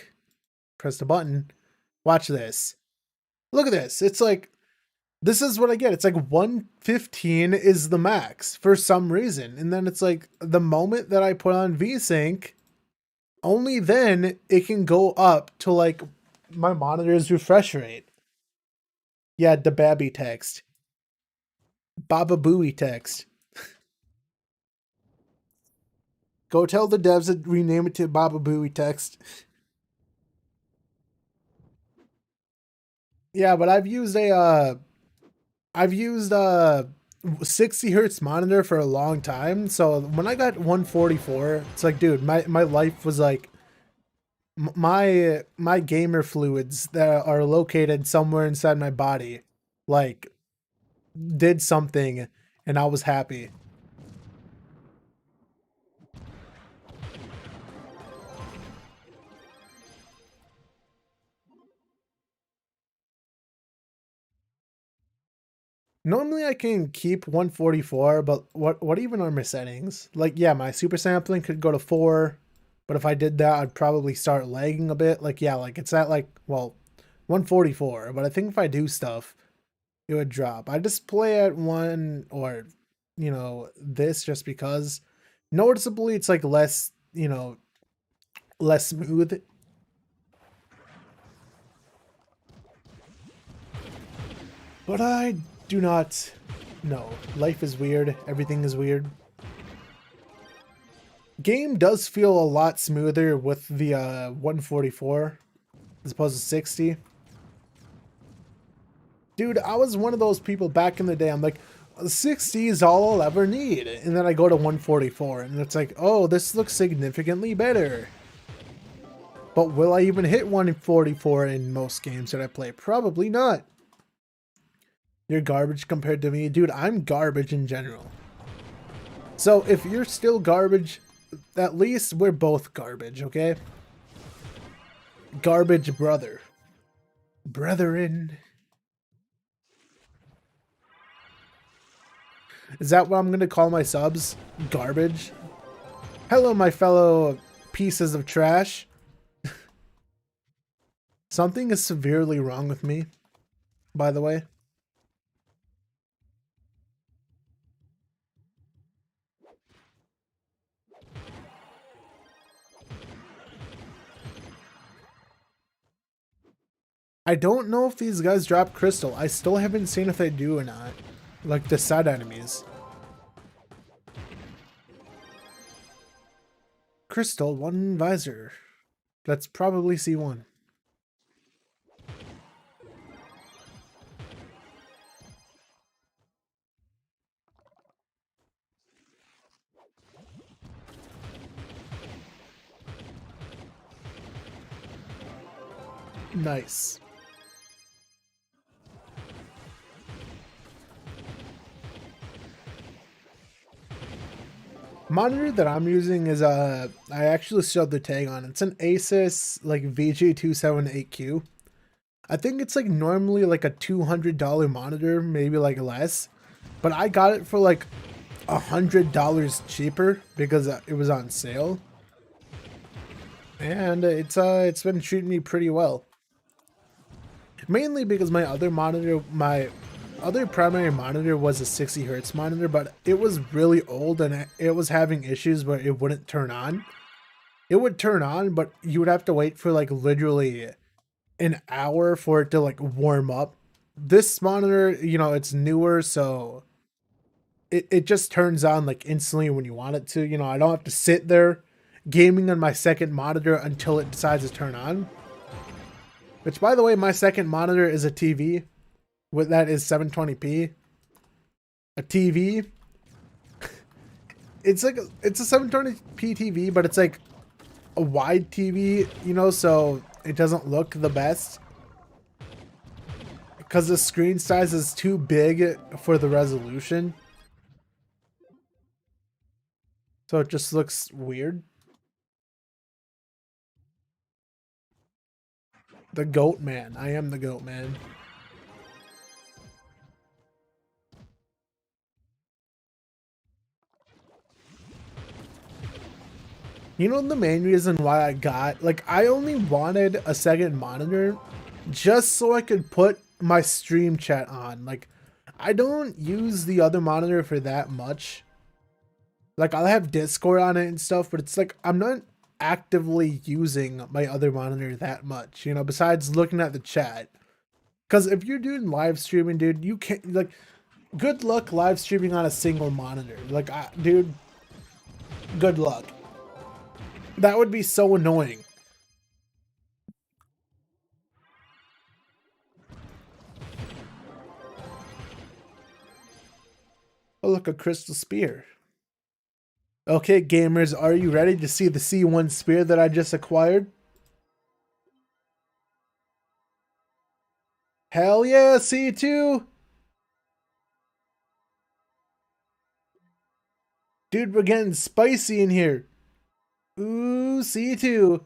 press the button. Watch this. Look at this. It's like, this is what I get. It's like 115 is the max for some reason. And then it's like the moment that I put on VSync, only then it can go up to like my monitor's refresh rate. Yeah, the Babby text. Baba Booey text. Go tell the devs to rename it to Baba Booey text. Yeah, but I've used a 60 hertz monitor for a long time. So when I got 144, it's like, dude, my life was like, my gamer fluids that are located somewhere inside my body, like, did something, and I was happy. Normally I can keep 144, but what even are my settings? Like, yeah, my super sampling could go to 4, but if I did that, I'd probably start lagging a bit. Like, yeah, like it's at like, well, 144, but I think if I do stuff, it would drop. I just play at 1 or, you know, this just because noticeably it's like less, you know, less smooth. But I do not know. Life is weird. Everything is weird. Game does feel a lot smoother with the 144 as opposed to 60. Dude, I was one of those people back in the day. I'm like, 60 is all I'll ever need. And then I go to 144 and it's like, oh, this looks significantly better. But will I even hit 144 in most games that I play? Probably not. You're garbage compared to me. Dude, I'm garbage in general. So if you're still garbage, at least we're both garbage, okay? Garbage brother. Brethren. Is that what I'm going to call my subs? Garbage? Hello, my fellow pieces of trash. Something is severely wrong with me, by the way. I don't know if these guys drop crystal. I still haven't seen if they do or not. Like the side enemies. Crystal, 1 visor. That's probably C1. Nice. Monitor that I'm using is I actually showed the tag on. It's an Asus like VG278Q. I think it's like normally like a $200 monitor, maybe like less. But I got it for like $100 cheaper because it was on sale. And it's been treating me pretty well. Mainly because my other primary monitor was a 60 hertz monitor, but it was really old and it was having issues where it wouldn't turn on. It would turn on, but you would have to wait for like literally an hour for it to like warm up. This monitor, you know, it's newer, so it just turns on like instantly when you want it to. You know, I don't have to sit there gaming on my second monitor until it decides to turn on. Which, by the way, my second monitor is a TV. With that is 720p. A TV. It's like it's a 720p TV, but it's like a wide TV, you know, so it doesn't look the best because the screen size is too big for the resolution. So it just looks weird. The goat man. I am the goat man. You know the main reason why I got, like, I only wanted a second monitor just so I could put my stream chat on. Like, I don't use the other monitor for that much. Like, I'll have Discord on it and stuff, but it's like I'm not actively using my other monitor that much, you know, besides looking at the chat. Because if you're doing live streaming, dude, you can't, like, good luck live streaming on a single monitor. Like, dude, good luck. That would be so annoying. Oh, look, a crystal spear. Okay, gamers, are you ready to see the C1 spear that I just acquired? Hell yeah, C2! Dude, we're getting spicy in here. Ooh, C2.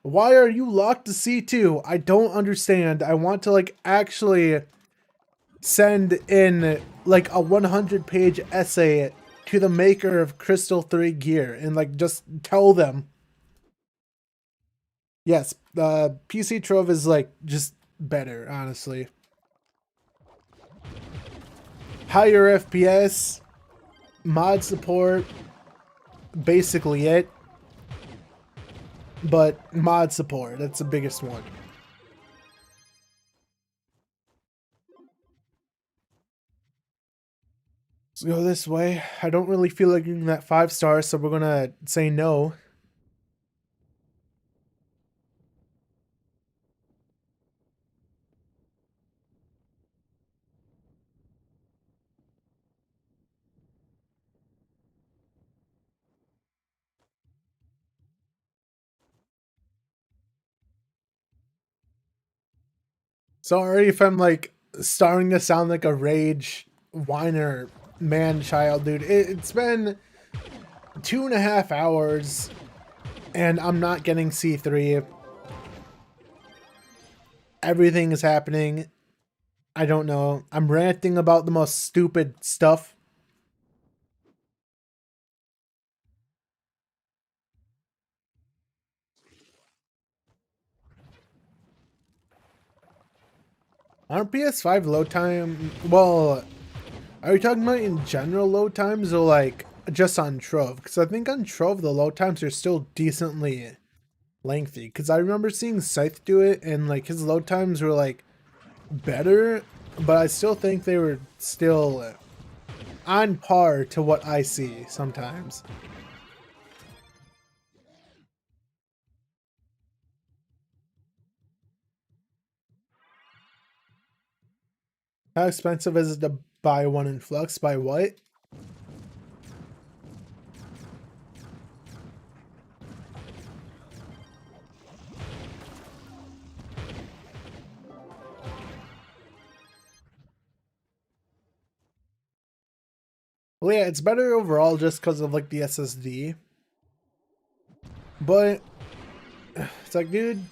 Why are you locked to C2? I don't understand. I want to, like, actually send in, like, a 100-page essay to the maker of Crystal 3 gear and, like, just tell them. Yes, PC Trove is, like, just better, honestly. Higher FPS, mod support, basically it. But mod support, that's the biggest one. Let's go this way. I don't really feel like giving that 5 stars, so we're gonna say no. Sorry if I'm like starting to sound like a rage whiner man child, dude. It's been 2.5 hours and I'm not getting C3. Everything is happening. I don't know. I'm ranting about the most stupid stuff. Aren't PS5 load time? Well, are you talking about in general load times or like just on Trove? Because I think on Trove the load times are still decently lengthy. Because I remember seeing Scythe do it and like his load times were like better, but I still think they were still on par to what I see sometimes. How expensive is it to buy one in Flux? Buy what? Well, yeah, it's better overall just because of like the SSD. But it's like, dude,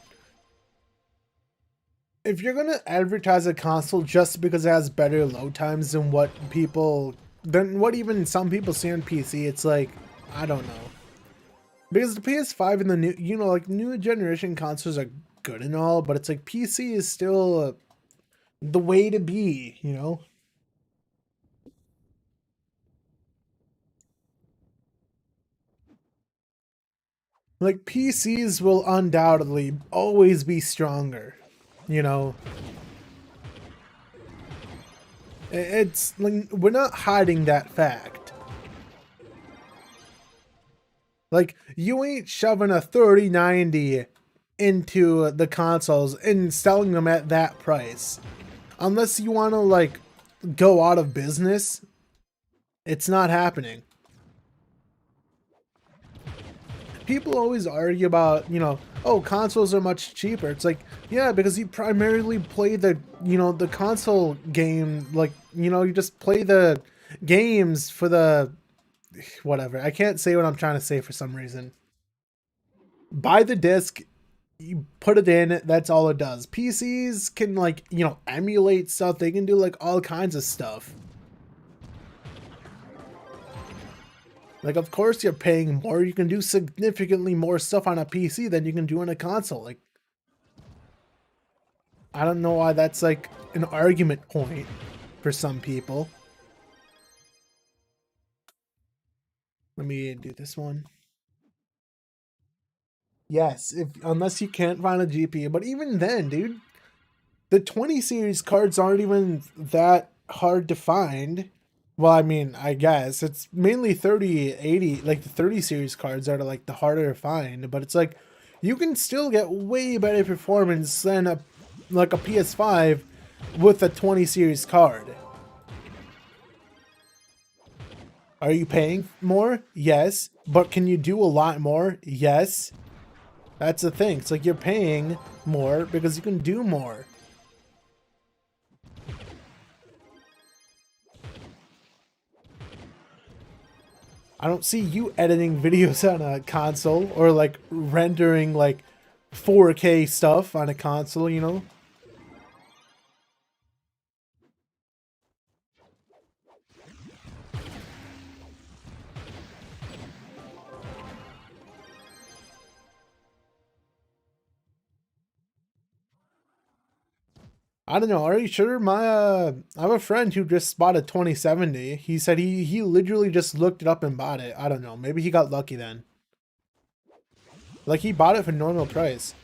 if you're gonna advertise a console just because it has better load times than what even some people see on PC, it's like, I don't know. Because the PS5 and the new, like new generation consoles are good and all, but it's like PC is still the way to be, Like PCs will undoubtedly always be stronger, you know. It's like we're not hiding that fact. Like you ain't shoving a 3090 into the consoles and selling them at that price. Unless you want to like go out of business, it's not happening. People always argue about, oh, consoles are much cheaper. It's like, yeah, because you primarily play the, the console game, like, you just play the games for the, whatever. I can't say what I'm trying to say for some reason. Buy the disc, you put it in, that's all it does. PCs can, like, emulate stuff. They can do, like, all kinds of stuff. Like, of course you're paying more. You can do significantly more stuff on a PC than you can do on a console. Like, I don't know why that's, like, an argument point for some people. Let me do this one. Yes, unless you can't find a GPU. But even then, dude, the 20 series cards aren't even that hard to find. Well, I mean, I guess it's mainly 3080, like the 30 series cards are like the harder to find, but it's like you can still get way better performance than a PS5 with a 20 series card. Are you paying more? Yes. But can you do a lot more? Yes. That's the thing. It's like you're paying more because you can do more. I don't see you editing videos on a console or like rendering like 4K stuff on a console, I don't know. Are you sure? I have a friend who just bought a 2070. He said he literally just looked it up and bought it. I don't know. Maybe he got lucky then. Like he bought it for normal price.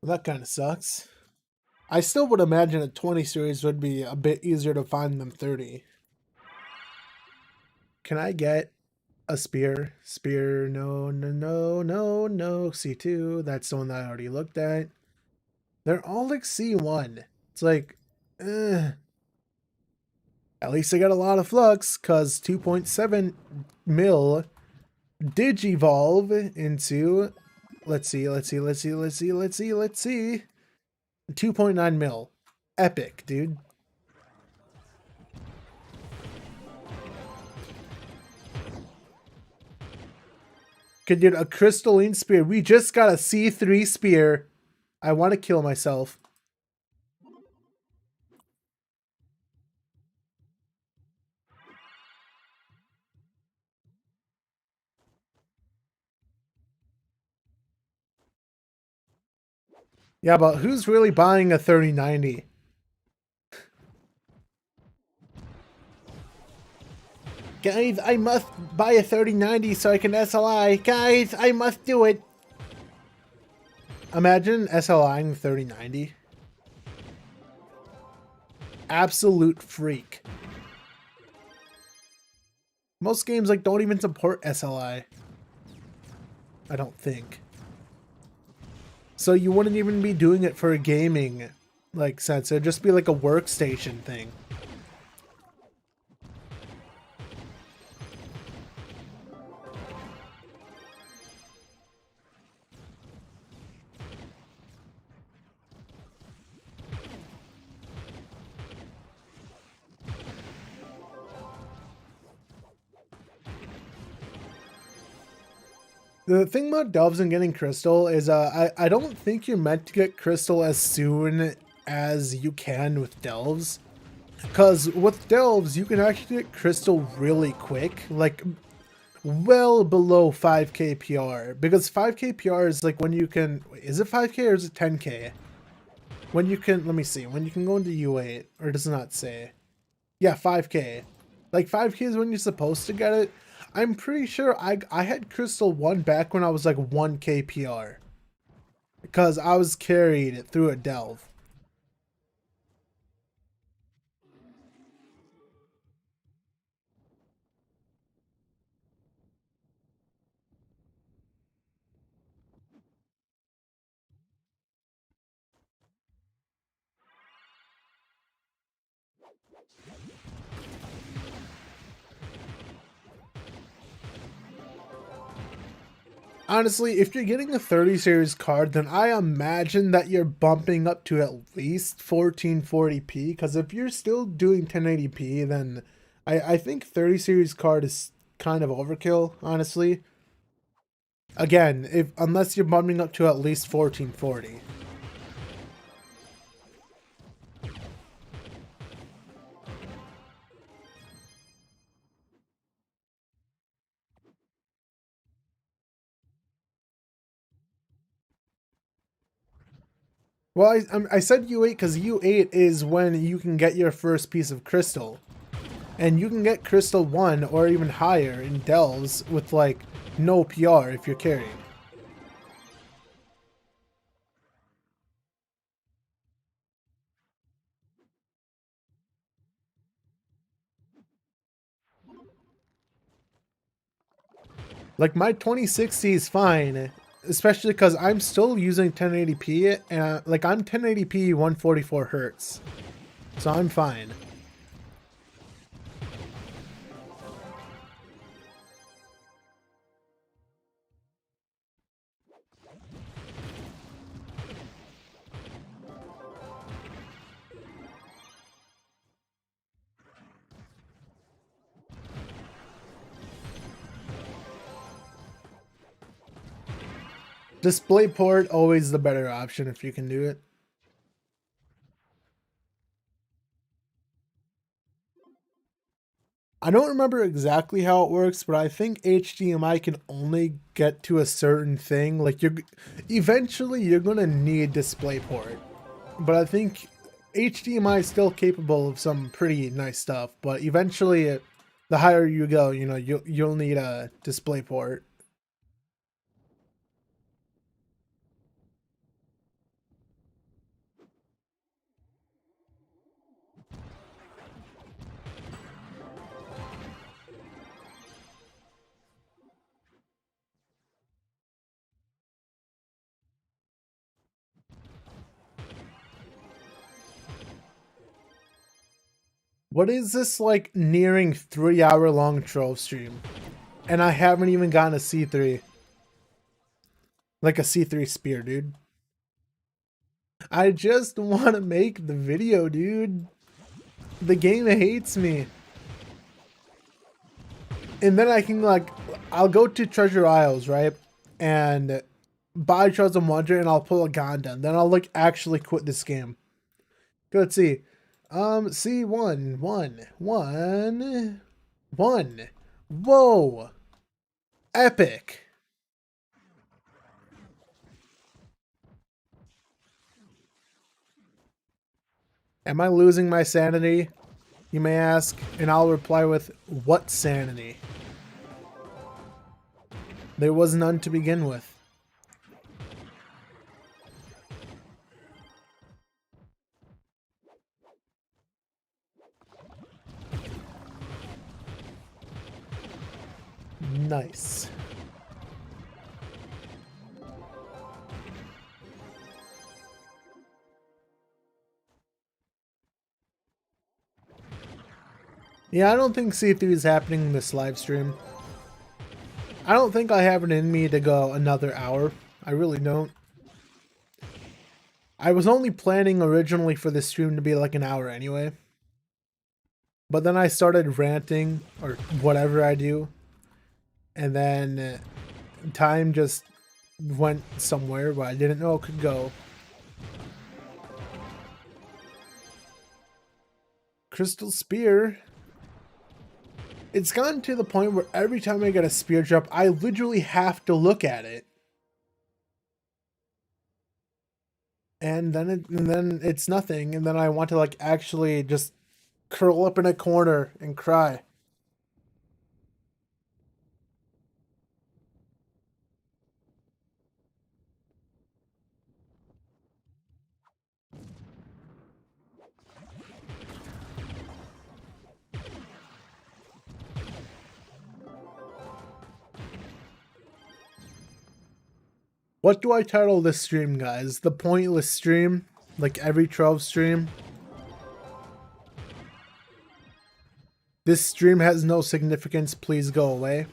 Well, that kind of sucks. I still would imagine a 20 series would be a bit easier to find than 30. Can I get a spear? Spear, no, no, no, no, no. C2, that's the one that I already looked at. They're all like C1. It's like, at least I got a lot of flux, because 2.7 mil digivolve into, let's see, 2.9 mil. Epic, dude. Okay, dude, a crystalline spear. We just got a C3 spear. I want to kill myself. Yeah, but who's really buying a 3090? Guys, I must buy a 3090 so I can SLI. Guys, I must do it. Imagine SLIing 3090. Absolute freak. Most games like don't even support SLI. I don't think. So you wouldn't even be doing it for a gaming like sense. It'd just be like a workstation thing. The thing about Delves and getting Crystal is I don't think you're meant to get Crystal as soon as you can with Delves. Because with Delves, you can actually get Crystal really quick, like well below 5k PR. Because 5k PR is like when you can, is it 5k or is it 10k? When you can, let me see, when you can go into U8, or does it not say? Yeah, 5k. Like 5k is when you're supposed to get it. I'm pretty sure I had Crystal 1 back when I was like 1k PR. Because I was carried through a delve. Honestly, if you're getting a 30 series card, then I imagine that you're bumping up to at least 1440p. Because if you're still doing 1080p, then I think 30 series card is kind of overkill, honestly. Again, unless you're bumping up to at least 1440. Well, I said U8 because U8 is when you can get your first piece of crystal. And you can get crystal 1 or even higher in delves with like no PR if you're carried. Like my 2060 is fine, especially because I'm still using 1080p and like I'm 1080p 144 hertz. So I'm fine. DisplayPort always the better option if you can do it. I don't remember exactly how it works, but I think HDMI can only get to a certain thing. Like eventually you're gonna need DisplayPort, but I think HDMI is still capable of some pretty nice stuff. But eventually, the higher you go, you know, you'll need a DisplayPort. What is this like nearing 3 hour long troll stream? And I haven't even gotten a C3. Like a C3 spear, dude. I just want to make the video, dude. The game hates me. And then I can like, I'll go to Treasure Isles, right? And buy Chosen Wonder and I'll pull a Ganda. Then I'll like actually quit this game. Let's see. C1, 1. Whoa. Epic. Am I losing my sanity? You may ask, and I'll reply with, what sanity? There was none to begin with. Nice. Yeah, I don't think C3 is happening in this live stream. I don't think I have it in me to go another hour. I really don't. I was only planning originally for this stream to be like an hour anyway. But then I started ranting, or whatever I do. And then time just went somewhere where I didn't know it could go. Crystal Spear. It's gotten to the point where every time I get a spear drop, I literally have to look at it. And then it's nothing, and then I want to like actually just curl up in a corner and cry. What do I title this stream, guys? The pointless stream? Like every 12 stream? This stream has no significance, please go away.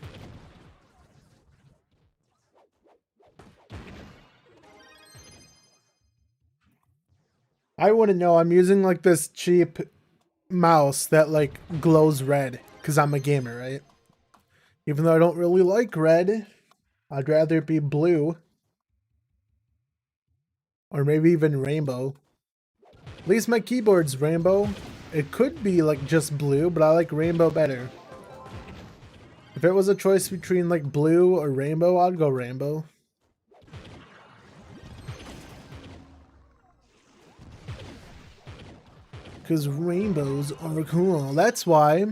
I wouldn't know, I'm using like this cheap mouse that like glows red, because I'm a gamer, right? Even though I don't really like red, I'd rather it be blue. Or maybe even rainbow. At least my keyboard's rainbow. It could be like just blue, but I like rainbow better. If it was a choice between like blue or rainbow, I'd go rainbow. Because rainbows are cool. That's why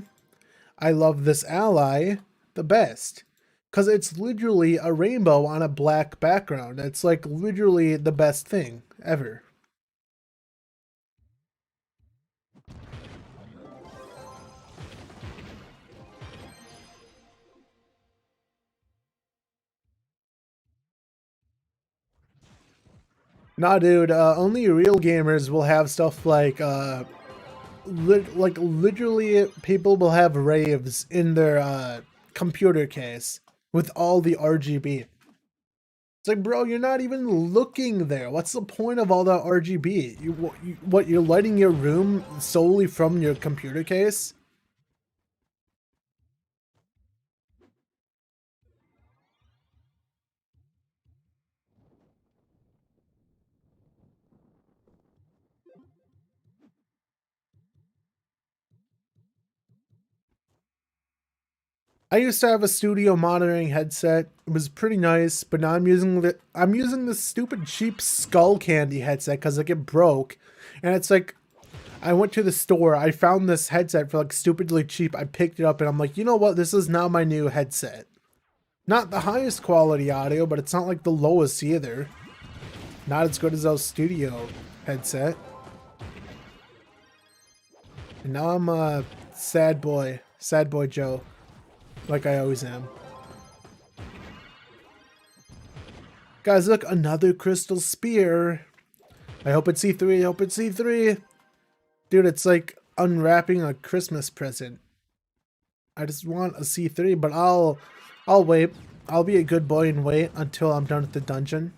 I love this ally the best. Because it's literally a rainbow on a black background. It's like literally the best thing ever. Nah, dude, only real gamers will have stuff like, literally people will have raves in their, computer case with all the RGB. It's like, bro, you're not even looking there. What's the point of all that RGB? What, you're lighting your room solely from your computer case? I used to have a studio monitoring headset. It was pretty nice, but now I'm using this stupid cheap Skull Candy headset because like it broke, and it's like I went to the store, I found this headset for like stupidly cheap. I picked it up and I'm like, you know what? This is now my new headset. Not the highest quality audio, but it's not like the lowest either. Not as good as those studio headset. And now I'm a sad boy Joe. Like I always am. Guys, look, another crystal spear. I hope it's C3, I hope it's C3. Dude, it's like unwrapping a Christmas present. I just want a C3, but I'll wait. I'll be a good boy and wait until I'm done with the dungeon.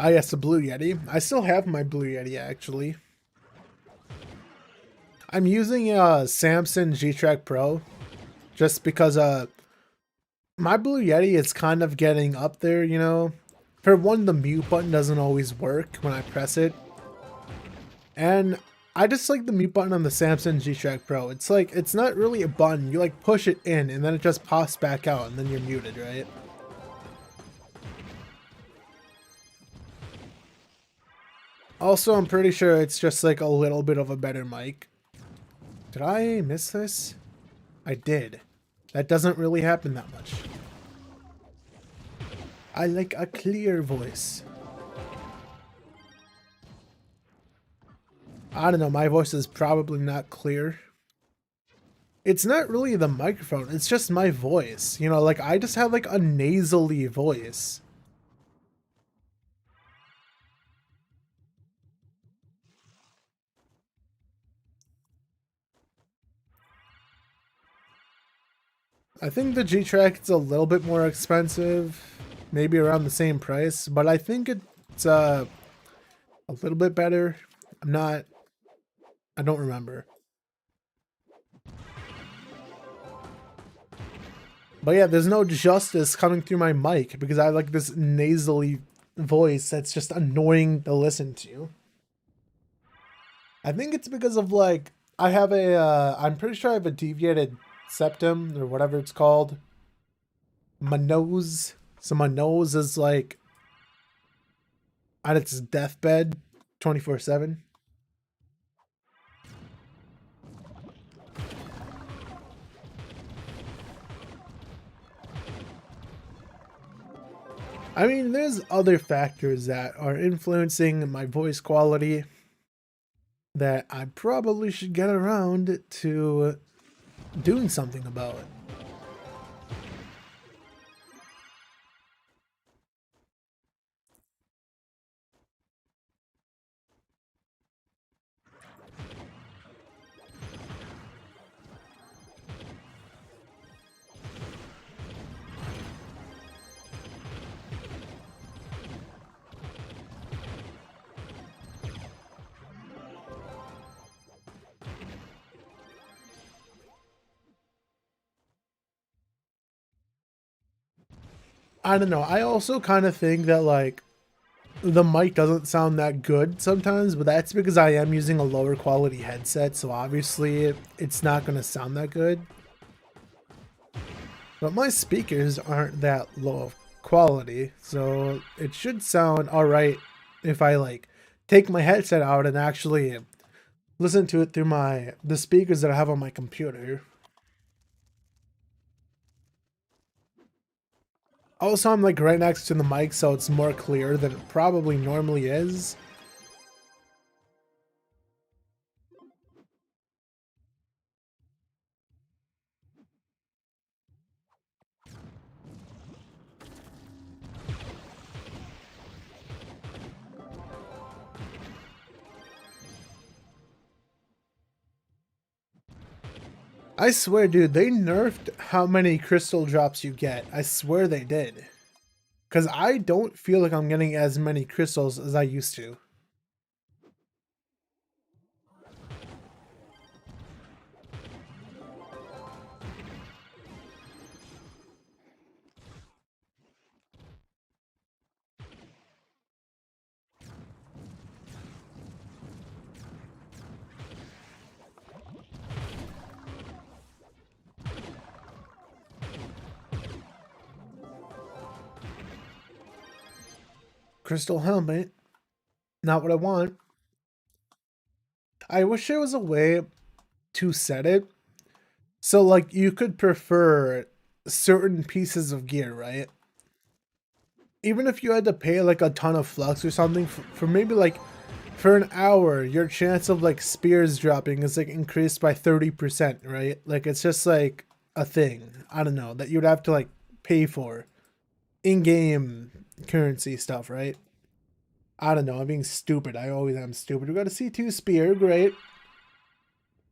Ah, yes, the Blue Yeti. I still have my Blue Yeti, actually. I'm using a Samson G-Track Pro just because my Blue Yeti is kind of getting up there, you know. For one, the mute button doesn't always work when I press it. And I just like the mute button on the Samson G-Track Pro. It's like, it's not really a button. You like push it in and then it just pops back out and then you're muted, right? Also, I'm pretty sure it's just like a little bit of a better mic. Did I miss this? I did. That doesn't really happen that much. I like a clear voice. I don't know, my voice is probably not clear. It's not really the microphone, it's just my voice. You know, like I just have like a nasally voice. I think the G-Track is a little bit more expensive, maybe around the same price, but I think it's a little bit better. I don't remember. But yeah, there's no justice coming through my mic because I have like this nasally voice that's just annoying to listen to. I think it's because of like I have I'm pretty sure I have a deviated septum or whatever it's called. My nose. So my nose is like on its deathbed 24/7. I mean, there's other factors that are influencing my voice quality that I probably should get around to doing something about it. I don't know. I also kind of think that like the mic doesn't sound that good sometimes, but that's because I am using a lower quality headset, so obviously it's not going to sound that good. But my speakers aren't that low of quality, so it should sound alright if I like take my headset out and actually listen to it through the speakers that I have on my computer. Also, I'm like right next to the mic, so it's more clear than it probably normally is. I swear, dude, they nerfed how many crystal drops you get. I swear they did. Because I don't feel like I'm getting as many crystals as I used to. Crystal helmet. Not what I want. I wish there was a way to set it. So, like, you could prefer certain pieces of gear, right? Even if you had to pay, like, a ton of flux or something, for maybe, like, for an hour, your chance of, like, spears dropping is, like, increased by 30%, right? Like, it's just, like, a thing. I don't know, that you'd have to, like, pay for. In-game currency stuff, right? I don't know, I'm being stupid. I always am stupid. We got a C2 spear, great.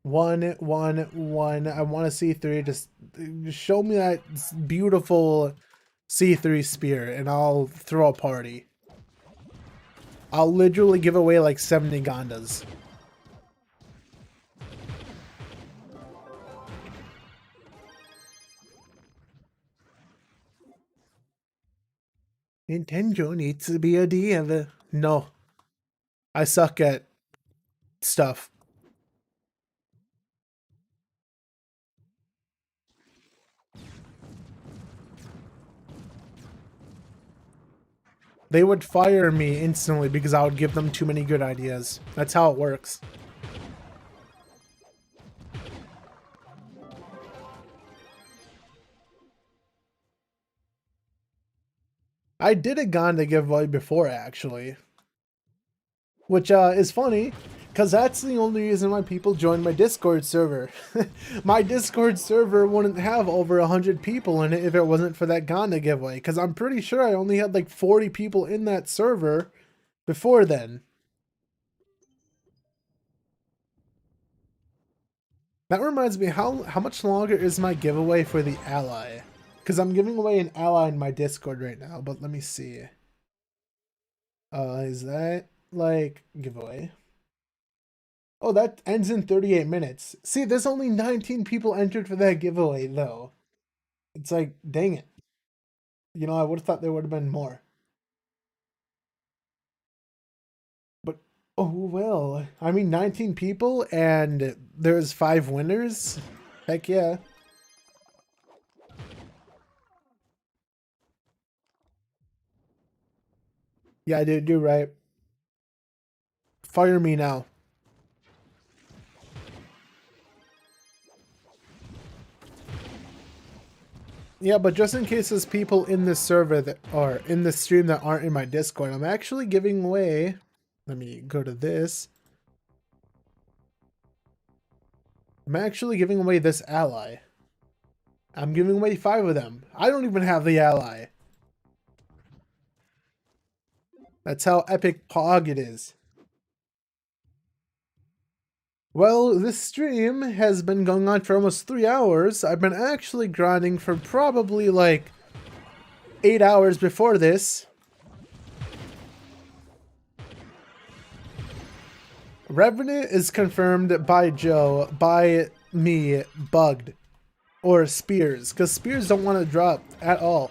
One, one, one. I want a C3. Just show me that beautiful C3 spear and I'll throw a party. I'll literally give away like 70 Gondas. Nintendo needs to be a diva. No. I suck at stuff. They would fire me instantly because I would give them too many good ideas. That's how it works. I did a Gonda giveaway before, actually. Which is funny, Because that's the only reason why people join my Discord server. My Discord server wouldn't have over 100 people in it if it wasn't for that Ganda giveaway. Because I'm pretty sure I only had like 40 people in that server before then. That reminds me, how much longer is my giveaway for the ally? Because I'm giving away an ally in my Discord right now, but let me see. Is that like giveaway? Oh, that ends in 38 minutes. See, there's only 19 people entered for that giveaway, though. It's like, dang it. You know, I would have thought there would have been more. But, oh well. I mean, 19 people and there's 5 winners? Heck yeah. Yeah, dude, you're right. Fire me now. Yeah, but just in case there's people in this server that are in the stream that aren't in my Discord, I'm actually giving away. Let me go to this. I'm actually giving away this ally. I'm giving away 5 of them. I don't even have the ally. That's how epic Pog it is. Well, this stream has been going on for almost 3 hours. I've been actually grinding for probably like 8 hours before this. Revenant is confirmed by Joe, by me, bugged, or Spears, because Spears don't want to drop at all.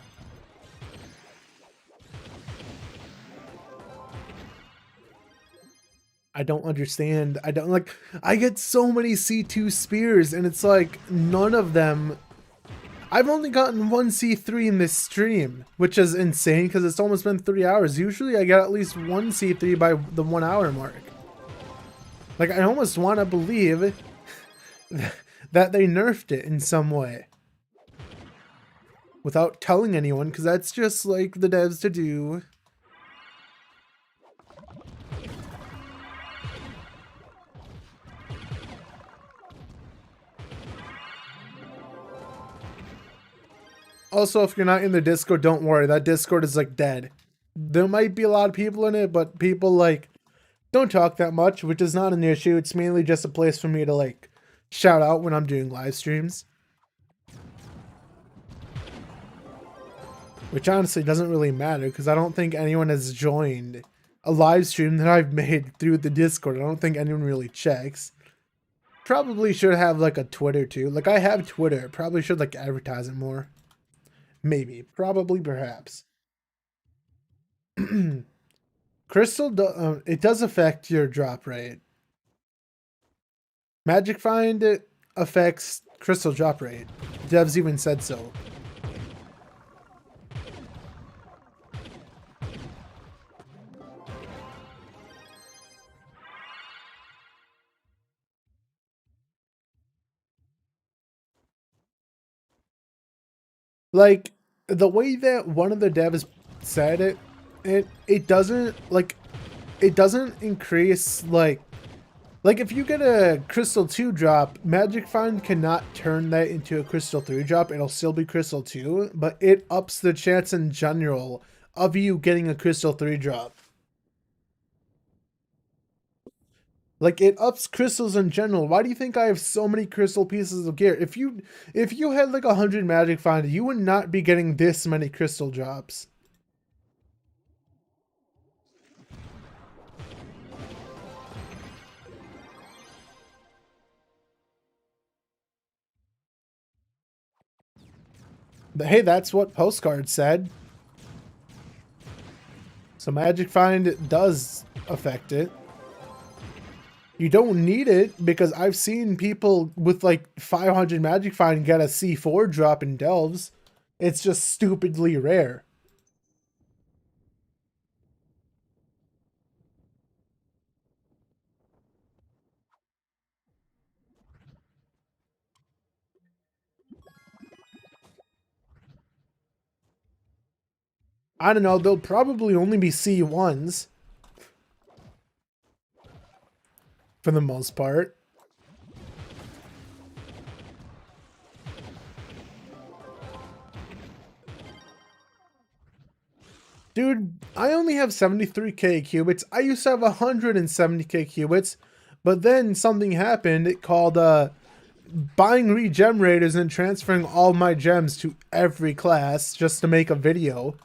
I don't understand. I don't like. I get so many C2 Spears, and it's like none of them. I've only gotten 1 C3 in this stream, which is insane because it's almost been 3 hours. Usually I get at least 1 C3 by the 1 hour mark. Like, I almost want to believe that they nerfed it in some way. Without telling anyone, because that's just like the devs to do. Also, if you're not in the Discord, don't worry. That Discord is like dead. There might be a lot of people in it, but people like don't talk that much, which is not an issue. It's mainly just a place for me to like shout out when I'm doing live streams. Which honestly doesn't really matter because I don't think anyone has joined a live stream that I've made through the Discord. I don't think anyone really checks. Probably should have like a Twitter too. Like I have Twitter. Probably should like advertise it more. Maybe. Probably. Perhaps. Crystal, it does affect your drop rate. Magic Find affects Crystal drop rate. Devs even said so. Like, the way that one of the devs said it doesn't, like, it doesn't increase, like if you get a Crystal 2 drop, Magic Find cannot turn that into a Crystal 3 drop. It'll still be Crystal 2, but it ups the chance in general of you getting a Crystal 3 drop. Like, it ups crystals in general. Why do you think I have so many crystal pieces of gear? If you had like 100 Magic Find, you would not be getting this many crystal drops. But hey, that's what Postcard said. So Magic Find does affect it. You don't need it because I've seen people with like 500 Magic Find get a C4 drop in Delves. It's just stupidly rare. I don't know, they'll probably only be C1s. for the most part. Dude, I only have 73k qubits. I used to have 170k qubits, but then something happened called buying regenerators and transferring all my gems to every class just to make a video.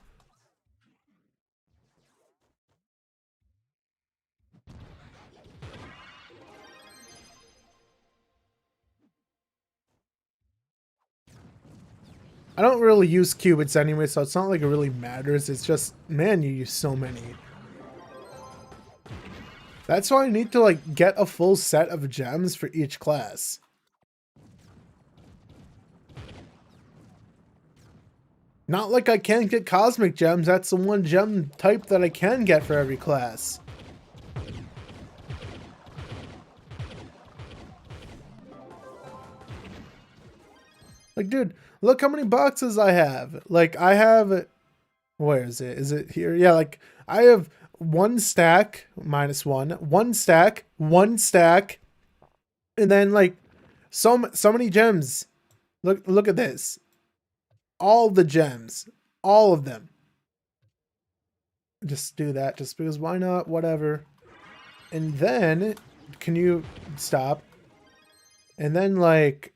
I don't really use qubits anyway, so it's not like it really matters. It's just, man, you use so many. That's why I need to like get a full set of gems for each class. Not like I can't get cosmic gems. That's the one gem type that I can get for every class. Like, dude, look how many boxes I have. Like, I have... Where is it? Is it here? Yeah, like, I have one stack, minus one stack, and then, like, so many gems. Look at this. All the gems. All of them. Just do that, just because why not? Whatever. And then, can you stop? And then, like,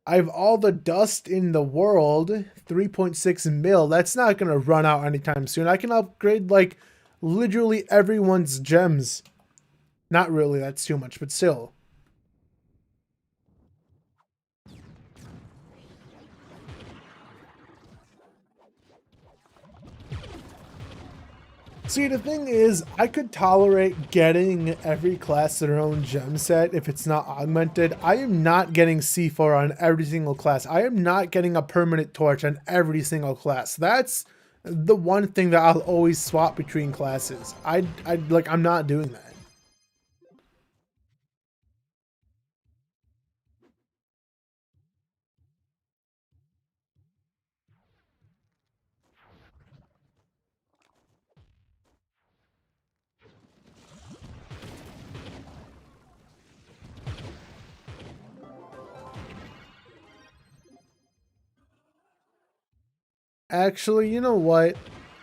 I have all the dust in the world, 3.6 mil. That's not going to run out anytime soon. I can upgrade, like, literally everyone's gems. Not really, that's too much, but still. See, the thing is, I could tolerate getting every class their own gem set if it's not augmented. I am not getting C4 on every single class. I am not getting a permanent torch on every single class. That's the one thing that I'll always swap between classes. I'm not doing that. Actually, you know what?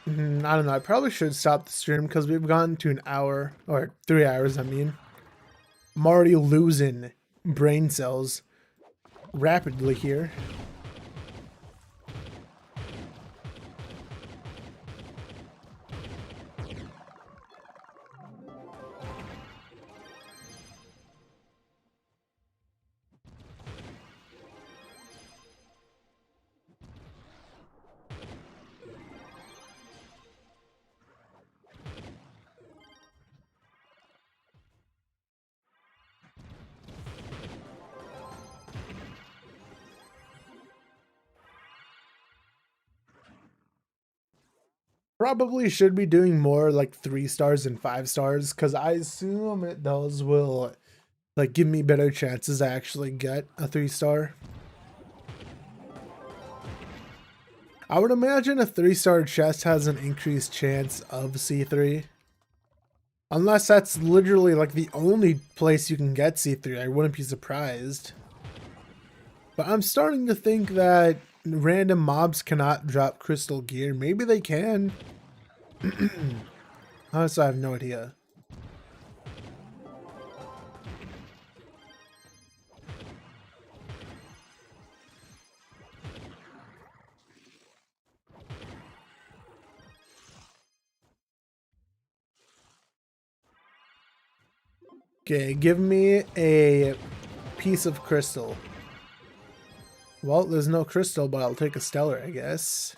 I don't know. I probably should stop the stream because we've gotten to an hour, or 3 hours, I mean. I'm already losing brain cells rapidly here. Probably should be doing more like 3 stars and 5 stars because I assume those will like give me better chances to actually get a 3 star. I would imagine a 3-star chest has an increased chance of C3. Unless that's literally like the only place you can get C3, I wouldn't be surprised. But I'm starting to think that random mobs cannot drop crystal gear. Maybe they can. Honestly, I have no idea. Okay, give me a piece of crystal. Well, there's no crystal, but I'll take a stellar, I guess.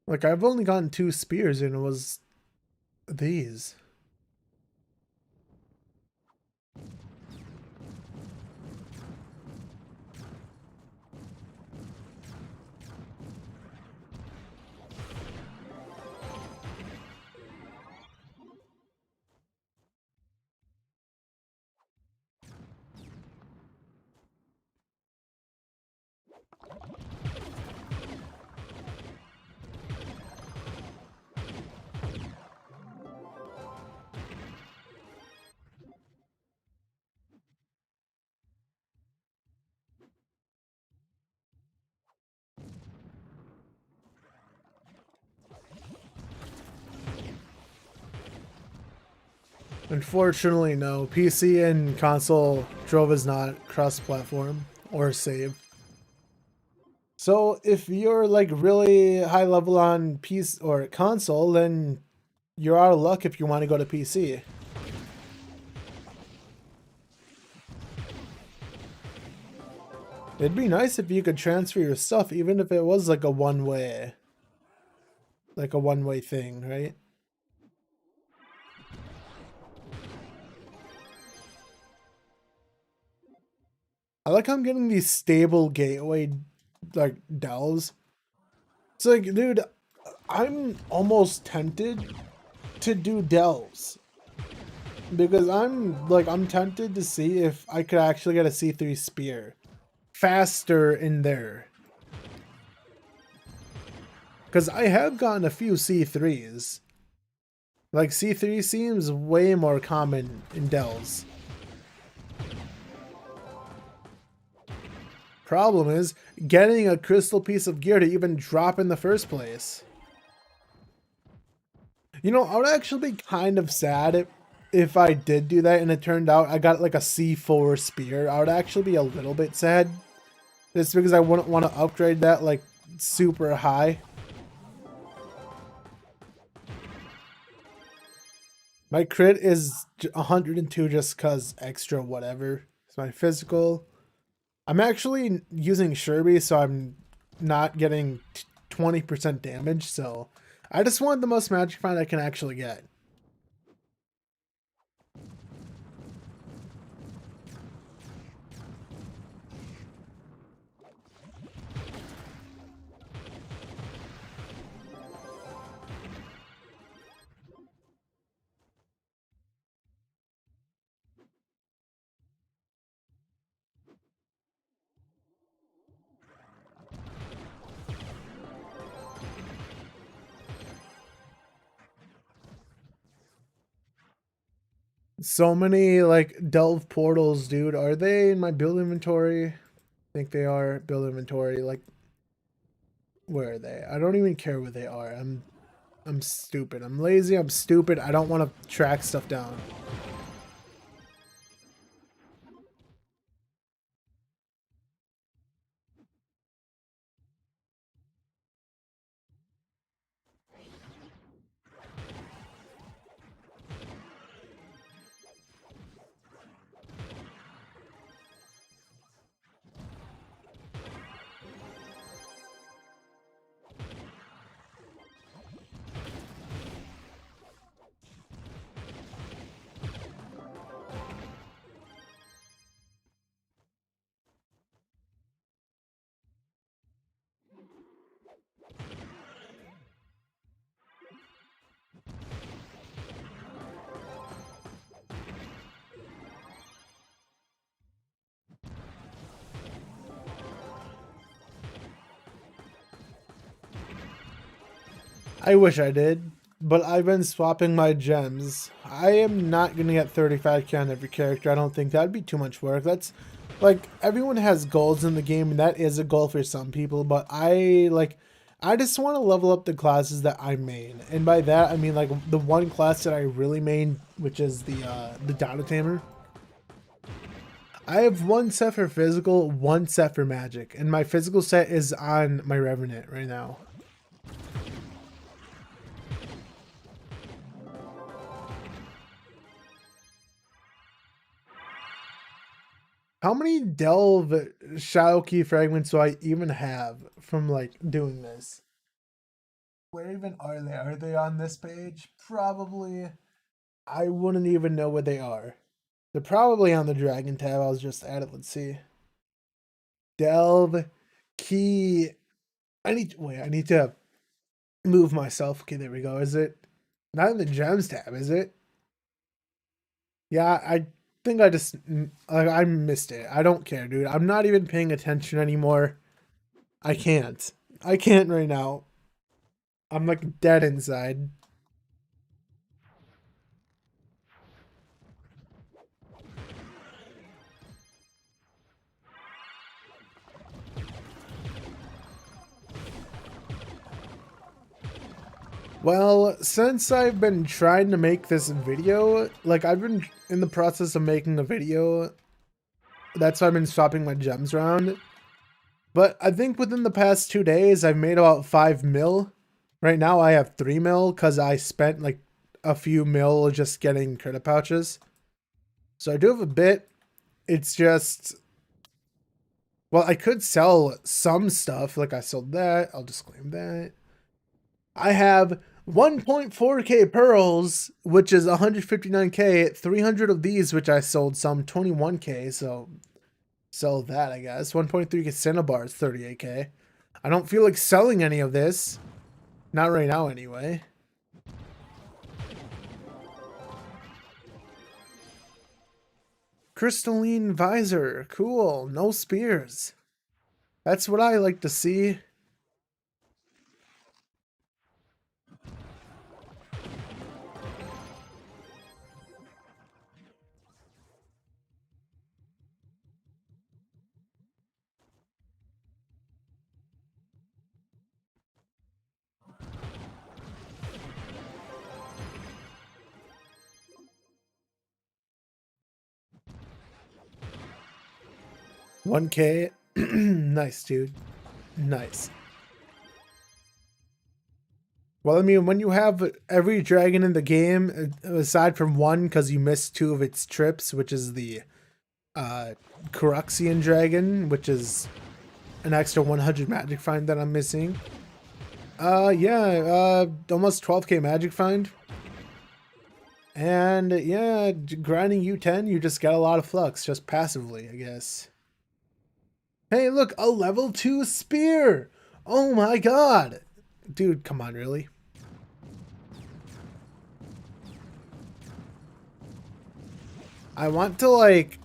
Like, I've only gotten 2 spears and it was these. Unfortunately, no. PC and console Trove is not cross-platform or save. So if you're like really high level on PC or console, then you're out of luck if you want to go to PC. It'd be nice if you could transfer your stuff, even if it was like a one-way thing, right? I like how I'm getting these stable gateway like delves. It's like, dude, I'm almost tempted to do delves because I'm tempted to see if I could actually get a C3 spear faster in there. Because I have gotten a few C3s. Like, C3 seems way more common in delves. Problem is, getting a crystal piece of gear to even drop in the first place. You know, I would actually be kind of sad if I did do that and it turned out I got like a C4 spear. I would actually be a little bit sad. Just because I wouldn't want to upgrade that like super high. My crit is 102 just cause extra whatever. It's my physical. I'm actually using Sherby, so I'm not getting 20% damage, so I just want the most magic find I can actually get. So many like delve portals, dude. Are they in my build inventory? I think they are. Build inventory. Like, where are they? I don't even care where they are. I'm stupid. I'm lazy. I'm stupid. I don't want to track stuff down. I wish I did, but I've been swapping my gems. I am not gonna get 35k on every character. I don't think that'd be too much work. That's like everyone has goals in the game, and that is a goal for some people. But I just want to level up the classes that I main, and by that I mean like the one class that I really main, which is the Data Tamer. I have one set for physical, one set for magic, and my physical set is on my Revenant right now. How many delve shadow key fragments do I even have from like doing this? Where even are they? Are they on this page? Probably. I wouldn't even know where they are. They're probably on the dragon tab. I was just at it. Let's see. Delve key. I need to move myself. Okay, there we go. Is it not in the gems tab? Is it? Yeah, I think I missed it. I don't care, dude. I'm not even paying attention anymore. I can't. I can't right now. I'm like dead inside. Well, since I've been trying to make this video, like I've been in the process of making a video, that's why I've been swapping my gems around. But I think within the past 2 days, I've made about 5 mil. Right now I have 3 mil because I spent like a few mil just getting credit pouches. So I do have a bit. It's just, well, I could sell some stuff. Like I sold that. I'll just claim that. I have 1.4k pearls, which is 159k, 300 of these, which I sold some 21k, so sell that, I guess. 1.3k Cinnabars, 38k. I don't feel like selling any of this. Not right now, anyway. Crystalline visor, cool, no spears. That's what I like to see. $1k. Nice, dude. Nice. Well, I mean, when you have every dragon in the game, aside from one, because you missed 2 of its trips, which is the Caruxian dragon, which is an extra 100 magic find that I'm missing. Yeah, almost 12k magic find. And yeah, grinding U10, you just get a lot of flux, just passively, I guess. Hey, look, a level 2 spear! Oh my god! Dude, come on, really? I want to, like,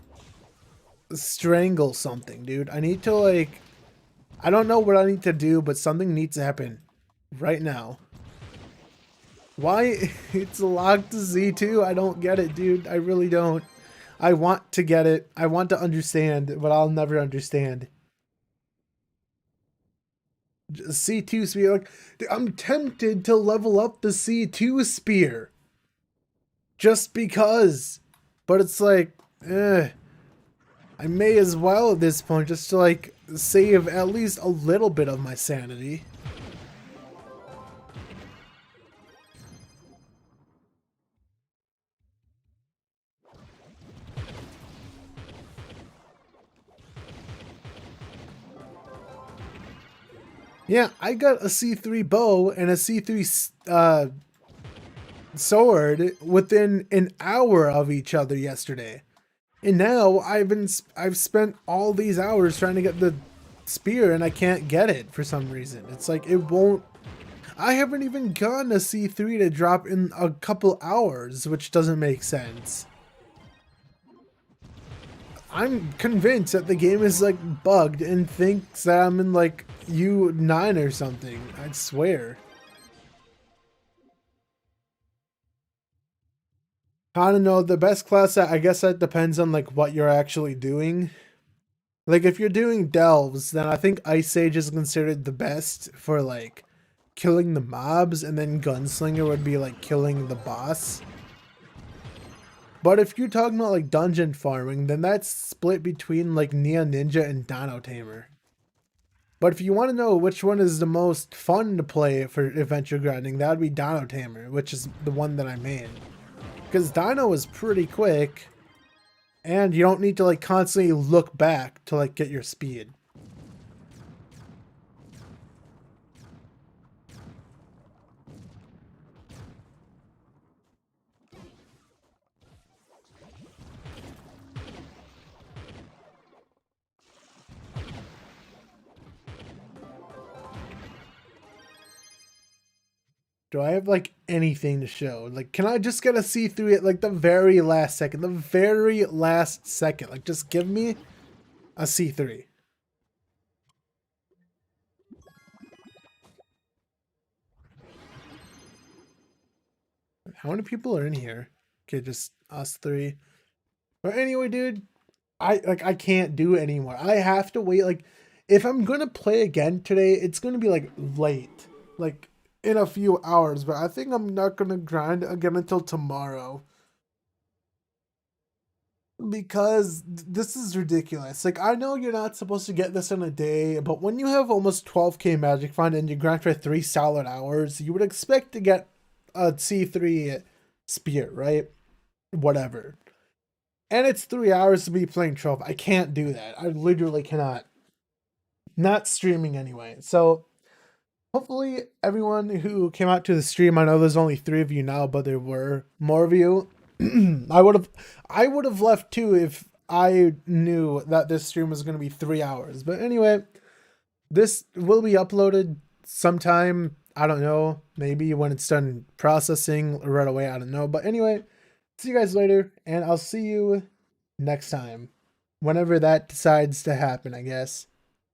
strangle something, dude. I need to, like, I don't know what I need to do, but something needs to happen right now. Why it's locked to Z2? I don't get it, dude. I really don't. I want to get it. I want to understand, but I'll never understand. C2 spear. Like, I'm tempted to level up the C2 spear. Just because. But it's like, I may as well at this point just to like save at least a little bit of my sanity. Yeah, I got a C3 bow and a C3 sword within an hour of each other yesterday. And now I've spent all these hours trying to get the spear and I can't get it for some reason. It's like it won't. I haven't even gotten a C3 to drop in a couple hours, which doesn't make sense. I'm convinced that the game is like bugged and thinks that I'm in like U9 or something. I swear. I don't know, the best class, I guess that depends on like what you're actually doing. Like if you're doing delves, then I think Ice Age is considered the best for like killing the mobs, and then Gunslinger would be like killing the boss. But if you're talking about like dungeon farming, then that's split between like Neo Ninja and Dino Tamer. But if you want to know which one is the most fun to play for adventure grinding, that would be Dino Tamer, which is the one that I'm in. Because Dino is pretty quick, and you don't need to like constantly look back to like get your speed. Do I have like anything to show? Like, can I just get a C3 at like the very last second? The very last second. Like, just give me a C3. How many people are in here? Okay, just us 3. But anyway, dude, I can't do it anymore. I have to wait. Like, if I'm gonna play again today, it's gonna be like late. Like in a few hours, but I think I'm not gonna grind again until tomorrow. Because this is ridiculous. Like, I know you're not supposed to get this in a day, but when you have almost 12k Magic Find and you grind for 3 solid hours, you would expect to get a C3 spear, right? Whatever. And it's 3 hours to be playing 12. I can't do that. I literally cannot. Not streaming anyway. So, hopefully, everyone who came out to the stream, I know there's only 3 of you now, but there were more of you. I would have left too if I knew that this stream was going to be 3 hours. But anyway, this will be uploaded sometime. I don't know, maybe when it's done processing right away. I don't know. But anyway, see you guys later, and I'll see you next time, whenever that decides to happen, I guess.